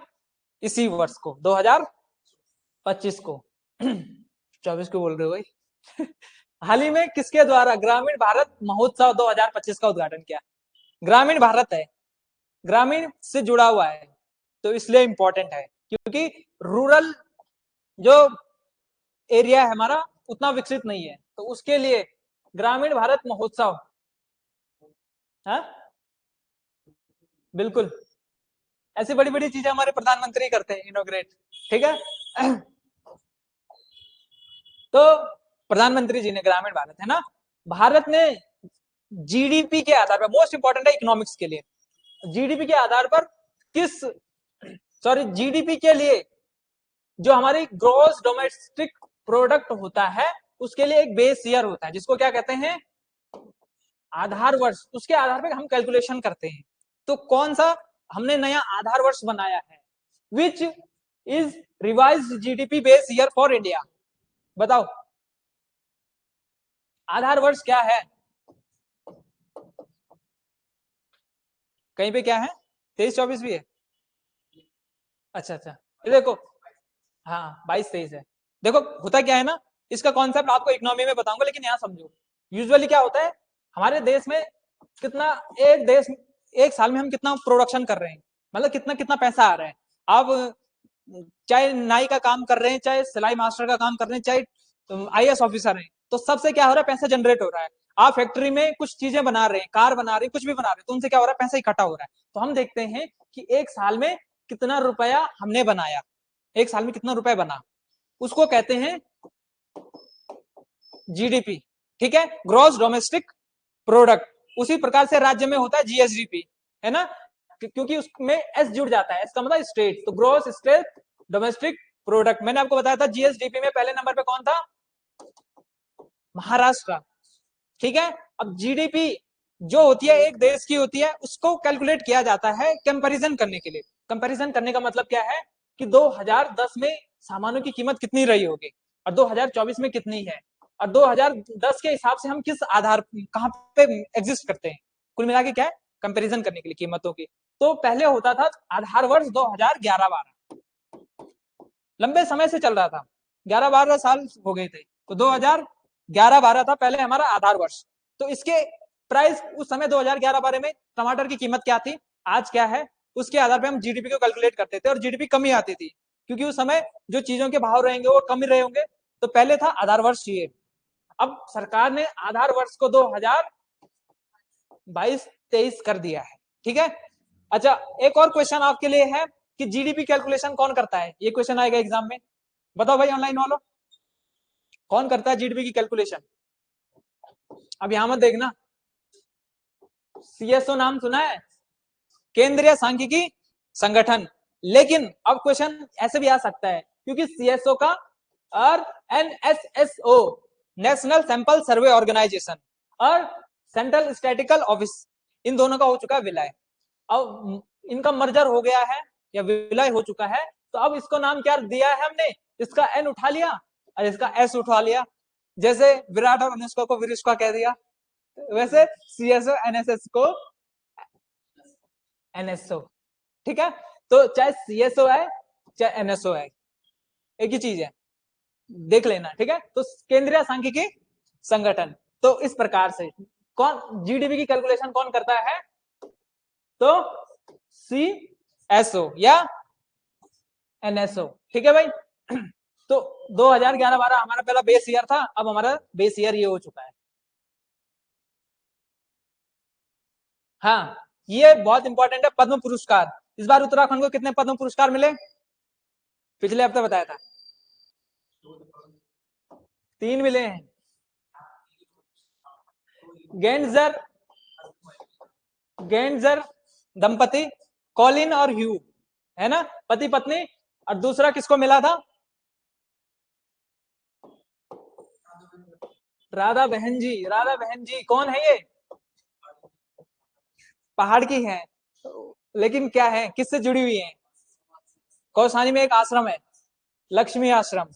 इसी वर्ष को 2025 को 24 को बोल रहे हो भाई। हाल ही में किसके द्वारा ग्रामीण भारत महोत्सव 2025 का उद्घाटन किया? ग्रामीण भारत है, ग्रामीण से जुड़ा हुआ है, तो इसलिए इंपॉर्टेंट है, क्योंकि रूरल जो एरिया है हमारा उतना विकसित नहीं है, तो उसके लिए ग्रामीण भारत महोत्सव। हाँ बिल्कुल, ऐसी बड़ी बड़ी चीजें हमारे प्रधानमंत्री करते हैं इनोग्रेट, ठीक है। तो प्रधानमंत्री जी ने ग्रामीण भारत, है ना, भारत ने जीडीपी के आधार पर, मोस्ट इंपॉर्टेंट है इकोनॉमिक्स के लिए, जीडीपी के आधार पर जीडीपी के लिए जो हमारी ग्रॉस डोमेस्टिक प्रोडक्ट होता है, उसके लिए एक बेस ईयर होता है, जिसको क्या कहते हैं? आधार वर्ष। उसके आधार पर हम कैलकुलेशन करते हैं। तो कौन सा हमने नया आधार वर्ष बनाया है? Which is revise GDP base year for India? बताओ आधार वर्ष क्या है? कहीं पे क्या है? 23-24 भी है? अच्छा अच्छा, ये देखो, हाँ 22-23 है। देखो होता क्या है ना, इसका कॉन्सेप्ट आपको इकोनॉमी में बताऊंगा, लेकिन यहाँ समझो। यूजुअली क्या होता है हमारे देश में, कितना एक साल में हम कितना प्रोडक्शन कर रहे हैं, मतलब कितना कितना पैसा आ रहा है। आप चाहे नाई का काम कर रहे हैं, चाहे सिलाई मास्टर का काम कर रहे हैं, चाहे आईएएस ऑफिसर हैं, तो सबसे क्या हो रहा है? पैसा जनरेट हो रहा है। आप फैक्ट्री में कुछ चीजें बना रहे हैं, कार बना रहे हैं, कुछ भी बना रहे हैं, तो उनसे क्या हो रहा है, पैसा इकट्ठा हो रहा है। तो हम देखते हैं कि एक साल में कितना रुपया हमने बनाया, एक साल में कितना रुपया बना, उसको कहते हैं जीडीपी, ठीक है, ग्रॉस डोमेस्टिक प्रोडक्ट। उसी प्रकार से राज्य में होता है जीएसडीपी, है ना, क्योंकि उसमें एस जुड़ जाता है, एस का मतलब स्टेट, तो ग्रॉस स्टेट डोमेस्टिक प्रोडक्ट। मैंने आपको बताया था जीएसडीपी में पहले नंबर पे कौन था, महाराष्ट्र, ठीक है। अब जीडीपी जो होती है एक देश की होती है, उसको कैलकुलेट किया जाता है कंपैरिजन करने के लिए। कंपैरिजन करने का मतलब क्या है कि 2010 में सामानों की कीमत कितनी रही होगी और 2024 में कितनी है, और 2010 के हिसाब से हम किस आधार कहां पे एग्जिस्ट करते हैं, कुल मिला के क्या है, कंपैरिजन करने के लिए कीमतों की। तो पहले होता था आधार वर्ष 2011-12, लंबे समय से चल रहा था, 11-12 साल हो गए थे, तो 2011-12 था पहले हमारा आधार वर्ष। तो इसके प्राइस उस समय 2011-12 में टमाटर की कीमत क्या थी, आज क्या है, उसके आधार पे हम जीडीपी को कैलकुलेट करते थे, और जीडीपी कमी आती थी क्योंकि उस समय जो चीजों के भाव रहेंगे वो कम ही रहे होंगे। तो पहले था आधार वर्ष ये, अब सरकार ने आधार वर्ष को 2022-23 कर दिया है, ठीक है। अच्छा, एक और क्वेश्चन आपके लिए है कि जीडीपी कैलकुलेशन कौन करता है, ये क्वेश्चन आएगा एग्जाम में, बताओ भाई ऑनलाइन वालों, कौन करता है जीडीपी की कैलकुलेशन। अब यहां मत देखना, सीएसओ नाम सुना है, केंद्रीय सांख्यिकी संगठन, लेकिन अब क्वेश्चन ऐसे भी आ सकता है क्योंकि सीएसओ का और NSSO national sample survey organisation और सेंट्रल स्टैटिकल ऑफिस, इन दोनों का हो चुका है विलय, अब इनका मर्जर हो गया है या विलय हो चुका है, तो अब इसको नाम क्या दिया है हमने, इसका एन उठा लिया और इसका एस उठा लिया, जैसे विराट और अनुष्का को विरुष्का कह दिया, वैसे सीएसओ एनएसएस को एनएसओ, ठीक है। तो चाहे सीएसओ है चाहे एनएसओ है, एक ही चीज है, देख लेना, ठीक है। तो केंद्रीय सांख्यिकी संगठन, तो इस प्रकार से कौन जीडीपी की कैलकुलेशन कौन करता है, तो सीएसओ या एनएसओ, ठीक है भाई। तो 2011-12 हमारा पहला बेस ईयर था, अब हमारा बेस ईयर ये हो चुका है। हाँ, ये बहुत इंपॉर्टेंट है, पद्म पुरस्कार। इस बार उत्तराखंड को कितने पद्म पुरस्कार मिले, पिछले हफ्ते बताया था, 3 मिले हैं। गेंडजर गेंडजर दंपति, कॉलिन और ह्यू, है ना, पति पत्नी, और दूसरा किसको मिला था, राधा बहन जी। राधा बहन जी कौन है ये, पहाड़ की है, लेकिन क्या है, किससे जुड़ी हुई है, कौसानी में एक आश्रम है, लक्ष्मी आश्रम,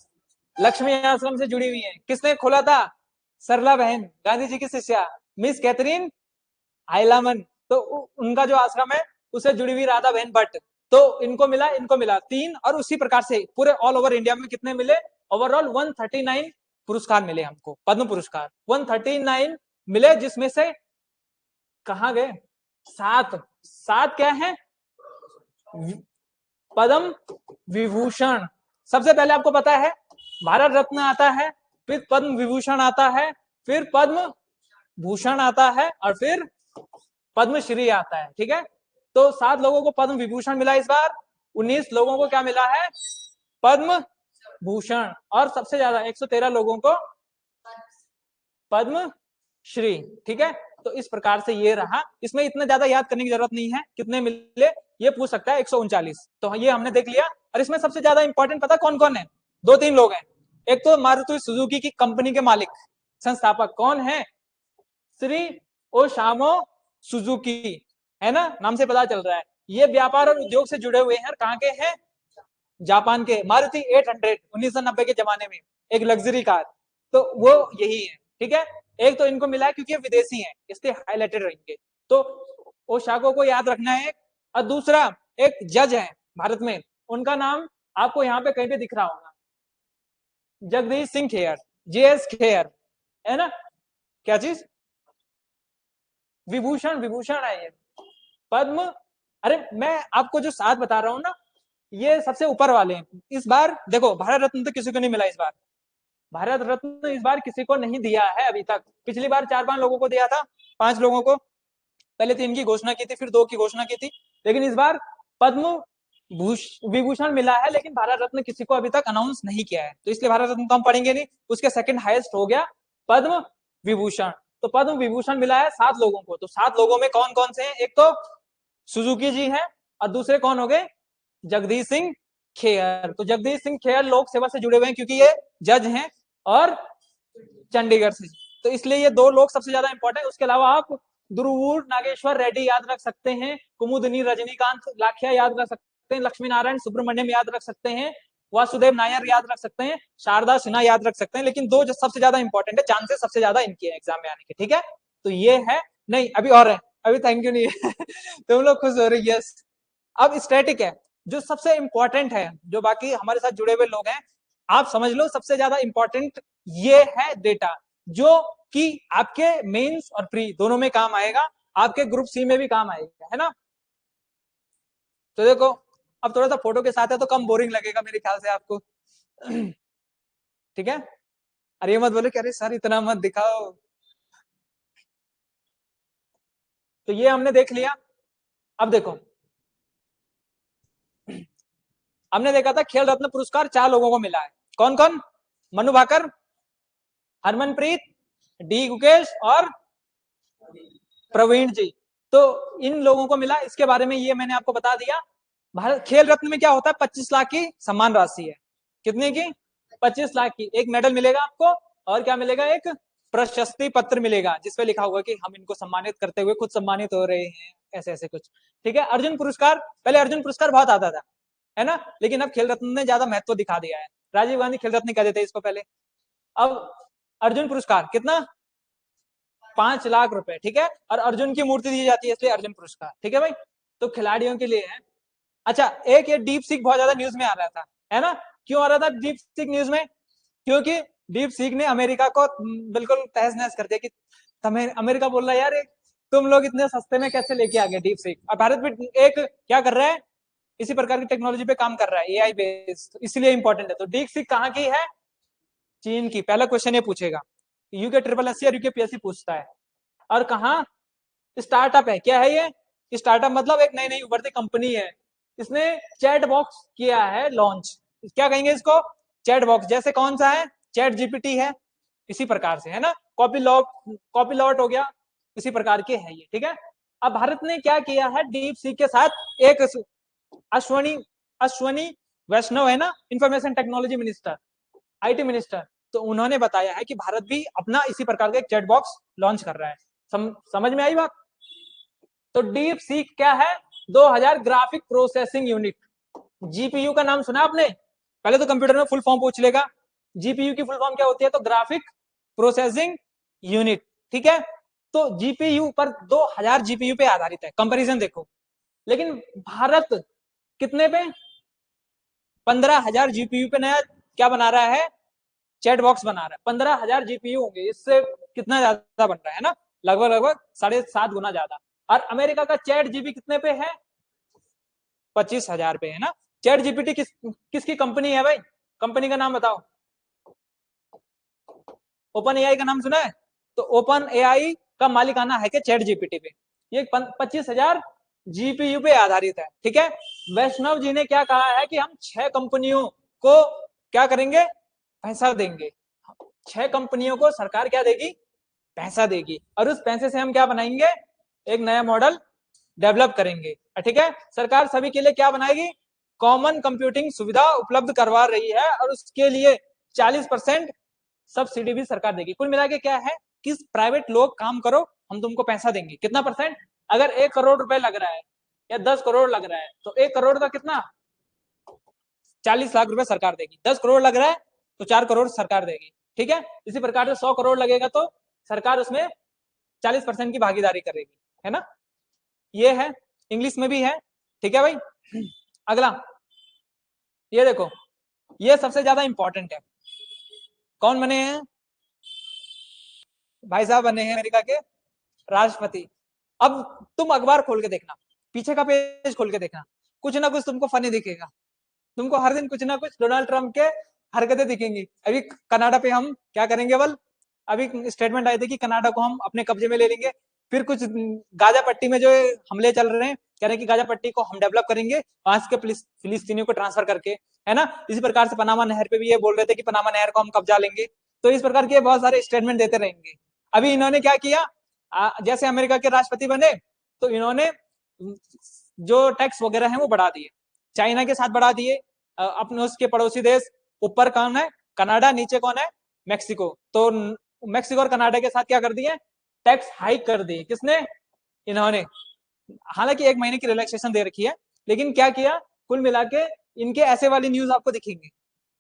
लक्ष्मी आश्रम से जुड़ी हुई है। किसने खोला था, सरला बहन, गांधी जी की शिष्या मिस कैथरीन हाइलामन, तो उनका जो आश्रम है उससे जुड़ी हुई राधा बहन भट्ट। तो इनको मिला 3, और उसी प्रकार से पूरे ऑल ओवर इंडिया में कितने मिले, ओवरऑल 139 पुरस्कार मिले हमको, पद्म पुरस्कार 139 मिले, जिसमें से कहा गए 7 क्या है, पद्म विभूषण। सबसे पहले आपको पता है भारत रत्न आता है, फिर पद्म विभूषण आता है, फिर पद्म भूषण आता है, और फिर पद्मश्री आता है, ठीक है। तो 7 लोगों को पद्म विभूषण मिला इस बार, 19 लोगों को क्या मिला है, पद्म भूषण, और सबसे ज्यादा 113 लोगों को पद्म श्री, ठीक है। तो इस प्रकार से ये रहा, इसमें इतना ज्यादा याद करने की जरूरत नहीं है, कितने मिले ये पूछ सकता है, 139, तो ये हमने देख लिया। और इसमें सबसे ज्यादा इंपॉर्टेंट पता कौन कौन है, 2-3 लोग हैं। एक तो मारुति सुजुकी की कंपनी के मालिक संस्थापक कौन है, श्री ओसामो सुजुकी, है ना, नाम से पता चल रहा है। ये व्यापार और उद्योग से जुड़े हुए हैं, कहाँ के हैं, जापान के। मारुति 800 1990 के जमाने में एक लग्जरी कार, तो वो यही है, ठीक है। एक तो इनको मिला है क्योंकि विदेशी हैं, इसलिए हाईलाइटेड रहेंगे, तो ओसाको को याद रखना है। और दूसरा एक जज है भारत में, उनका नाम आपको यहाँ पे कहीं पे दिख रहा होगा, जगदीश सिंह खेयर, जेएस खेयर, है ना, क्या चीज, विभूषण, विभूषण है ये, पद्म। अरे मैं आपको जो 7 बता रहा हूँ ना, ये सबसे ऊपर वाले हैं। इस बार देखो भारत रत्न तो किसी को नहीं मिला इस बार, भारत रत्न इस बार किसी को नहीं दिया है अभी तक। पिछली बार 4-5 लोगों को दिया था, 5 लोगों को, पहले 3 की घोषणा की थी, फिर 2 की घोषणा की थी, लेकिन इस बार पद्म विभूषण मिला है, लेकिन भारत रत्न किसी को अभी तक अनाउंस नहीं किया है, तो इसलिए भारत रत्न तो हम पढ़ेंगे नहीं। उसके सेकंड हाईएस्ट हो गया पद्म विभूषण। तो पद्म विभूषण मिला है 7 लोगों को। तो 7 लोगों में कौन कौन से हैं? एक तो सुजुकी जी हैं, और दूसरे कौन हो गए? जगदीश सिंह खेयर। तो जगदीश सिंह खेयर लोक सेवा से जुड़े हुए हैं, क्योंकि ये जज हैं और चंडीगढ़ से, तो इसलिए ये 2 लोग सबसे ज्यादा इंपॉर्टेंट है। उसके अलावा आप दुरुवूर नागेश्वर रेड्डी याद रख सकते हैं, कुमुदनी रजनीकांत लाखिया याद रख सकते हैं, लक्ष्मी नारायण सुब्रमण्यम याद रख सकते हैं, वासुदेव नायर याद रख सकते हैं, शारदा सिन्हा याद रख सकते हैं। लेकिन 2 जो सबसे ज्यादा इंपॉर्टेंट है, चांसेस सबसे ज्यादा इनके हैं एग्जाम में आने के, ठीक है। तो ये है, नहीं अभी और है, अभी थैंक यू नहीं है तुम लोग खुश हो रही है। अब स्टैटिक है जो सबसे इंपॉर्टेंट है, जो बाकी हमारे साथ जुड़े हुए लोग हैं, आप समझ लो सबसे ज्यादा इंपॉर्टेंट ये है डेटा, जो कि आपके मेंस और प्री दोनों में काम आएगा, आपके ग्रुप सी में भी काम आएगा, है ना। तो देखो, अब थोड़ा सा फोटो के साथ है तो कम बोरिंग लगेगा मेरे ख्याल से आपको ठीक है। अरे मत बोलो कि अरे सर इतना मत दिखाओ। तो ये हमने देख लिया। अब देखो, हमने देखा था खेल रत्न पुरस्कार 4 लोगों को मिला है। कौन कौन? मनु भाकर, हरमनप्रीत, डी गुकेश और प्रवीण जी। तो इन लोगों को मिला, इसके बारे में ये मैंने आपको बता दिया। भारत खेल रत्न में क्या होता है? 25 लाख की सम्मान राशि है। कितने की? 25 लाख की। एक मेडल मिलेगा आपको, और क्या मिलेगा? एक प्रशस्ति पत्र मिलेगा, जिसपे लिखा होगा कि हम इनको सम्मानित करते हुए खुद सम्मानित हो रहे हैं, ऐसे ऐसे कुछ, ठीक है। अर्जुन पुरस्कार, पहले अर्जुन पुरस्कार बहुत आता था, है ना, लेकिन अब खेल रत्न ने ज्यादा महत्व दिखा दिया है। राजीव गांधी खेल रत्न कहते थे इसको पहले, अब अर्जुन पुरस्कार कितना? 5 लाख रुपए, ठीक है। और अर्जुन की मूर्ति दी जाती है, इसलिए अर्जुन पुरस्कार, ठीक है भाई। तो खिलाड़ियों के लिए है। अच्छा, एक ये डीप सीक बहुत ज्यादा न्यूज में आ रहा था, है ना। क्यों आ रहा था डीप सीक न्यूज में? क्योंकि डीप सीक ने अमेरिका को बिल्कुल तहस नहस कर दिया, कि अमेरिका बोल रहा है यार तुम लोग इतने सस्ते में कैसे लेके आ गए डीप सीक। और भारत भी एक क्या कर रहा है, इसी प्रकार की टेक्नोलॉजी पे काम कर रहा है, एआई बेस्ड, इसलिए इंपॉर्टेंट है। तो डीप सीक कहाँ की है? चीन की। पहला क्वेश्चन ये पूछेगा, यूके ट्रिपल एससी और यूके पीएससी पूछता है। और कहाँ? स्टार्टअप है। क्या है ये? स्टार्टअप मतलब एक नई नई उभरती कंपनी है। इसने चैट बॉक्स किया है लॉन्च। क्या कहेंगे इसको? Chat box. जैसे कौन सा है? चैट जीपीटी है, इसी प्रकार से, है ना। कॉपी लॉट हो गया, इसी प्रकार के है ये, ठीक है। अब भारत ने क्या किया है डीप सी के साथ? एक अश्वनी अश्वनी वैष्णव है ना, information technology minister, IT minister, तो उन्होंने बताया है कि भारत भी अपना इसी प्रकार का एक चैट बॉक्स लॉन्च कर रहा है। समझ में आई बात? तो डीप सीक क्या है? 2000 ग्राफिक प्रोसेसिंग यूनिट। जीपीयू का नाम सुना आपने? पहले तो कंप्यूटर में फुल फॉर्म पूछ लेगा, जीपीयू की फुल फॉर्म क्या होती है? तो ग्राफिक प्रोसेसिंग यूनिट, ठीक है। तो जीपीयू पर 2000 जीपीयू पे आधारित है। कंपैरिजन देखो, लेकिन भारत कितने पे? 15,000 जीपीयू पे नया क्या बना रहा है? चैट बॉक्स बना रहा है। 15,000 जीपीयू होंगे, इससे कितना ज्यादा बन रहा है ना, लगभग लगभग 7.5 गुना ज्यादा। और अमेरिका का चैट जीपी कितने पे है? 25,000 पे, है ना। चैट जीपीटी किसकी कंपनी है भाई? कंपनी का नाम बताओ। ओपन एआई का नाम सुना है? तो ओपन एआई का मालिकाना है कि चैट जीपीटी पे। ये 25,000 जीपीयू पे आधारित है, ठीक है। वैष्णव जी ने क्या कहा है कि हम 6 कंपनियों को क्या करेंगे? पैसा देंगे। 6 कंपनियों को सरकार क्या देगी? पैसा देगी, और उस पैसे से हम क्या बनाएंगे? एक नया मॉडल डेवलप करेंगे, ठीक है। सरकार सभी के लिए क्या बनाएगी? कॉमन कंप्यूटिंग सुविधा उपलब्ध करवा रही है, और उसके लिए 40% सब्सिडी भी सरकार देगी। कुल मिला के क्या है कि प्राइवेट लोग काम करो, हम तुमको पैसा देंगे। कितना परसेंट? अगर 1 करोड़ रुपए लग रहा है या 10 करोड़ लग रहा है, तो 1 करोड़ का कितना? 40 लाख रुपए सरकार देगी। 10 करोड़ लग रहा है तो 4 करोड़ सरकार देगी, ठीक है। इसी प्रकार से 100 करोड़ लगेगा तो सरकार उसमें 40% की भागीदारी करेगी, है ना। ये है, इंग्लिश में भी है, ठीक है भाई। अगला ये देखो, ये सबसे ज्यादा इंपॉर्टेंट है। कौन बने हैं? भाई साहब बने हैं अमेरिका के राष्ट्रपति। अब तुम अखबार खोल के देखना, पीछे का पेज खोल के देखना, कुछ ना कुछ तुमको फनी दिखेगा। तुमको हर दिन कुछ ना कुछ डोनाल्ड ट्रंप के हरकतें दिखेंगी। अभी कनाडा पे हम क्या करेंगे बल, अभी स्टेटमेंट आए थे कि कनाडा को हम अपने कब्जे में ले लेंगे। फिर कुछ गाजा पट्टी में जो हमले चल रहे हैं, कह रहे हैं कि गाजा पट्टी को हम डेवलप करेंगे वहां के फिलिस्तीनियों को ट्रांसफर करके, है ना। इसी प्रकार से पनामा नहर पे भी ये बोल रहे थे कि पनामा नहर को हम कब्जा लेंगे। तो इस प्रकार के बहुत सारे स्टेटमेंट देते रहेंगे। अभी इन्होंने क्या किया, जैसे अमेरिका के राष्ट्रपति बने तो इन्होंने जो टैक्स वगैरह है वो बढ़ा दिए, चाइना के साथ बढ़ा दिए, अपने उसके पड़ोसी देश, ऊपर कौन है कनाडा, नीचे कौन है मैक्सिको। तो मैक्सिको और कनाडा के साथ क्या कर दिए, टैक्स हाइक कर दी। किसने, इन्होंने। हालांकि 1 महीने की रिलैक्सेशन दे रखी है, लेकिन क्या किया, कुल मिला के इनके ऐसे वाली न्यूज आपको दिखेंगे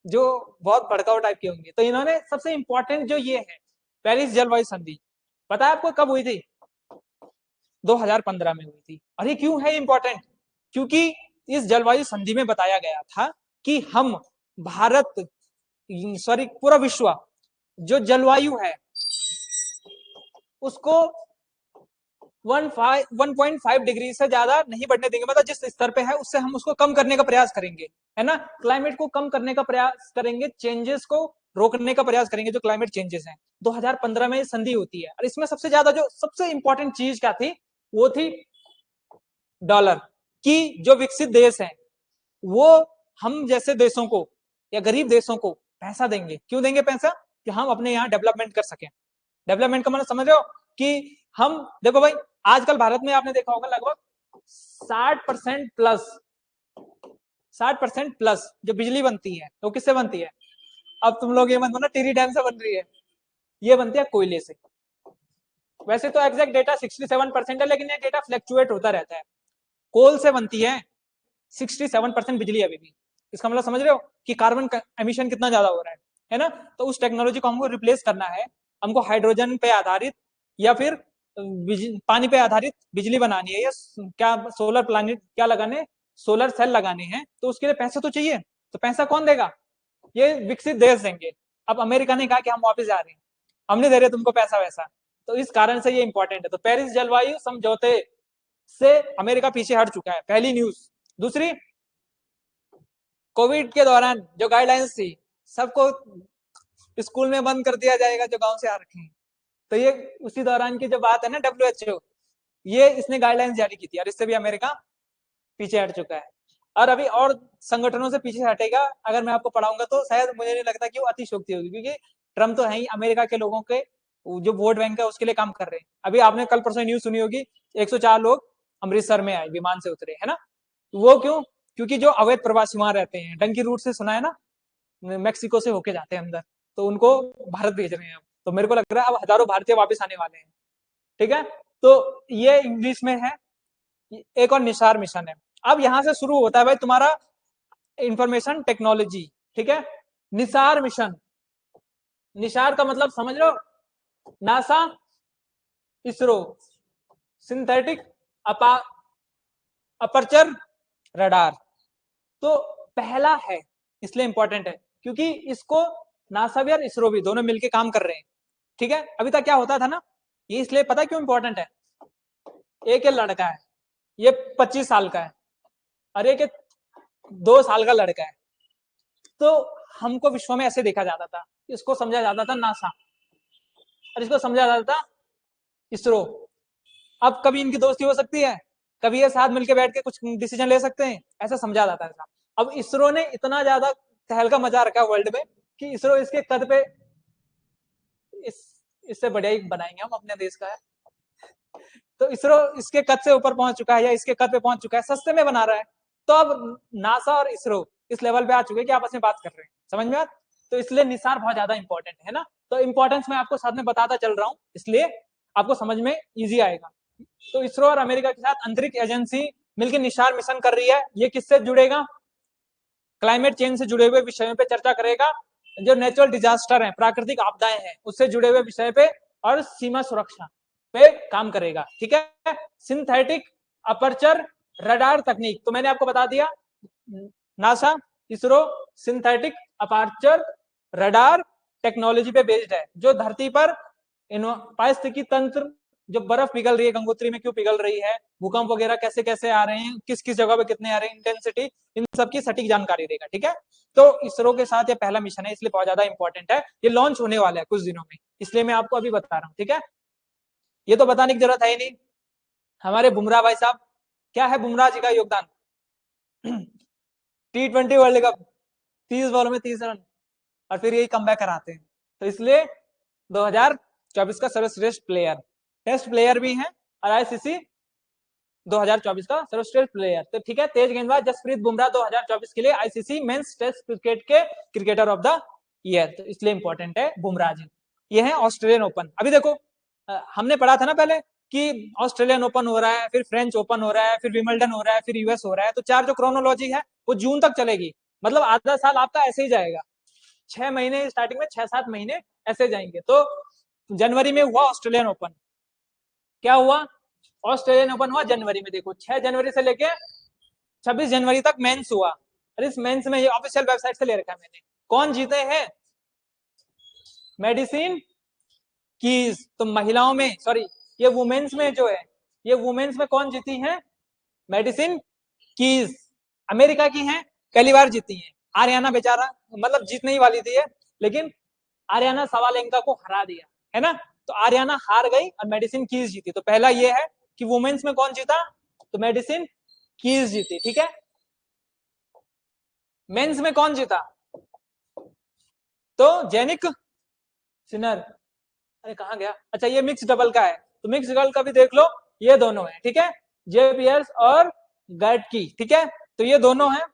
जो बहुत भड़काऊ टाइप के होंगे। तो इन्होंने सबसे इंपॉर्टेंट जो ये है, पेरिस जलवायु संधि, पता है आपको कब हुई थी, 2015 में हुई थी। और ये क्यों है इंपॉर्टेंट, क्योंकि इस जलवायु संधि में बताया गया था कि हम भारत, सॉरी पूरा विश्व, जो जलवायु है उसको 1.5 डिग्री से ज्यादा नहीं बढ़ने देंगे। मतलब जिस स्तर पे है उससे हम उसको कम करने का प्रयास करेंगे, है ना। क्लाइमेट को कम करने का प्रयास करेंगे, चेंजेस को रोकने का प्रयास करेंगे, जो क्लाइमेट चेंजेस हैं। 2015 में संधि होती है, और इसमें सबसे ज्यादा जो सबसे इंपॉर्टेंट चीज क्या थी, वो थी डॉलर की। जो विकसित देश हैं वो हम जैसे देशों को या गरीब देशों को पैसा देंगे। क्यों देंगे पैसा, कि हम अपने यहाँ डेवलपमेंट कर सकें। डेवलपमेंट का मतलब समझ रहे हो, कि हम देखो भाई, आजकल भारत में आपने देखा होगा लगभग 60% प्लस, 60% प्लस जो बिजली बनती है वो किससे बनती है, अब तुम लोग ये मत बोलना टिहरी डैम से बन रही है, ये बनती है कोयले से। वैसे तो एग्जैक्ट डेटा 67% है, लेकिन ये डेटा फ्लक्चुएट होता रहता है। कोल से बनती है 67% बिजली अभी भी। इसका मतलब समझ रहे हो कि कार्बन एमिशन कितना ज्यादा हो रहा है ना। तो उस टेक्नोलॉजी को हमको रिप्लेस करना है, हमको हाइड्रोजन पे आधारित या फिर पानी पे आधारित बिजली बनानी है, या क्या सोलर प्लानिट क्या लगाने, सोलर सेल लगाने हैं। तो उसके लिए पैसा तो चाहिए, तो पैसा कौन देगा, ये विकसित देश देंगे। अब अमेरिका ने कहा कि हम वापस जा रहे हैं, हम नहीं दे रहे तुमको पैसा वैसा। तो इस कारण से ये इंपॉर्टेंट है। तो पेरिस जलवायु समझौते से अमेरिका पीछे हट चुका है, पहली न्यूज। दूसरी, कोविड के दौरान जो गाइडलाइंस थी, सबको स्कूल में बंद कर दिया जाएगा जो गांव से आ रखे हैं। तो ये उसी दौरान की जो बात है ना, WHO, ये इसने गाइडलाइंस जारी की थी, और इससे भी अमेरिका पीछे हट चुका है। और अभी और संगठनों से पीछे हटेगा अगर मैं आपको पढ़ाऊंगा तो शायद मुझे नहीं लगता कि वो अतिशोक्ति होगी, क्योंकि ट्रम्प तो है ही, अमेरिका के लोगों के जो वोट बैंक है उसके लिए काम कर रहे हैं। अभी आपने कल परसों न्यूज सुनी होगी, 104 लोग अमृतसर में आए, विमान से उतरे, है ना। वो क्यों, क्योंकि जो अवैध प्रवासी वहां रहते हैं, डंकी रूट से सुना है ना, मैक्सिको से होके जाते हैं अंदर, तो उनको भारत भेज रहे हैं अब। तो मेरे को लग रहा है अब हजारों भारतीय वापस आने वाले हैं, ठीक है। तो ये इंग्लिश में है। एक और निसार मिशन है। अब यहां से शुरू होता है भाई तुम्हारा इंफॉर्मेशन टेक्नोलॉजी, ठीक है। निसार मिशन, निसार का मतलब समझ लो, NASA, ISRO, synthetic aperture radar. तो पहला है, इसलिए इंपॉर्टेंट है क्योंकि इसको नासा भी और इसरो भी दोनों मिलके काम कर रहे हैं, ठीक है। अभी तक क्या होता था ना, ये इसलिए पता क्यों इंपॉर्टेंट है, एक लड़का है, ये 25 साल का है, और एक 2 साल का लड़का है। तो हमको विश्व में ऐसे देखा जाता था, इसको समझा जाता था नासा और इसको समझा जाता था इसरो। अब कभी इनकी दोस्ती हो सकती है, कभी ये साथ मिलकर बैठ के कुछ डिसीजन ले सकते हैं, ऐसा समझा जाता है। अब इसरो ने इतना ज्यादा तहलका मचा रखा है वर्ल्ड में कि इसरो इसके कद पे, इससे बढ़िया ही बनाएंगे हम अपने देश का है। तो इसरो इसके कद से ऊपर पहुंच चुका है, या इसके कद पे पहुंच चुका है, सस्ते में बना रहा है। तो अब नासा और इसरो इस लेवल पे आ चुके हैं कि आपस में बात कर रहे हैं, समझ में आता। तो इसलिए निसार बहुत ज्यादा इंपॉर्टेंट है ना। तो इंपॉर्टेंस मैं आपको साथ में बताता चल रहा हूँ, इसलिए आपको समझ में इजी आएगा। तो इसरो और अमेरिका के साथ अंतरिक्ष एजेंसी मिलकर निसार मिशन कर रही है। ये किससे जुड़ेगा, क्लाइमेट चेंज से जुड़े हुए विषयों पे चर्चा करेगा, जो नेचुरल डिजास्टर है, प्राकृतिक आपदाएं हैं, उससे जुड़े हुए विषय पे, और सीमा सुरक्षा पे काम करेगा, ठीक है। सिंथेटिक अपर्चर रडार तकनीक, तो मैंने आपको बता दिया, NASA, ISRO synthetic aperture radar technology पे बेस्ड है, जो धरती पर पारिस्थितिकी तंत्र जो बर्फ पिघल रही है गंगोत्री में क्यों पिघल रही है, भूकंप वगैरह कैसे कैसे आ रहे हैं, किस किस जगह पे कितने आ रहे हैं, इंटेंसिटी, इन सब की सटीक जानकारी देगा। ठीक है, तो इसरो के साथ ये पहला मिशन है, इसलिए बहुत ज्यादा इंपॉर्टेंट है। ये लॉन्च होने वाला है कुछ दिनों में, इसलिए मैं आपको अभी बता रहा हूँ। ठीक है, ये तो बताने की जरूरत है ही नहीं। हमारे बुमराह भाई साहब, क्या है बुमराह जी का योगदान? T20 वर्ल्ड कप 30 बॉलों में 30 रन, और फिर यही कमबैक कराते हैं। तो इसलिए 2024 का सर्वश्रेष्ठ प्लेयर, टेस्ट प्लेयर भी हैं, और आईसीसी 2024 का सर्वश्रेष्ठ प्लेयर। तो ठीक है, तेज गेंदबाज जसप्रीत बुमराह 2024 के लिए आईसीसी मेंस टेस्ट क्रिकेट के क्रिकेटर ऑफ द ईयर, तो इसलिए इंपॉर्टेंट है बुमराह जी। ये है ऑस्ट्रेलियन ओपन। अभी देखो हमने पढ़ा था ना पहले कि ऑस्ट्रेलियन ओपन हो रहा है, फिर फ्रेंच ओपन हो रहा है, फिर विमल्डन हो रहा है, फिर यूएस हो रहा है। तो चार जो क्रोनोलॉजी है वो जून तक चलेगी, मतलब आधा साल आपका ऐसे ही जाएगा। 6 महीने स्टार्टिंग में, 6-7 महीने ऐसे जाएंगे। तो जनवरी में हुआ ऑस्ट्रेलियन ओपन, क्या हुआ? ऑस्ट्रेलियन ओपन हुआ जनवरी में। देखो 6 जनवरी से लेके 26 जनवरी तक मेंस हुआ, और इस मेंस में ये ऑफिशियल वेबसाइट से ले रखा है मैंने। कौन जीते हैं? Medicine keys. तो महिलाओं में, सॉरी ये वुमेन्स में जो है, ये वुमेन्स में कौन जीती है? मेडिसिन कीज, अमेरिका की हैं, पहली बार जीती हैं। आर्याना बेचारा, मतलब जीतने ही वाली थी ये, लेकिन आर्याना सवालेंका को हरा दिया, है ना। तो आर्याना हार गई और मेडिसिन कीज जीती। तो पहला ये है कि वुमेन्स में कौन जीता? तो मेडिसिन कीज जीती। ठीक है, मेंस में कौन जीता? तो जेनिक सिनर। अरे कहाँ गया? अच्छा ये मिक्स डबल का है, तो मिक्स डबल का भी देख लो, ये दोनों है। ठीक है, जे पियर्स और गैट की। ठीक है, तो ये दोनों है,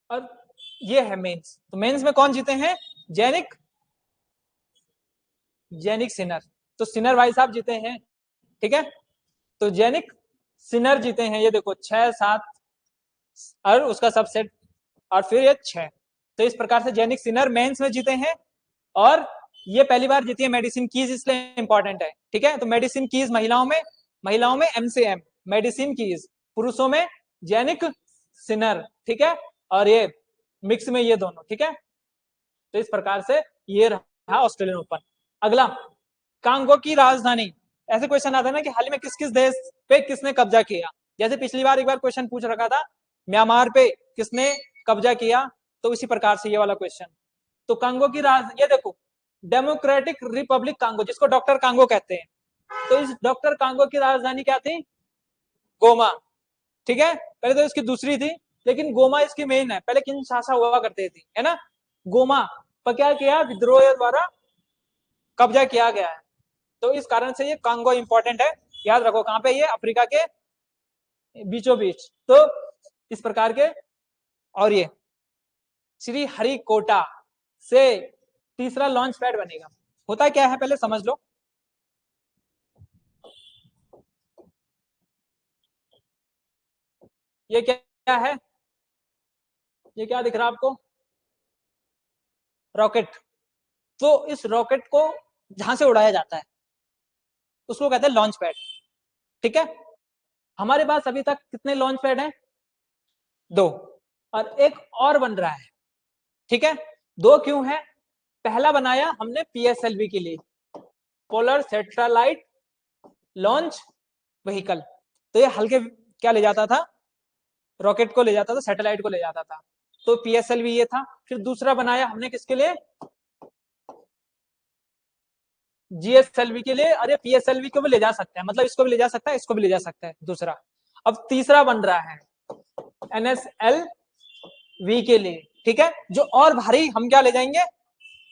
और ये है मेंस। तो मेंस में कौन जीते हैं? Jannik Sinner. तो सिनर भाई साहब जीते हैं। ठीक है, तो जेनिक सिनर जीते हैं। ये देखो 6-7 और उसका सबसेट, और फिर ये 6। तो इस प्रकार से जेनिक सिनर मेंस में जीते हैं, और ये पहली बार जीती है मेडिसिन कीज, इसलिए इंपॉर्टेंट है। ठीक है, तो मेडिसिन कीज महिलाओं में MCM मेडिसिन कीज, पुरुषों में जेनिक सिनर। ठीक है, और ये मिक्स में ये दोनों। ठीक है, तो इस प्रकार से ये रहा ऑस्ट्रेलियन ओपन। अगला, कांगो की राजधानी। ऐसे क्वेश्चन आता है ना कि हाल में किस किस देश पे किसने कब्जा किया। जैसे पिछली बार एक बार क्वेश्चन पूछ रखा था, म्यांमार पे किसने कब्जा किया, तो इसी प्रकार से ये वाला क्वेश्चन। तो कांगो की ये देखो, डेमोक्रेटिक रिपब्लिक कांगो, जिसको डॉक्टर कांगो कहते हैं। तो इस डॉक्टर कांगो की राजधानी क्या थी? गोमा। ठीक है, पहले तो इसकी दूसरी थी, लेकिन गोमा इसकी मेन है। पहले किंशासा हुआ करते थी, है ना। गोमा पर क्या किया? विद्रोह द्वारा कब्जा किया गया है। तो इस कारण से ये कांगो इंपॉर्टेंट है, याद रखो। कहां पे? ये अफ्रीका के बीचों बीच। तो इस प्रकार के, और ये श्री हरिकोटा से तीसरा लॉन्च पैड बनेगा। होता क्या है पहले समझ लो। ये क्या है? ये क्या दिख रहा है आपको? रॉकेट। तो इस रॉकेट को जहां से उड़ाया जाता है उसको कहते हैं लॉन्च पैड। ठीक है, हमारे पास अभी तक कितने लॉन्च पैड हैं? 2, और एक और बन रहा है। ठीक है, 2 क्यों है? पहला बनाया हमने PSLV के लिए, पोलर सैटेलाइट लॉन्च व्हीकल। तो ये हल्के क्या ले जाता था? रॉकेट को ले जाता था, सैटेलाइट को ले जाता था। तो PSLV ये था। फिर दूसरा बनाया हमने किसके लिए? GSLV के लिए। अरे PSLV को भी ले जा सकता है, मतलब इसको भी ले जा सकता है, इसको भी ले जा सकता है दूसरा। अब तीसरा बन रहा है NSLV के लिए। ठीक है, जो और भारी हम क्या ले जाएंगे?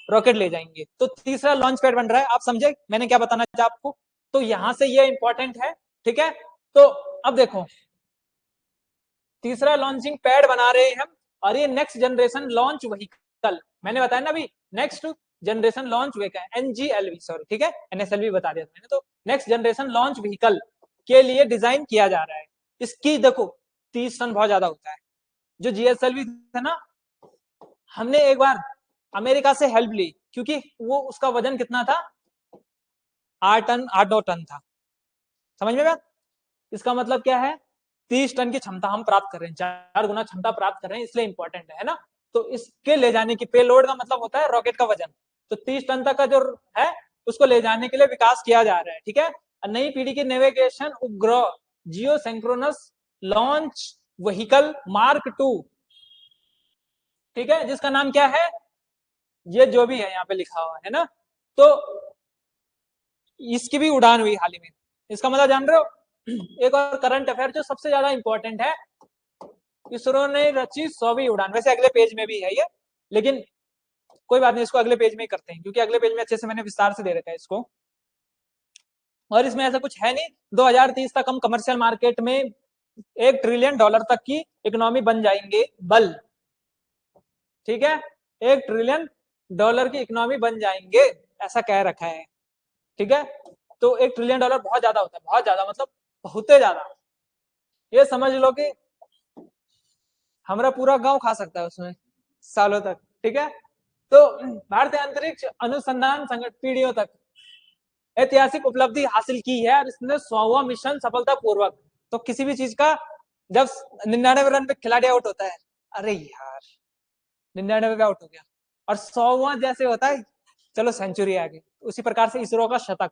रॉकेट ले जाएंगे। तो तीसरा लॉन्च पैड बन रहा है। आप समझे मैंने क्या बताना चाहा आपको? तो यहां से ये इंपॉर्टेंट है। ठीक है, तो अब देखो, तीसरा लॉन्चिंग पैड बना रहे हैं हम, और ये नेक्स्ट जनरेशन लॉन्च व्हीकल। मैंने बताया ना अभी, next generation launch vehicle NGLV, sorry. ठीक है, NSLV बता दिया मैंने। तो नेक्स्ट जनरेशन लॉन्च व्हीकल के लिए डिजाइन किया जा रहा है। इसकी देखो 30 टन बहुत ज्यादा होता है। जो GSLV था ना, हमने एक बार अमेरिका से हेल्प ली, क्योंकि वो उसका वजन कितना था? 8-9 टन था। समझ में बात? इसका मतलब क्या है? 30 टन की क्षमता हम प्राप्त कर रहे हैं, 4 गुना क्षमता प्राप्त कर रहे हैं, इसलिए इंपॉर्टेंट है ना। तो इसके ले जाने की पेलोड का मतलब होता है रॉकेट का वजन। तो 30 टन तक का जो है उसको ले जाने के लिए विकास किया जा रहा है, ठीक है। नई पीढ़ी के नेविगेशन उपग्रह जियो सिंक्रोनस लॉन्च व्हीकल मार्क 2, ठीक है, जिसका नाम क्या है, ये जो भी है यहाँ पे लिखा हुआ है ना, तो इसकी भी उड़ान हुई हाल ही में। इसका मतलब जान रहे हो। एक और करंट अफेयर जो सबसे ज्यादा इंपॉर्टेंट है, इसरो ने रची 100वीं उड़ान, वैसे अगले पेज में भी है ये, लेकिन कोई बात नहीं, इसको अगले पेज में ही करते हैं, क्योंकि अगले पेज में अच्छे से मैंने विस्तार से दे रखा है इसको। और इसमें ऐसा कुछ है नहीं, 2030 तक हम कमर्शियल मार्केट में $1 ट्रिलियन तक की इकोनॉमी बन जाएंगे बल, ठीक है, $1 ट्रिलियन की इकोनॉमी बन जाएंगे, ऐसा कह रखा है, ठीक है। तो $1 ट्रिलियन बहुत ज्यादा होता है, बहुत ज्यादा मतलब बहुत ज्यादा, ये समझ लो कि हमारा पूरा गांव खा सकता है उसमें सालों तक, ठीक है। तो भारतीय अंतरिक्ष अनुसंधान संगठन पीढ़ियों तक ऐतिहासिक उपलब्धि हासिल की है और इसने 100वां मिशन सफलतापूर्वक, तो किसी भी चीज का जब 99 रन पे खिलाड़ी आउट होता है, अरे यार 99 पे आउट हो गया, और 100वां जैसे होता है चलो सेंचुरी आ गई, उसी प्रकार से इसरो का शतक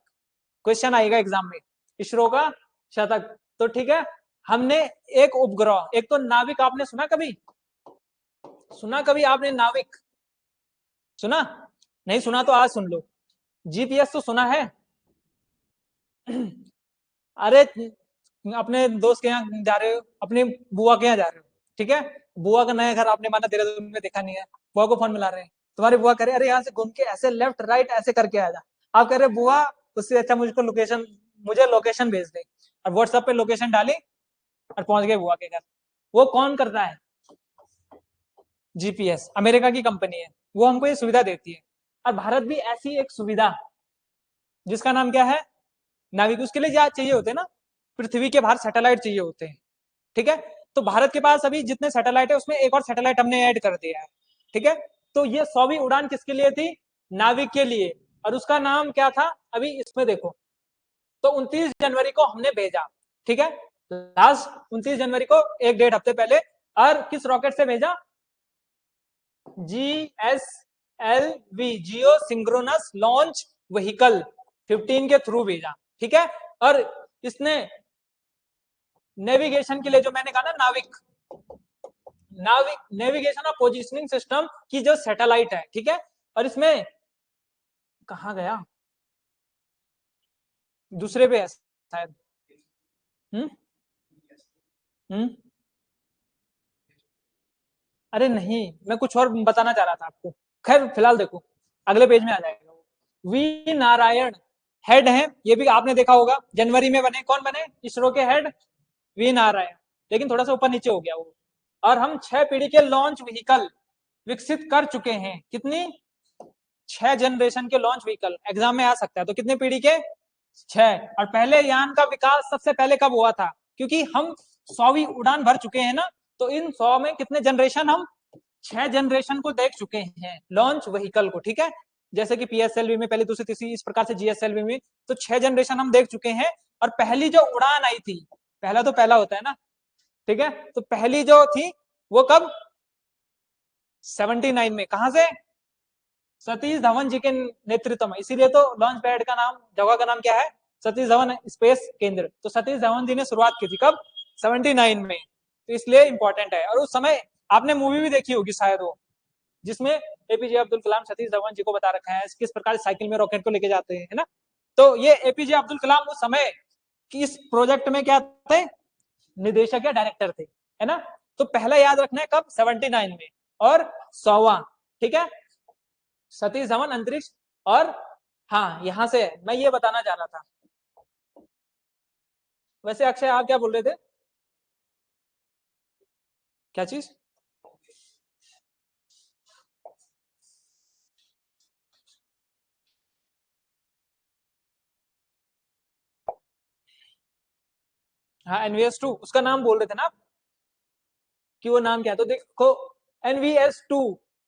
क्वेश्चन आएगा एग्जाम में, इसरो का शतक। तो ठीक है, हमने एक उपग्रह, एक तो नाविक, आपने सुना कभी, सुना कभी आपने नाविक सुना, नहीं सुना तो आज सुन लो। जीपीएस तो सुना है, अरे अपने दोस्त के यहाँ जा रहे हो, अपनी बुआ के यहाँ जा रहे हो, ठीक है, बुआ का नया घर आपने माना देहरादून में देखा नहीं है, बुआ को फोन मिला रहे हैं, तुम्हारी बुआ कह रही अरे यहाँ से घूम के ऐसे लेफ्ट राइट ऐसे करके आ जा, आप कह रहे बुआ उससे अच्छा मुझको लोकेशन, मुझे लोकेशन भेज दे, और व्हाट्सएप पे लोकेशन डाली और पहुंच गए बुआ के घर। वो कौन करता है, जीपीएस, अमेरिका की कंपनी है, वो हमको ये सुविधा देती है। और भारत भी ऐसी एक सुविधा जिसका नाम क्या है, नाविक, उसके लिए क्या चाहिए होते हैं ना, पृथ्वी के बाहर सैटेलाइट चाहिए होते हैं, ठीक है। तो भारत के पास अभी जितने सैटेलाइट है उसमें एक और सैटेलाइट हमने ऐड कर दिया है, ठीक है। तो ये 100वीं उड़ान किसके लिए थी, नाविक के लिए, और उसका नाम क्या था, अभी इसमें देखो, तो 29 जनवरी को हमने भेजा, ठीक है, लास्ट 29 जनवरी को, एक डेढ़ हफ्ते पहले, और किस रॉकेट से भेजा, GSLV जियो सिंक्रोनस लॉन्च व्हीकल 15 के थ्रू भेजा, ठीक है। और इसने नेविगेशन के लिए, जो मैंने कहा ना नाविक, नाविक नेविगेशन और पोजिशनिंग सिस्टम की जो सैटेलाइट है, ठीक है, और इसमें कहा गया, दूसरे पे है शायद, हम्म हम्म अरे नहीं, मैं कुछ और बताना चाह रहा था आपको, खैर फिलहाल देखो अगले पेज में आ जाएगा। वी नारायण हेड है, ये भी आपने देखा होगा, जनवरी में बने, कौन बने, इसरो के हेड वी नारायण, लेकिन थोड़ा सा ऊपर नीचे हो गया वो। और हम 6 पीढ़ी के लॉन्च व्हीकल विकसित कर चुके हैं, कितनी, 6 जनरेशन के लॉन्च व्हीकल, एग्जाम में आ सकता है, तो कितने पीढ़ी के, 6। और पहले यान का विकास सबसे पहले कब हुआ था, क्योंकि हम 100वीं उड़ान भर चुके हैं ना, तो इन 100 में कितने जनरेशन, हम 6 जनरेशन को देख चुके हैं लॉन्च व्हीकल को, ठीक है। जैसे कि पीएसएलवी में पहली दूसरी तीसरी, इस प्रकार से जीएसएलवी में, तो 6 जनरेशन हम देख चुके हैं। और पहली जो उड़ान आई थी, पहला तो पहला होता है ना, ठीक है, तो पहली जो थी वो कब, 79 में, कहां से, सतीश धवन जी के नेतृत्व में, इसीलिए तो लॉन्च पैड का नाम, जगह का नाम क्या है, सतीश धवन स्पेस केंद्र, तो सतीश धवन जी ने शुरुआत की थी कब, 79 में, तो इसलिए इंपॉर्टेंट है। और उस समय आपने मूवी भी देखी होगी शायद वो, जिसमें एपीजे अब्दुल कलाम सतीश धवन जी को बता रखा है किस प्रकार साइकिल में रॉकेट को लेके जाते हैं, है ना। तो ये एपीजे अब्दुल कलाम उस समय कि इस प्रोजेक्ट में क्या थे, निदेशक या डायरेक्टर थे, है ना। तो पहला याद रखना है कब, 79 में, और 100वां, ठीक है, सतीश धवन अंतरिक्ष। और हाँ, यहां से मैं ये बताना चाह रहा था, वैसे अक्षय आप क्या बोल रहे थे, क्या चीज, हाँ NVS2, उसका नाम बोल रहे थे ना आप, कि वो नाम क्या है, तो देखो NVS2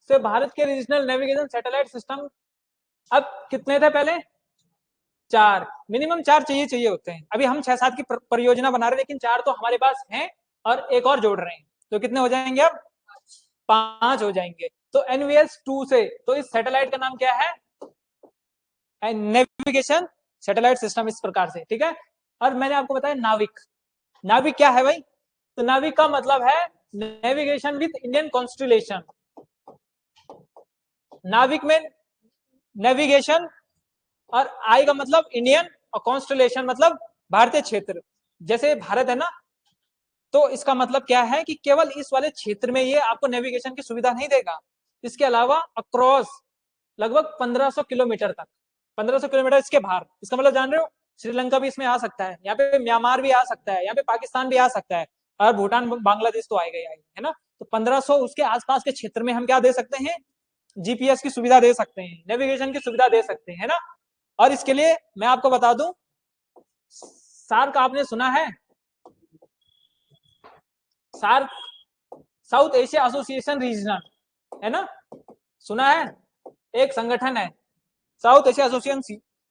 से भारत के रीजनल नेविगेशन सैटेलाइट सिस्टम, अब कितने थे पहले, 4, मिनिमम 4 चाहिए चाहिए होते हैं, अभी हम 6-7 की परियोजना बना रहे हैं, लेकिन 4 तो हमारे पास हैं, और एक और जोड़ रहे हैं, तो कितने हो जाएंगे अब, 5 हो जाएंगे। तो NVS2 से, तो इस सैटेलाइट का नाम क्या है, नेविगेशन सैटेलाइट सिस्टम इस प्रकार से, ठीक है। और मैंने आपको बताया नाविक, नाविक क्या है भाई, तो नाविक का मतलब है नेविगेशन विद इंडियन कॉन्स्टिलेशन। नाविक में नेविगेशन और आई का मतलब इंडियन और कॉन्स्टिलेशन मतलब भारतीय क्षेत्र, जैसे भारत है ना, तो इसका मतलब क्या है कि केवल इस वाले क्षेत्र में ये आपको नेविगेशन की सुविधा नहीं देगा, इसके अलावा अक्रॉस लगभग 1500 किलोमीटर तक, 1500 किलोमीटर इसके बाहर, इसका मतलब जान रहे हो, श्रीलंका भी इसमें आ सकता है, यहाँ पे म्यांमार भी आ सकता है, यहाँ पे पाकिस्तान भी आ सकता है, और भूटान बांग्लादेश तो आएगा ही आएगा, है ना। तो 1500 उसके आसपास के क्षेत्र में हम क्या दे सकते हैं, जीपीएस की सुविधा दे सकते हैं, नेविगेशन की सुविधा दे सकते हैं, है ना। और इसके लिए मैं आपको बता दूं, सार्क आपने सुना है, SAARC South Asia association regional, है ना, सुना है, एक संगठन है साउथ एशिया एसोसिएशन,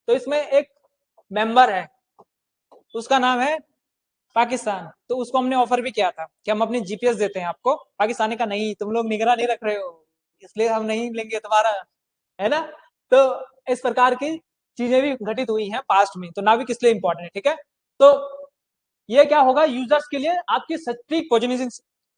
तो इसमें एक मेंबर है, उसका नाम है पाकिस्तान, तो उसको हमने ऑफर भी किया था कि हम अपनी जीपीएस देते हैं आपको, पाकिस्तानी का नहीं, तुम लोग निगरानी नहीं रख रहे हो इसलिए हम नहीं लेंगे तुम्हारा, है ना। तो इस प्रकार की चीजें भी घटित हुई हैं पास्ट में, तो नाविक इसलिए इंपॉर्टेंट है, ठीक है। तो ये क्या होगा, यूजर्स के लिए आपकी सटीक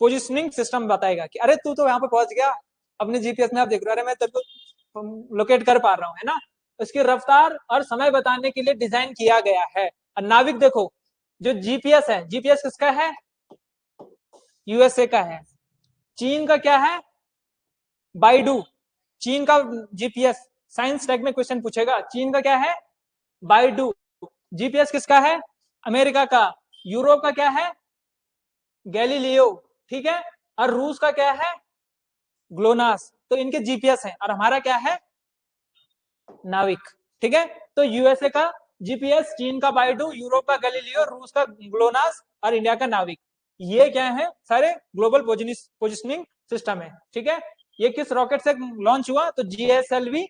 पोजिशनिंग सिस्टम बताएगा कि अरे तू तो यहाँ पे पहुंच गया, अपने जीपीएस में आप देख रहे हो, अरे मैं तेरे को लोकेट कर पा रहा हूँ, है ना। इसकी रफ्तार और समय बताने के लिए डिजाइन किया गया है। और नाविक देखो, जो जीपीएस है, जीपीएस किसका है, यूएसए का है। चीन का क्या है, बाइडू, चीन का जीपीएस, साइंस टैग में क्वेश्चन पूछेगा, चीन का क्या है, बाइडू। जीपीएस किसका है, अमेरिका का। यूरोप का क्या है, गैलीलियो, ठीक है। और रूस का क्या है, ग्लोनास। तो इनके जीपीएस है, और हमारा क्या है, नाविक, ठीक है। तो यूएसए का जीपीएस, चीन का बाइडू, यूरोप का गैलीलियो, रूस का ग्लोनास और इंडिया का नाविक, ये क्या है, सारे ग्लोबल पोजिशनिंग सिस्टम है, ठीक है। ये किस रॉकेट से लॉन्च हुआ, तो जीएसएलवी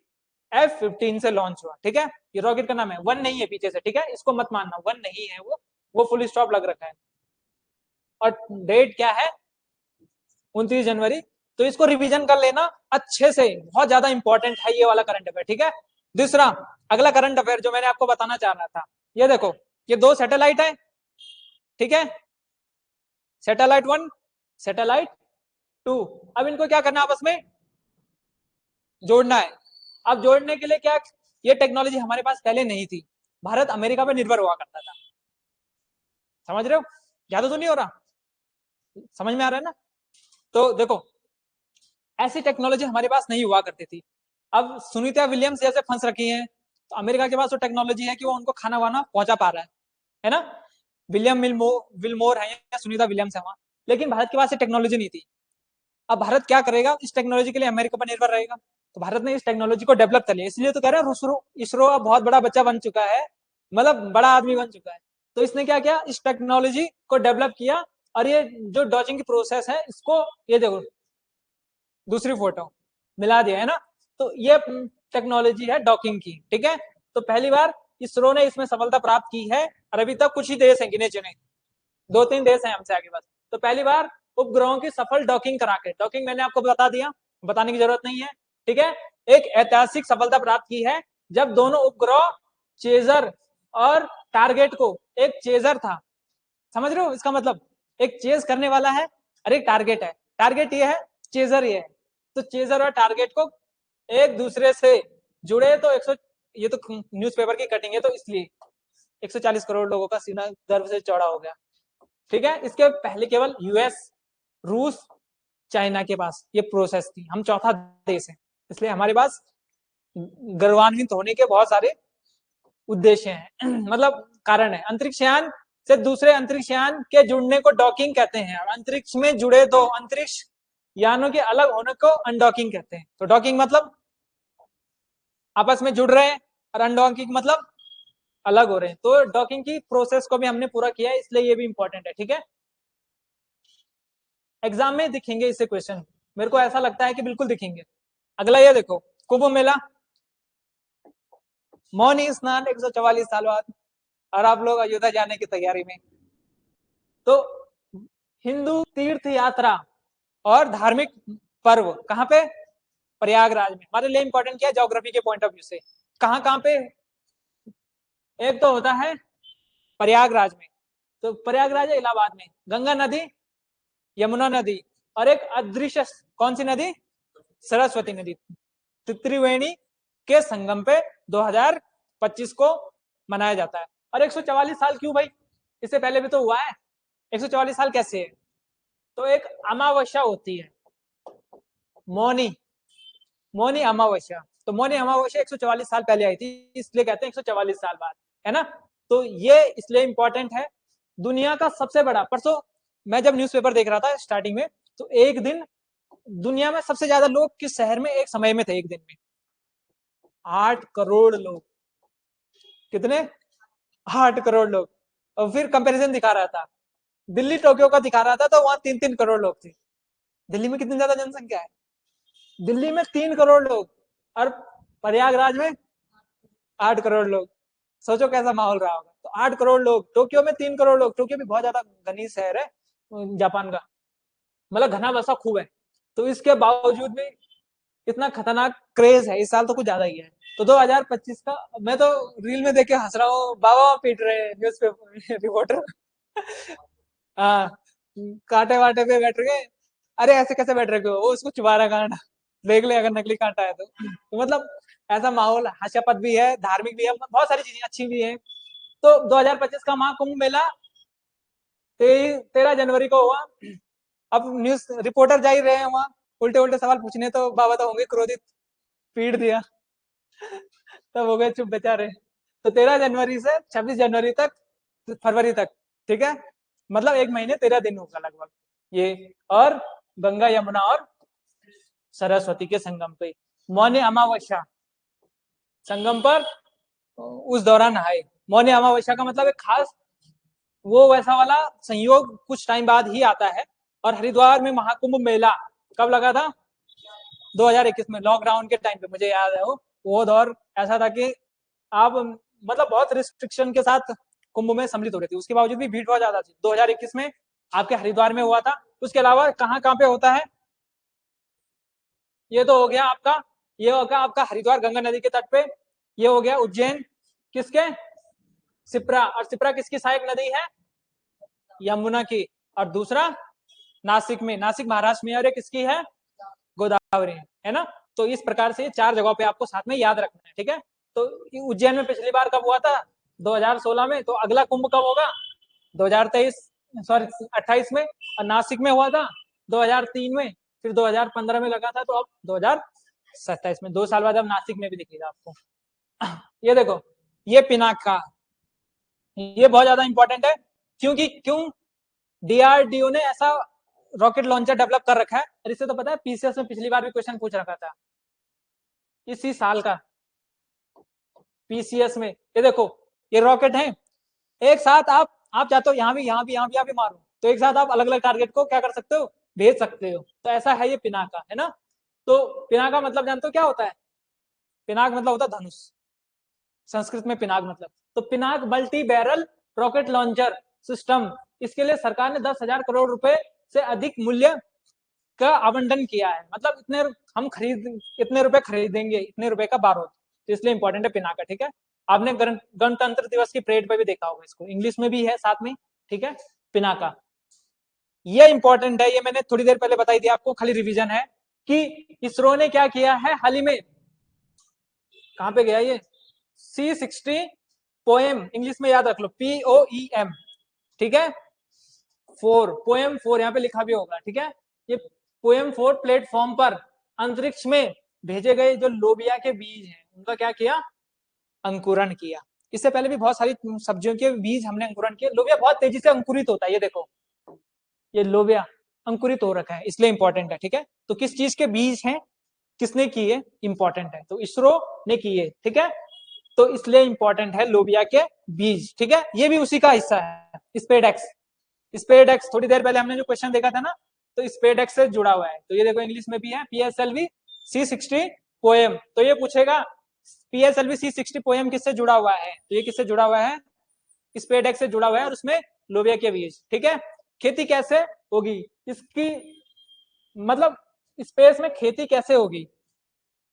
F-15 से लॉन्च हुआ, ठीक है। ये रॉकेट का नाम है, वन नहीं है पीछे से, ठीक है, इसको मत मानना, वन नहीं है वो फुल स्टॉप लग रखा है। और डेट क्या है, 29 जनवरी। तो इसको रिवीजन कर लेना अच्छे से, बहुत ज्यादा इंपॉर्टेंट है ये वाला करंट अफेयर, ठीक है। दूसरा अगला करंट अफेयर जो मैंने आपको बताना चाह रहा था, ये देखो, ये दो सैटेलाइट है, ठीक है, सैटेलाइट 1, सैटेलाइट 2। अब इनको क्या करना है, आपस में जोड़ना है। अब जोड़ने के लिए क्या, ये टेक्नोलॉजी हमारे पास पहले नहीं थी, भारत अमेरिका पर निर्भर हुआ करता था, समझ रहे हो, ज्यादा तो नहीं हो रहा, समझ में आ रहा है ना। तो देखो, ऐसी टेक्नोलॉजी हमारे पास नहीं हुआ करती थी। अब सुनीता विलियम्स जैसे फंस रखी हैं, तो अमेरिका के पास तो टेक्नोलॉजी है कि वो उनको खाना वाना पहुंचा पा रहा है ना। विलियम विलमोर है या सुनीता विलियम्स है वहां, लेकिन भारत के पास ये टेक्नोलॉजी नहीं थी। अब भारत क्या करेगा, इस टेक्नोलॉजी के लिए अमेरिका पर निर्भर रहेगा, तो भारत ने इस टेक्नोलॉजी को डेवलप कर लिया, इसलिए तो कह रहे हैं इसरो अब बहुत बड़ा बच्चा बन चुका है, मतलब बड़ा आदमी बन चुका है। तो इसने क्या किया, इस टेक्नोलॉजी को डेवलप किया, और ये जो डॉचिंग की प्रोसेस है, इसको ये देखो दूसरी फोटो मिला दिया है ना, तो ये टेक्नोलॉजी है डॉकिंग की, ठीक है। तो पहली बार इसरो ने इसमें सफलता प्राप्त की है, और अभी तक कुछ ही देश हैं गिने चुने, 2-3 देश हैं हमसे आगे बस। तो पहली बार उपग्रहों की सफल डॉकिंग करा के, डॉकिंग मैंने आपको बता दिया, बताने की जरूरत नहीं है, ठीक है। एक ऐतिहासिक सफलता प्राप्त की है, जब दोनों उपग्रह चेजर और टारगेट को, एक चेजर था, समझ रहे हो इसका मतलब, एक चेज करने वाला है और एक टारगेट है, टारगेट ये है, चेजर ये है। तो चेजर और टारगेट को एक दूसरे से जुड़े, तो 100, ये तो न्यूज़पेपर की कटिंग है, तो इसलिए 140 करोड़ लोगों का सीना गर्व से चौड़ा हो गया, ठीक है। इसके पहले केवल यूएस, रूस, चाइना के पास ये प्रोसेस थी, हम चौथा देश है, इसलिए हमारे पास गर्वान्वित होने के बहुत सारे उद्देश्य हैं मतलब कारण है। अंतरिक्ष यान से दूसरे अंतरिक्ष यान के जुड़ने को डॉकिंग कहते हैं, और अंतरिक्ष में जुड़े दो अंतरिक्ष यानों के अलग होने को अनडॉकिंग कहते हैं। तो डॉकिंग मतलब आपस में जुड़ रहे हैं, और अनडॉकिंग मतलब अलग हो रहे हैं। तो डॉकिंग की प्रोसेस को भी हमने पूरा किया है, इसलिए ये भी इंपॉर्टेंट है, ठीक है। एग्जाम में दिखेंगे इससे क्वेश्चन, मेरे को ऐसा लगता है कि बिल्कुल दिखेंगे। अगला ये देखो, कुंभ मेला, मौनी स्नान 144 साल बाद, और आप लोग अयोध्या जाने की तैयारी में। तो हिंदू तीर्थ यात्रा और धार्मिक पर्व कहाँ पे, प्रयागराज में। हमारे लिए इंपॉर्टेंट क्या है, ज्योग्राफी के पॉइंट ऑफ व्यू से, कहाँ कहाँ पे? एक तो होता है प्रयागराज में, तो प्रयागराज है इलाहाबाद में, गंगा नदी, यमुना नदी, और एक अदृश्य कौन सी नदी? सरस्वती नदी। त्रिवेणी के संगम पे 2025 को मनाया जाता है। और 144 साल क्यों भाई? इससे पहले भी तो हुआ है। 144 साल कैसे है? तो एक अमावस्या होती है, मौनी, मौनी अमावस्या। तो मौनी अमावस्या 144 साल पहले आई थी, इसलिए कहते हैं 144 साल बाद, है ना। तो ये इसलिए इंपॉर्टेंट है। दुनिया का सबसे बड़ा, परसों मैं जब न्यूज़पेपर देख रहा था स्टार्टिंग में, तो एक दिन दुनिया में सबसे ज्यादा लोग किस शहर में एक समय में थे? एक दिन में 8 करोड़ लोग। कितने? 8 करोड़ लोग। और फिर कंपैरिजन दिखा रहा था, दिल्ली टोक्यो का दिखा रहा था, तो वहां 3-3 करोड़ लोग थे। दिल्ली में कितनी ज्यादा जनसंख्या है? दिल्ली में 3 करोड़ लोग, और प्रयागराज में 8 करोड़ लोग। सोचो कैसा माहौल रहा होगा। तो 8 करोड़ लोग, टोक्यो में 3 करोड़ लोग। टोक्यो भी बहुत ज्यादा घनी शहर है जापान का, मतलब घना बसा खूब है। तो इसके बावजूद भी इतना खतरनाक क्रेज है। इस साल तो कुछ ज्यादा ही है। तो 2025 का मैं तो रील में देख के हंस रहा हूँ, बाबा पीट रहे हैं न्यूज पेपर रिपोर्टर। हाँ, कांटे वाटे पे बैठ गए। अरे ऐसे कैसे बैठ रहे हो? वो उसको चुबा रहा कांटा, देख ले अगर नकली कांटा है तो मतलब ऐसा माहौल, हास्यास्पद भी है, धार्मिक भी है, बहुत सारी चीजें अच्छी भी है। तो 2025 का महाकुंभ मेला 13 जनवरी को हुआ। अब न्यूज रिपोर्टर जा ही रहे हैं वहां उल्टे उल्टे सवाल पूछने, तो बाबा तो होंगे क्रोधित, पीट दिया। तब हो गए चुप बेचारे। तो 13 जनवरी से 26 जनवरी तक, फरवरी तक, ठीक है, मतलब एक महीने 13 दिन होगा लगभग ये। और गंगा यमुना और सरस्वती के संगम पे मौनी अमावस्या, संगम पर उस दौरान नहाए। मौनी अमावस्या का मतलब एक खास वो वैसा वाला संयोग कुछ टाइम बाद ही आता है। और हरिद्वार में महाकुंभ मेला कब लगा था? 2021 में, लॉकडाउन के टाइम पे, मुझे याद है वो दौर ऐसा था कि आप मतलब बहुत रिस्ट्रिक्शन के साथ कुंभ में सम्मिलित हो रहे थे, उसके बावजूद भी भीड़ बहुत ज्यादा थी। 2021 में आपके हरिद्वार में हुआ था। उसके अलावा कहाँ कहाँ पे होता है? ये तो हो गया आपका, ये होगा आपका हरिद्वार गंगा नदी के तट पे। ये हो गया उज्जैन, किसके? सिप्रा। और सिप्रा किसकी सहायक नदी है? यमुना की। और दूसरा नासिक में, नासिक महाराष्ट्र में, और ये किसकी है? गोदावरी, है ना। तो इस प्रकार से 4 जगहों पे आपको साथ में याद रखना है, ठीक है। तो उज्जैन में पिछली बार कब हुआ था? 2016 में। तो अगला कुंभ कब होगा? 2023, सॉरी 28 में। और नासिक में हुआ था 2003 में, फिर 2015 में लगा था, तो अब 2027 में, 2 साल बाद अब नासिक में भी दिखेगा आपको। ये देखो, ये पिनाक का, ये बहुत ज्यादा इंपॉर्टेंट है। क्योंकि क्यों? डीआरडीओ ने ऐसा रॉकेट लॉन्चर डेवलप कर रखा है। और इससे तो पता है पीसीएस में पिछली बार भी क्वेश्चन पूछ रखा था इसी साल का, पीसीएस में। ये देखो, ये रॉकेट है, एक साथ आप चाहते हो यहाँ भी, यहाँ भी, यहाँ भी, यहाँ भी मारो, तो एक साथ आप अलग अलग टारगेट को क्या कर सकते हो? भेज सकते हो। तो ऐसा है ये पिनाका, है ना। तो पिनाका मतलब जानते हो क्या होता है? पिनाक मतलब होता है धनुष, संस्कृत में पिनाक मतलब। तो Pinaka multi barrel rocket launcher system, इसके लिए सरकार ने 10,000 करोड़ रुपए से अधिक मूल्य का आवंटन किया है। मतलब इतने हम खरीद, इतने रुपए खरीदेंगे, इतने रुपए का बारूद। तो इसलिए इंपॉर्टेंट है पिनाका, ठीक है। आपने गणतंत्र दिवस की परेड पे भी देखा होगा इसको, इंग्लिश में भी है साथ में, ठीक है, पिनाका। ये इंपॉर्टेंट है, ये मैंने थोड़ी देर पहले बताई थी आपको, खाली रिवीजन है कि इसरो ने क्या किया है हाल ही में। कहां पे गया ये? C60 पोएम, इंग्लिश में याद रख लो, POEM, ठीक है। 4 पोएम 4 यहाँ पे लिखा भी होगा, ठीक है। ये पोएम 4 प्लेटफॉर्म पर अंतरिक्ष में भेजे गए जो लोबिया के बीज हैं उनका क्या किया? अंकुरण किया। इससे पहले भी बहुत सारी सब्जियों के बीज हमने अंकुरण किए। लोबिया बहुत तेजी से अंकुरित होता है, ये देखो, ये लोबिया अंकुरित हो रखा है, इसलिए इंपॉर्टेंट है, ठीक है। तो किस चीज के बीज हैं, किसने किए, इंपॉर्टेंट है, तो इसरो ने किए, ठीक है। तो इसलिए इंपॉर्टेंट है लोबिया के बीज, ठीक है। ये भी उसी का हिस्सा है, स्पेडएक्स। स्पेडएक्स थोड़ी देर पहले हमने जो क्वेश्चन देखा था ना, तो स्पेडएक्स से जुड़ा हुआ है। तो ये देखो इंग्लिश में भी है, PSLV C60 पोएम। तो ये पूछेगा PSLV C60 पोएम किससे जुड़ा हुआ है? तो ये किससे जुड़ा हुआ है? स्पेडएक्स से जुड़ा हुआ है, और उसमें लोबिया के बीज, ठीक है। खेती कैसे होगी इसकी, मतलब स्पेस में खेती कैसे होगी?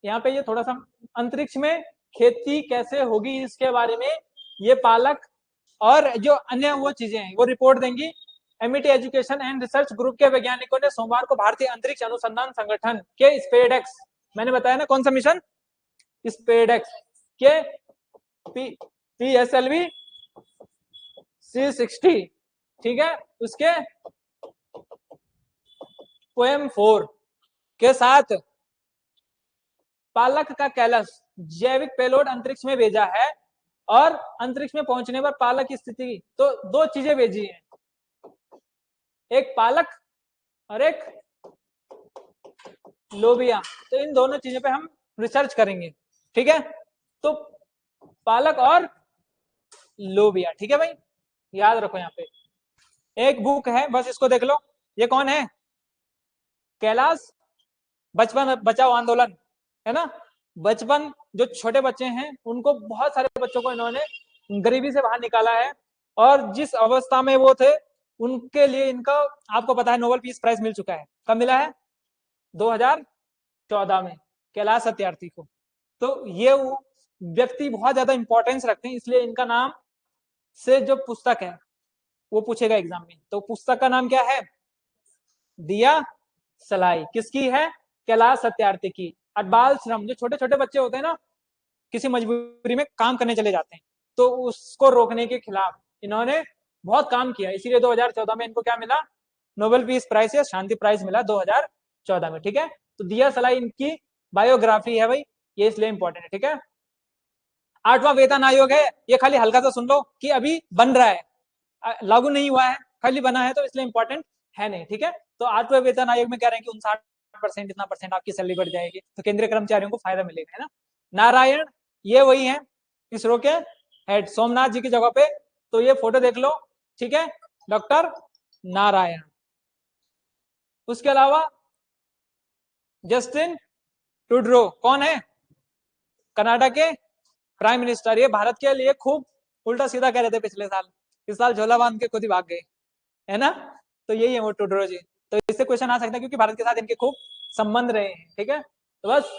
यहाँ पे ये थोड़ा सा अंतरिक्ष में खेती कैसे होगी इसके बारे में ये पालक और जो अन्य वो चीजें हैं वो रिपोर्ट देंगी। MET education and research group के वैज्ञानिकों ने सोमवार को भारतीय अंतरिक्ष अनुसंधान संगठन के स्पेसएक्स, मैंने बताया ना कौन सा मिशन, स्पेसएक्स के PSLV C60, ठीक है, उसके पोएम 4 के साथ पालक का कैलस जैविक पेलोड अंतरिक्ष में भेजा है और अंतरिक्ष में पहुंचने पर पालक की स्थिति, तो दो चीजें भेजी हैं, एक पालक और एक लोबिया। तो इन दोनों चीजों पे हम रिसर्च करेंगे, ठीक है। तो पालक और लोबिया, ठीक है भाई, याद रखो। यहाँ पे एक बुक है, बस इसको देख लो। ये कौन है? कैलाश बचपन बचाओ आंदोलन, है ना। बचपन जो छोटे बच्चे हैं उनको, बहुत सारे बच्चों को इन्होंने गरीबी से बाहर निकाला है और जिस अवस्था में वो थे उनके लिए इनका, आपको पता है, नोबेल पीस प्राइज मिल चुका है। कब मिला है? 2014 में कैलाश सत्यार्थी को। तो ये व्यक्ति बहुत ज्यादा इंपॉर्टेंस रखते हैं, इसलिए इनका नाम से जो पुस्तक है वो पूछेगा एग्जाम में। तो पुस्तक का नाम क्या है? दिया सलाई। किसकी है? कैलाश सत्यार्थी की। और बाल श्रम, जो छोटे छोटे बच्चे होते हैं ना, किसी मजबूरी में काम करने चले जाते हैं, तो उसको रोकने के खिलाफ इन्होंने बहुत काम किया, इसीलिए 2014 में इनको क्या मिला? नोबेल पीस प्राइज या शांति प्राइज मिला 2014 में, ठीक है। तो दिया सलाई इनकी बायोग्राफी है भाई, ये इसलिए इंपॉर्टेंट है, ठीक है। 8वां वेतन आयोग है, ये खाली हल्का सा सुन लो कि अभी बन रहा है, लागू नहीं हुआ है, खाली बना है, तो इसलिए इंपॉर्टेंट है नहीं, ठीक है। तो 8वें वेतन आयोग में कह रहे हैं कि 59% इतना परसेंट आपकी सैलरी बढ़ जाएगी, तो केंद्रीय कर्मचारियों को फायदा मिलेगा, है ना। नारायण, ये वही है इसरो के हेड, सोमनाथ जी की जगह पे। तो ये फोटो देख लो, ठीक है, डॉक्टर नारायण। उसके अलावा जस्टिन ट्रूडो, कौन है? कनाडा के प्राइम मिनिस्टर। ये भारत के लिए खूब उल्टा सीधा कह रहे थे पिछले साल, इस साल झोला बांध के खुद ही भाग गए, है ना। तो यही है वो ट्रूडो जी। तो इससे क्वेश्चन आ सकता है क्योंकि भारत के साथ इनके खूब संबंध रहे हैं, ठीक है। तो बस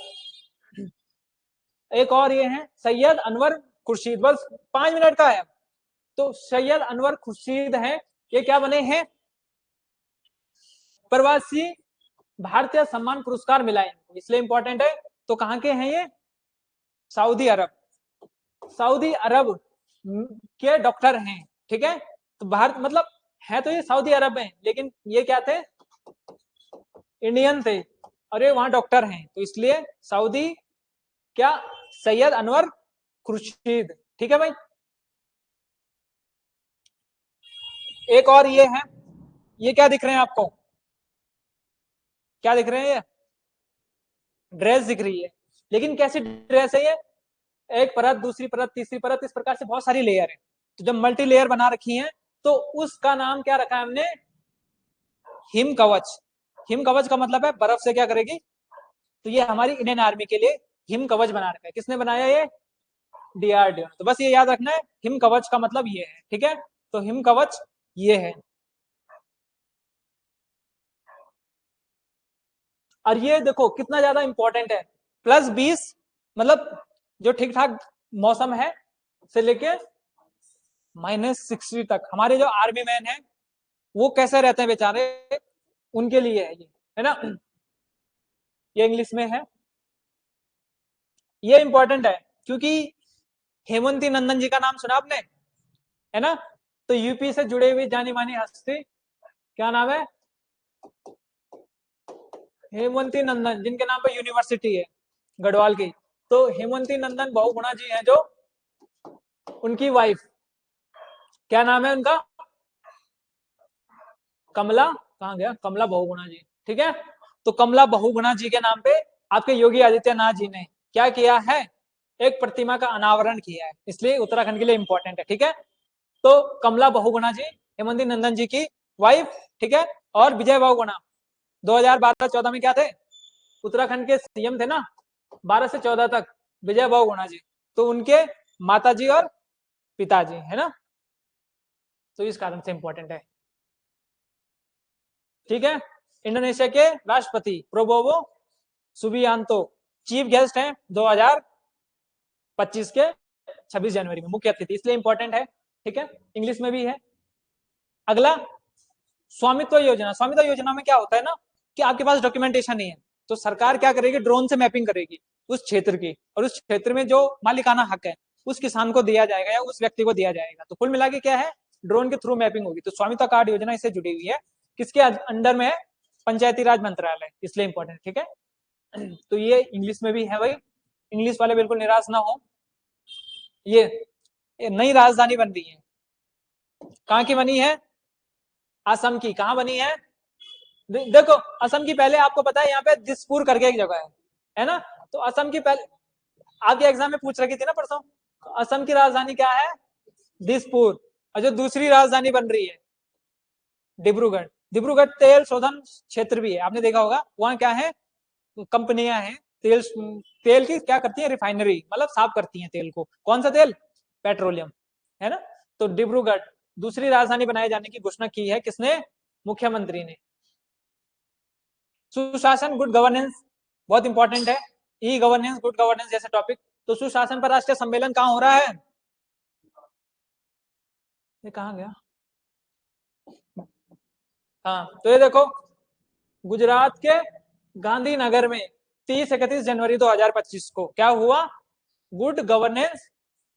एक और ये है सैयद अनवर खुर्शीद, बस 5 मिनट का है। तो सैयद अनवर खुर्शीद है, ये क्या बने हैं? प्रवासी भारतीय सम्मान पुरस्कार मिला है, इसलिए इंपॉर्टेंट है। तो कहाँ के हैं ये? सऊदी अरब। सऊदी अरब के डॉक्टर हैं, ठीक है। तो भारत मतलब है तो ये सऊदी अरब में, लेकिन ये क्या थे? इंडियन थे, और ये वहां डॉक्टर हैं, तो इसलिए सऊदी क्या? सैयद अनवर खुर्शीद, ठीक है भाई। एक और ये है, ये क्या दिख रहे हैं आपको? क्या दिख रहे हैं? ये ड्रेस दिख रही है, लेकिन कैसी ड्रेस है ये? एक परत, दूसरी परत, तीसरी परत, इस प्रकार से बहुत सारी लेयर है। तो जब मल्टी लेयर बना रखी है तो उसका नाम क्या रखा है हमने? हिम कवच। हिम कवच का मतलब है बर्फ से क्या करेगी। तो ये हमारी इंडियन आर्मी के लिए हिम कवच बना रखा है। किसने बनाया? ये DRDO। तो बस ये याद रखना है, हिम कवच का मतलब ये है, ठीक है। तो हिम कवच ये है, और ये देखो कितना ज्यादा इंपॉर्टेंट है। +20, मतलब जो ठीक ठाक मौसम है से लेके -60 तक, हमारे जो आर्मी मैन है वो कैसे रहते हैं बेचारे, उनके लिए है ये, है ना। ये इंग्लिश में है, ये इंपॉर्टेंट है क्योंकि हेमंती नंदन जी का नाम सुना आपने, है ना। तो यूपी से जुड़े हुए जानी मानी हस्ती, क्या नाम है? हेमंती नंदन, जिनके नाम पे यूनिवर्सिटी है गढ़वाल की। तो हेमंती नंदन बहुगुणा जी हैं, जो उनकी वाइफ, क्या नाम है उनका? कमला, कहाँ गया? कमला बहुगुणा जी, ठीक है। तो कमला बहुगुणा जी के नाम पे आपके योगी आदित्यनाथ जी ने क्या किया है? एक प्रतिमा का अनावरण किया है, इसलिए उत्तराखंड के लिए इंपॉर्टेंट है, ठीक है। तो कमला बहुगुणा जी हेमंती नंदन जी की वाइफ, ठीक है। और विजय बहुगुणा 2012-14 में क्या थे? उत्तराखंड के CM थे ना, 12 से 14 तक विजय बहुगुणा जी। तो उनके माता जी और पिताजी, है ना। तो इस कारण से इंपॉर्टेंट है, ठीक है। इंडोनेशिया के राष्ट्रपति प्रोबोवो सुबियांतो चीफ गेस्ट हैं 2025 25 के 26 जनवरी में मुख्य अतिथि, इसलिए इंपॉर्टेंट है। ठीक है, इंग्लिश में भी है। अगला स्वामित्व योजना। स्वामित्व योजना में क्या होता है ना कि आपके पास डॉक्यूमेंटेशन नहीं है, तो सरकार क्या करेगी, ड्रोन से मैपिंग करेगी उस क्षेत्र की, और उस क्षेत्र में जो मालिकाना हक है उस किसान को दिया जाएगा या उस व्यक्ति को दिया जाएगा। तो कुल मिला के क्या है, ड्रोन के थ्रू मैपिंग होगी। तो स्वामित्व कार्ड योजना इससे जुड़ी हुई है। किसके अंडर में है, पंचायती राज मंत्रालय, इसलिए इंपॉर्टेंट। ठीक है, तो ये इंग्लिश में भी है भाई, इंग्लिश वाले बिल्कुल निराश ना हो। ये नई राजधानी बन रही है, कहाँ की बनी है, असम की। कहाँ बनी है, देखो असम की पहले आपको पता है यहाँ पे दिसपुर करके एक जगह है ना, तो असम की पहले आपके एग्जाम में पूछ रखी थी ना परसों, असम की राजधानी क्या है, दिसपुर। और जो दूसरी राजधानी बन रही है डिब्रूगढ़। डिब्रूगढ़ तेल शोधन क्षेत्र भी है, आपने देखा होगा, वहाँ क्या है, कंपनियां हैं तेल की क्या करती है, रिफाइनरी, मतलब साफ करती हैं तेल को। कौन सा तेल, पेट्रोलियम, है ना। तो डिब्रूगढ़ दूसरी राजधानी बनाए जाने की घोषणा की है किसने, मुख्यमंत्री ने। सुशासन गुड गवर्नेंस बहुत इंपॉर्टेंट है, ई गवर्नेंस गुड गवर्नेंस जैसे टॉपिक। तो सुशासन पर राष्ट्रीय सम्मेलन कहाँ हो रहा है, ये कहाँ गया, हाँ तो ये देखो गुजरात के गांधीनगर में 30-31 जनवरी 2025 को क्या हुआ, गुड गवर्नेंस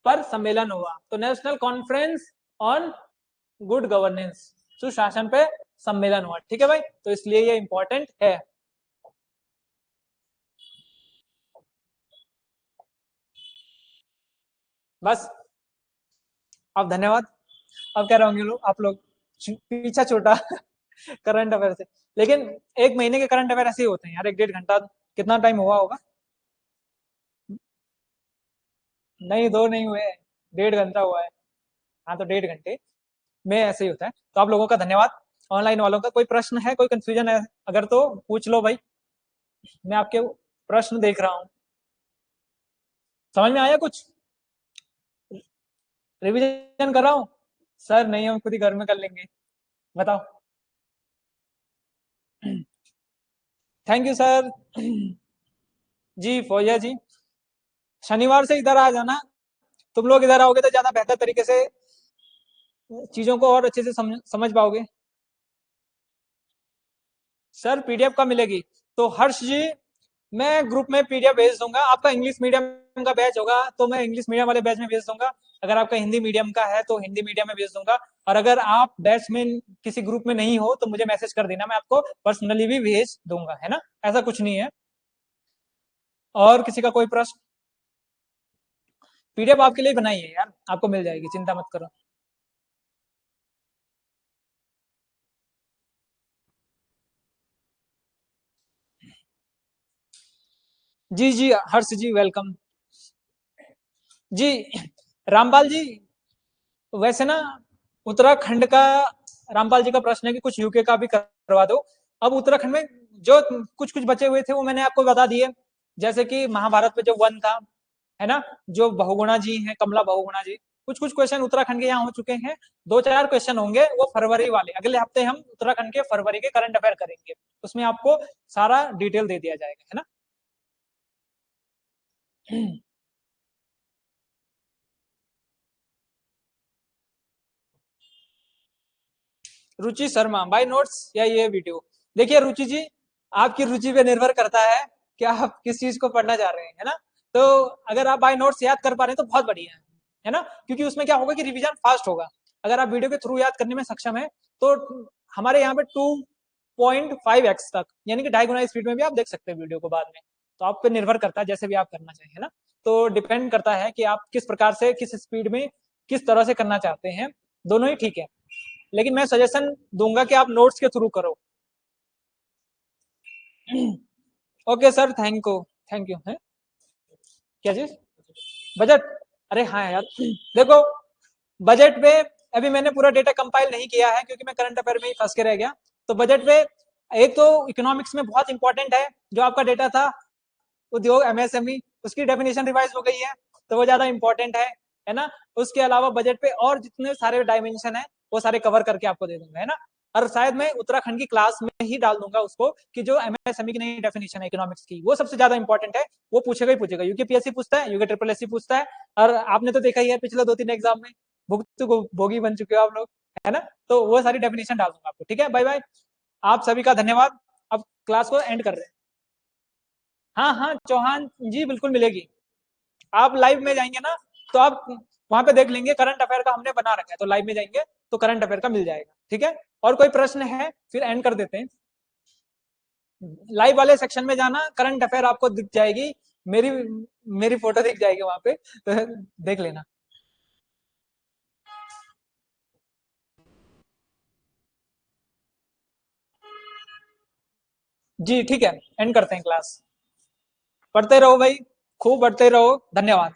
पर सम्मेलन हुआ। तो national conference on good governance, सुशासन पे सम्मेलन हुआ। ठीक है भाई, तो इसलिए ये इंपॉर्टेंट है। बस अब धन्यवाद। अब कह रहे होंगे लोग, आप लोग पीछा छोटा करंट अफेयर से, लेकिन एक महीने के करंट अफेयर ऐसे ही होते हैं यार, 1-1.5 घंटा, कितना टाइम हुआ होगा, नहीं 2 नहीं हुए, 1.5 घंटा हुआ है। हाँ तो 1.5 घंटे में ऐसे ही होता है। तो आप लोगों का धन्यवाद। ऑनलाइन वालों का कोई प्रश्न है, कोई कंफ्यूजन है अगर तो पूछ लो भाई, मैं आपके प्रश्न देख रहा हूँ। समझ में आया कुछ, रिवीजन कर रहा हूँ सर, नहीं हम खुद ही घर में कर लेंगे, बताओ। Thank you sir. जी फौजिया जी, शनिवार से इधर आ जाना, तुम लोग इधर आओगे तो ज्यादा बेहतर तरीके से चीजों को और अच्छे से समझ पाओगे। सर पीडीएफ कब मिलेगी, तो हर्ष जी मैं ग्रुप में पीडीएफ भेज दूंगा। आपका इंग्लिश मीडियम का बैच होगा तो मैं इंग्लिश मीडियम वाले बैच में भेज दूंगा, अगर आपका हिंदी मीडियम का है तो हिंदी मीडियम में भेज दूंगा। और अगर आप बैच में किसी ग्रुप में नहीं हो तो मुझे मैसेज कर देना, मैं आपको पर्सनली भी भेज दूंगा, है ना, ऐसा कुछ नहीं है। और किसी का कोई प्रश्न, पीडीएफ आपके लिए बनाई है यार, आपको मिल जाएगी, चिंता मत करो। जी जी हर्ष जी वेलकम जी। रामपाल जी वैसे ना उत्तराखंड का, रामपाल जी का प्रश्न है कि कुछ यूके का भी करवा दो। अब उत्तराखंड में जो कुछ कुछ बचे हुए थे वो मैंने आपको बता दिए, जैसे कि महाभारत में जो वन था, है ना, जो बहुगुणा जी हैं, कमला बहुगुणा जी, कुछ कुछ क्वेश्चन उत्तराखंड के यहाँ हो चुके हैं। 2-4 क्वेश्चन होंगे वो फरवरी वाले, अगले हफ्ते हम उत्तराखंड के फरवरी के करंट अफेयर करेंगे, उसमें आपको सारा डिटेल दे दिया जाएगा, है ना। रुचि शर्मा बाय नोट्स या ये वीडियो, देखिए रुचि जी आपकी रुचि पे निर्भर करता है कि आप किस चीज को पढ़ना चाह रहे हैं, है ना। तो अगर आप बाय नोट्स याद कर पा रहे हैं तो बहुत बढ़िया है ना, क्योंकि उसमें क्या होगा कि रिवीजन फास्ट होगा। अगर आप वीडियो के थ्रू याद करने में सक्षम है तो हमारे यहाँ पे 2.5x तक, यानी कि 2.5 गुना स्पीड में भी आप देख सकते हैं वीडियो को बाद में। तो आप पे निर्भर करता है जैसे भी आप करना चाहिए, है ना। तो डिपेंड करता है कि आप किस प्रकार से, किस स्पीड में, किस तरह से करना चाहते हैं, दोनों ही ठीक है। लेकिन मैं सजेशन दूंगा कि आप नोट्स के थ्रू करो। ओके सर, थैंक यू है। क्या चीज, बजट, अरे हाँ यार देखो बजट पे अभी मैंने पूरा डेटा कंपाइल नहीं किया है क्योंकि मैं करंट अफेयर में ही फंस के रह गया। तो बजट पे एक तो इकोनॉमिक्स में बहुत इंपॉर्टेंट है जो आपका डेटा था, उद्योग एमएसएमई, उसकी डेफिनेशन रिवाइज हो गई है तो वो ज्यादा इंपॉर्टेंट है ना। उसके अलावा बजट पे और जितने सारे डायमेंशन है वो सारे कवर करके आपको दे दूंगा, है ना। और शायद मैं उत्तराखंड की क्लास में ही डाल दूंगा उसको, कि जो एमएसएमई की नई डेफिनेशन है इकोनॉमिक्स की, वो सबसे ज्यादा इंपॉर्टेंट है, वो पूछेगा ही पूछेगा। यूकेपीएससी पूछता है, यूके ट्रिपल एससी पूछता है, और आपने तो देखा ही है पिछले 2-3 एग्जाम में भुगत भोगी बन चुके हो आप लोग, है ना। तो वो सारी डेफिनेशन डाल दूंगा आपको, ठीक है। बाय बाय, आप सभी का धन्यवाद। अब क्लास को एंड कर रहे हैं। हाँ हाँ चौहान जी, बिल्कुल मिलेगी। आप लाइव में जाएंगे ना, तो आप वहां पे देख लेंगे, करंट अफेयर का हमने बना रखा है, तो लाइव में जाएंगे तो करंट अफेयर का मिल जाएगा, ठीक है। और कोई प्रश्न है फिर एंड कर देते हैं। लाइव वाले सेक्शन में जाना, करंट अफेयर आपको दिख जाएगी, मेरी मेरी फोटो दिख जाएगी वहां पे, तो देख लेना। जी ठीक है, एंड करते हैं क्लास। पढ़ते रहो भाई, खूब पढ़ते रहो, धन्यवाद।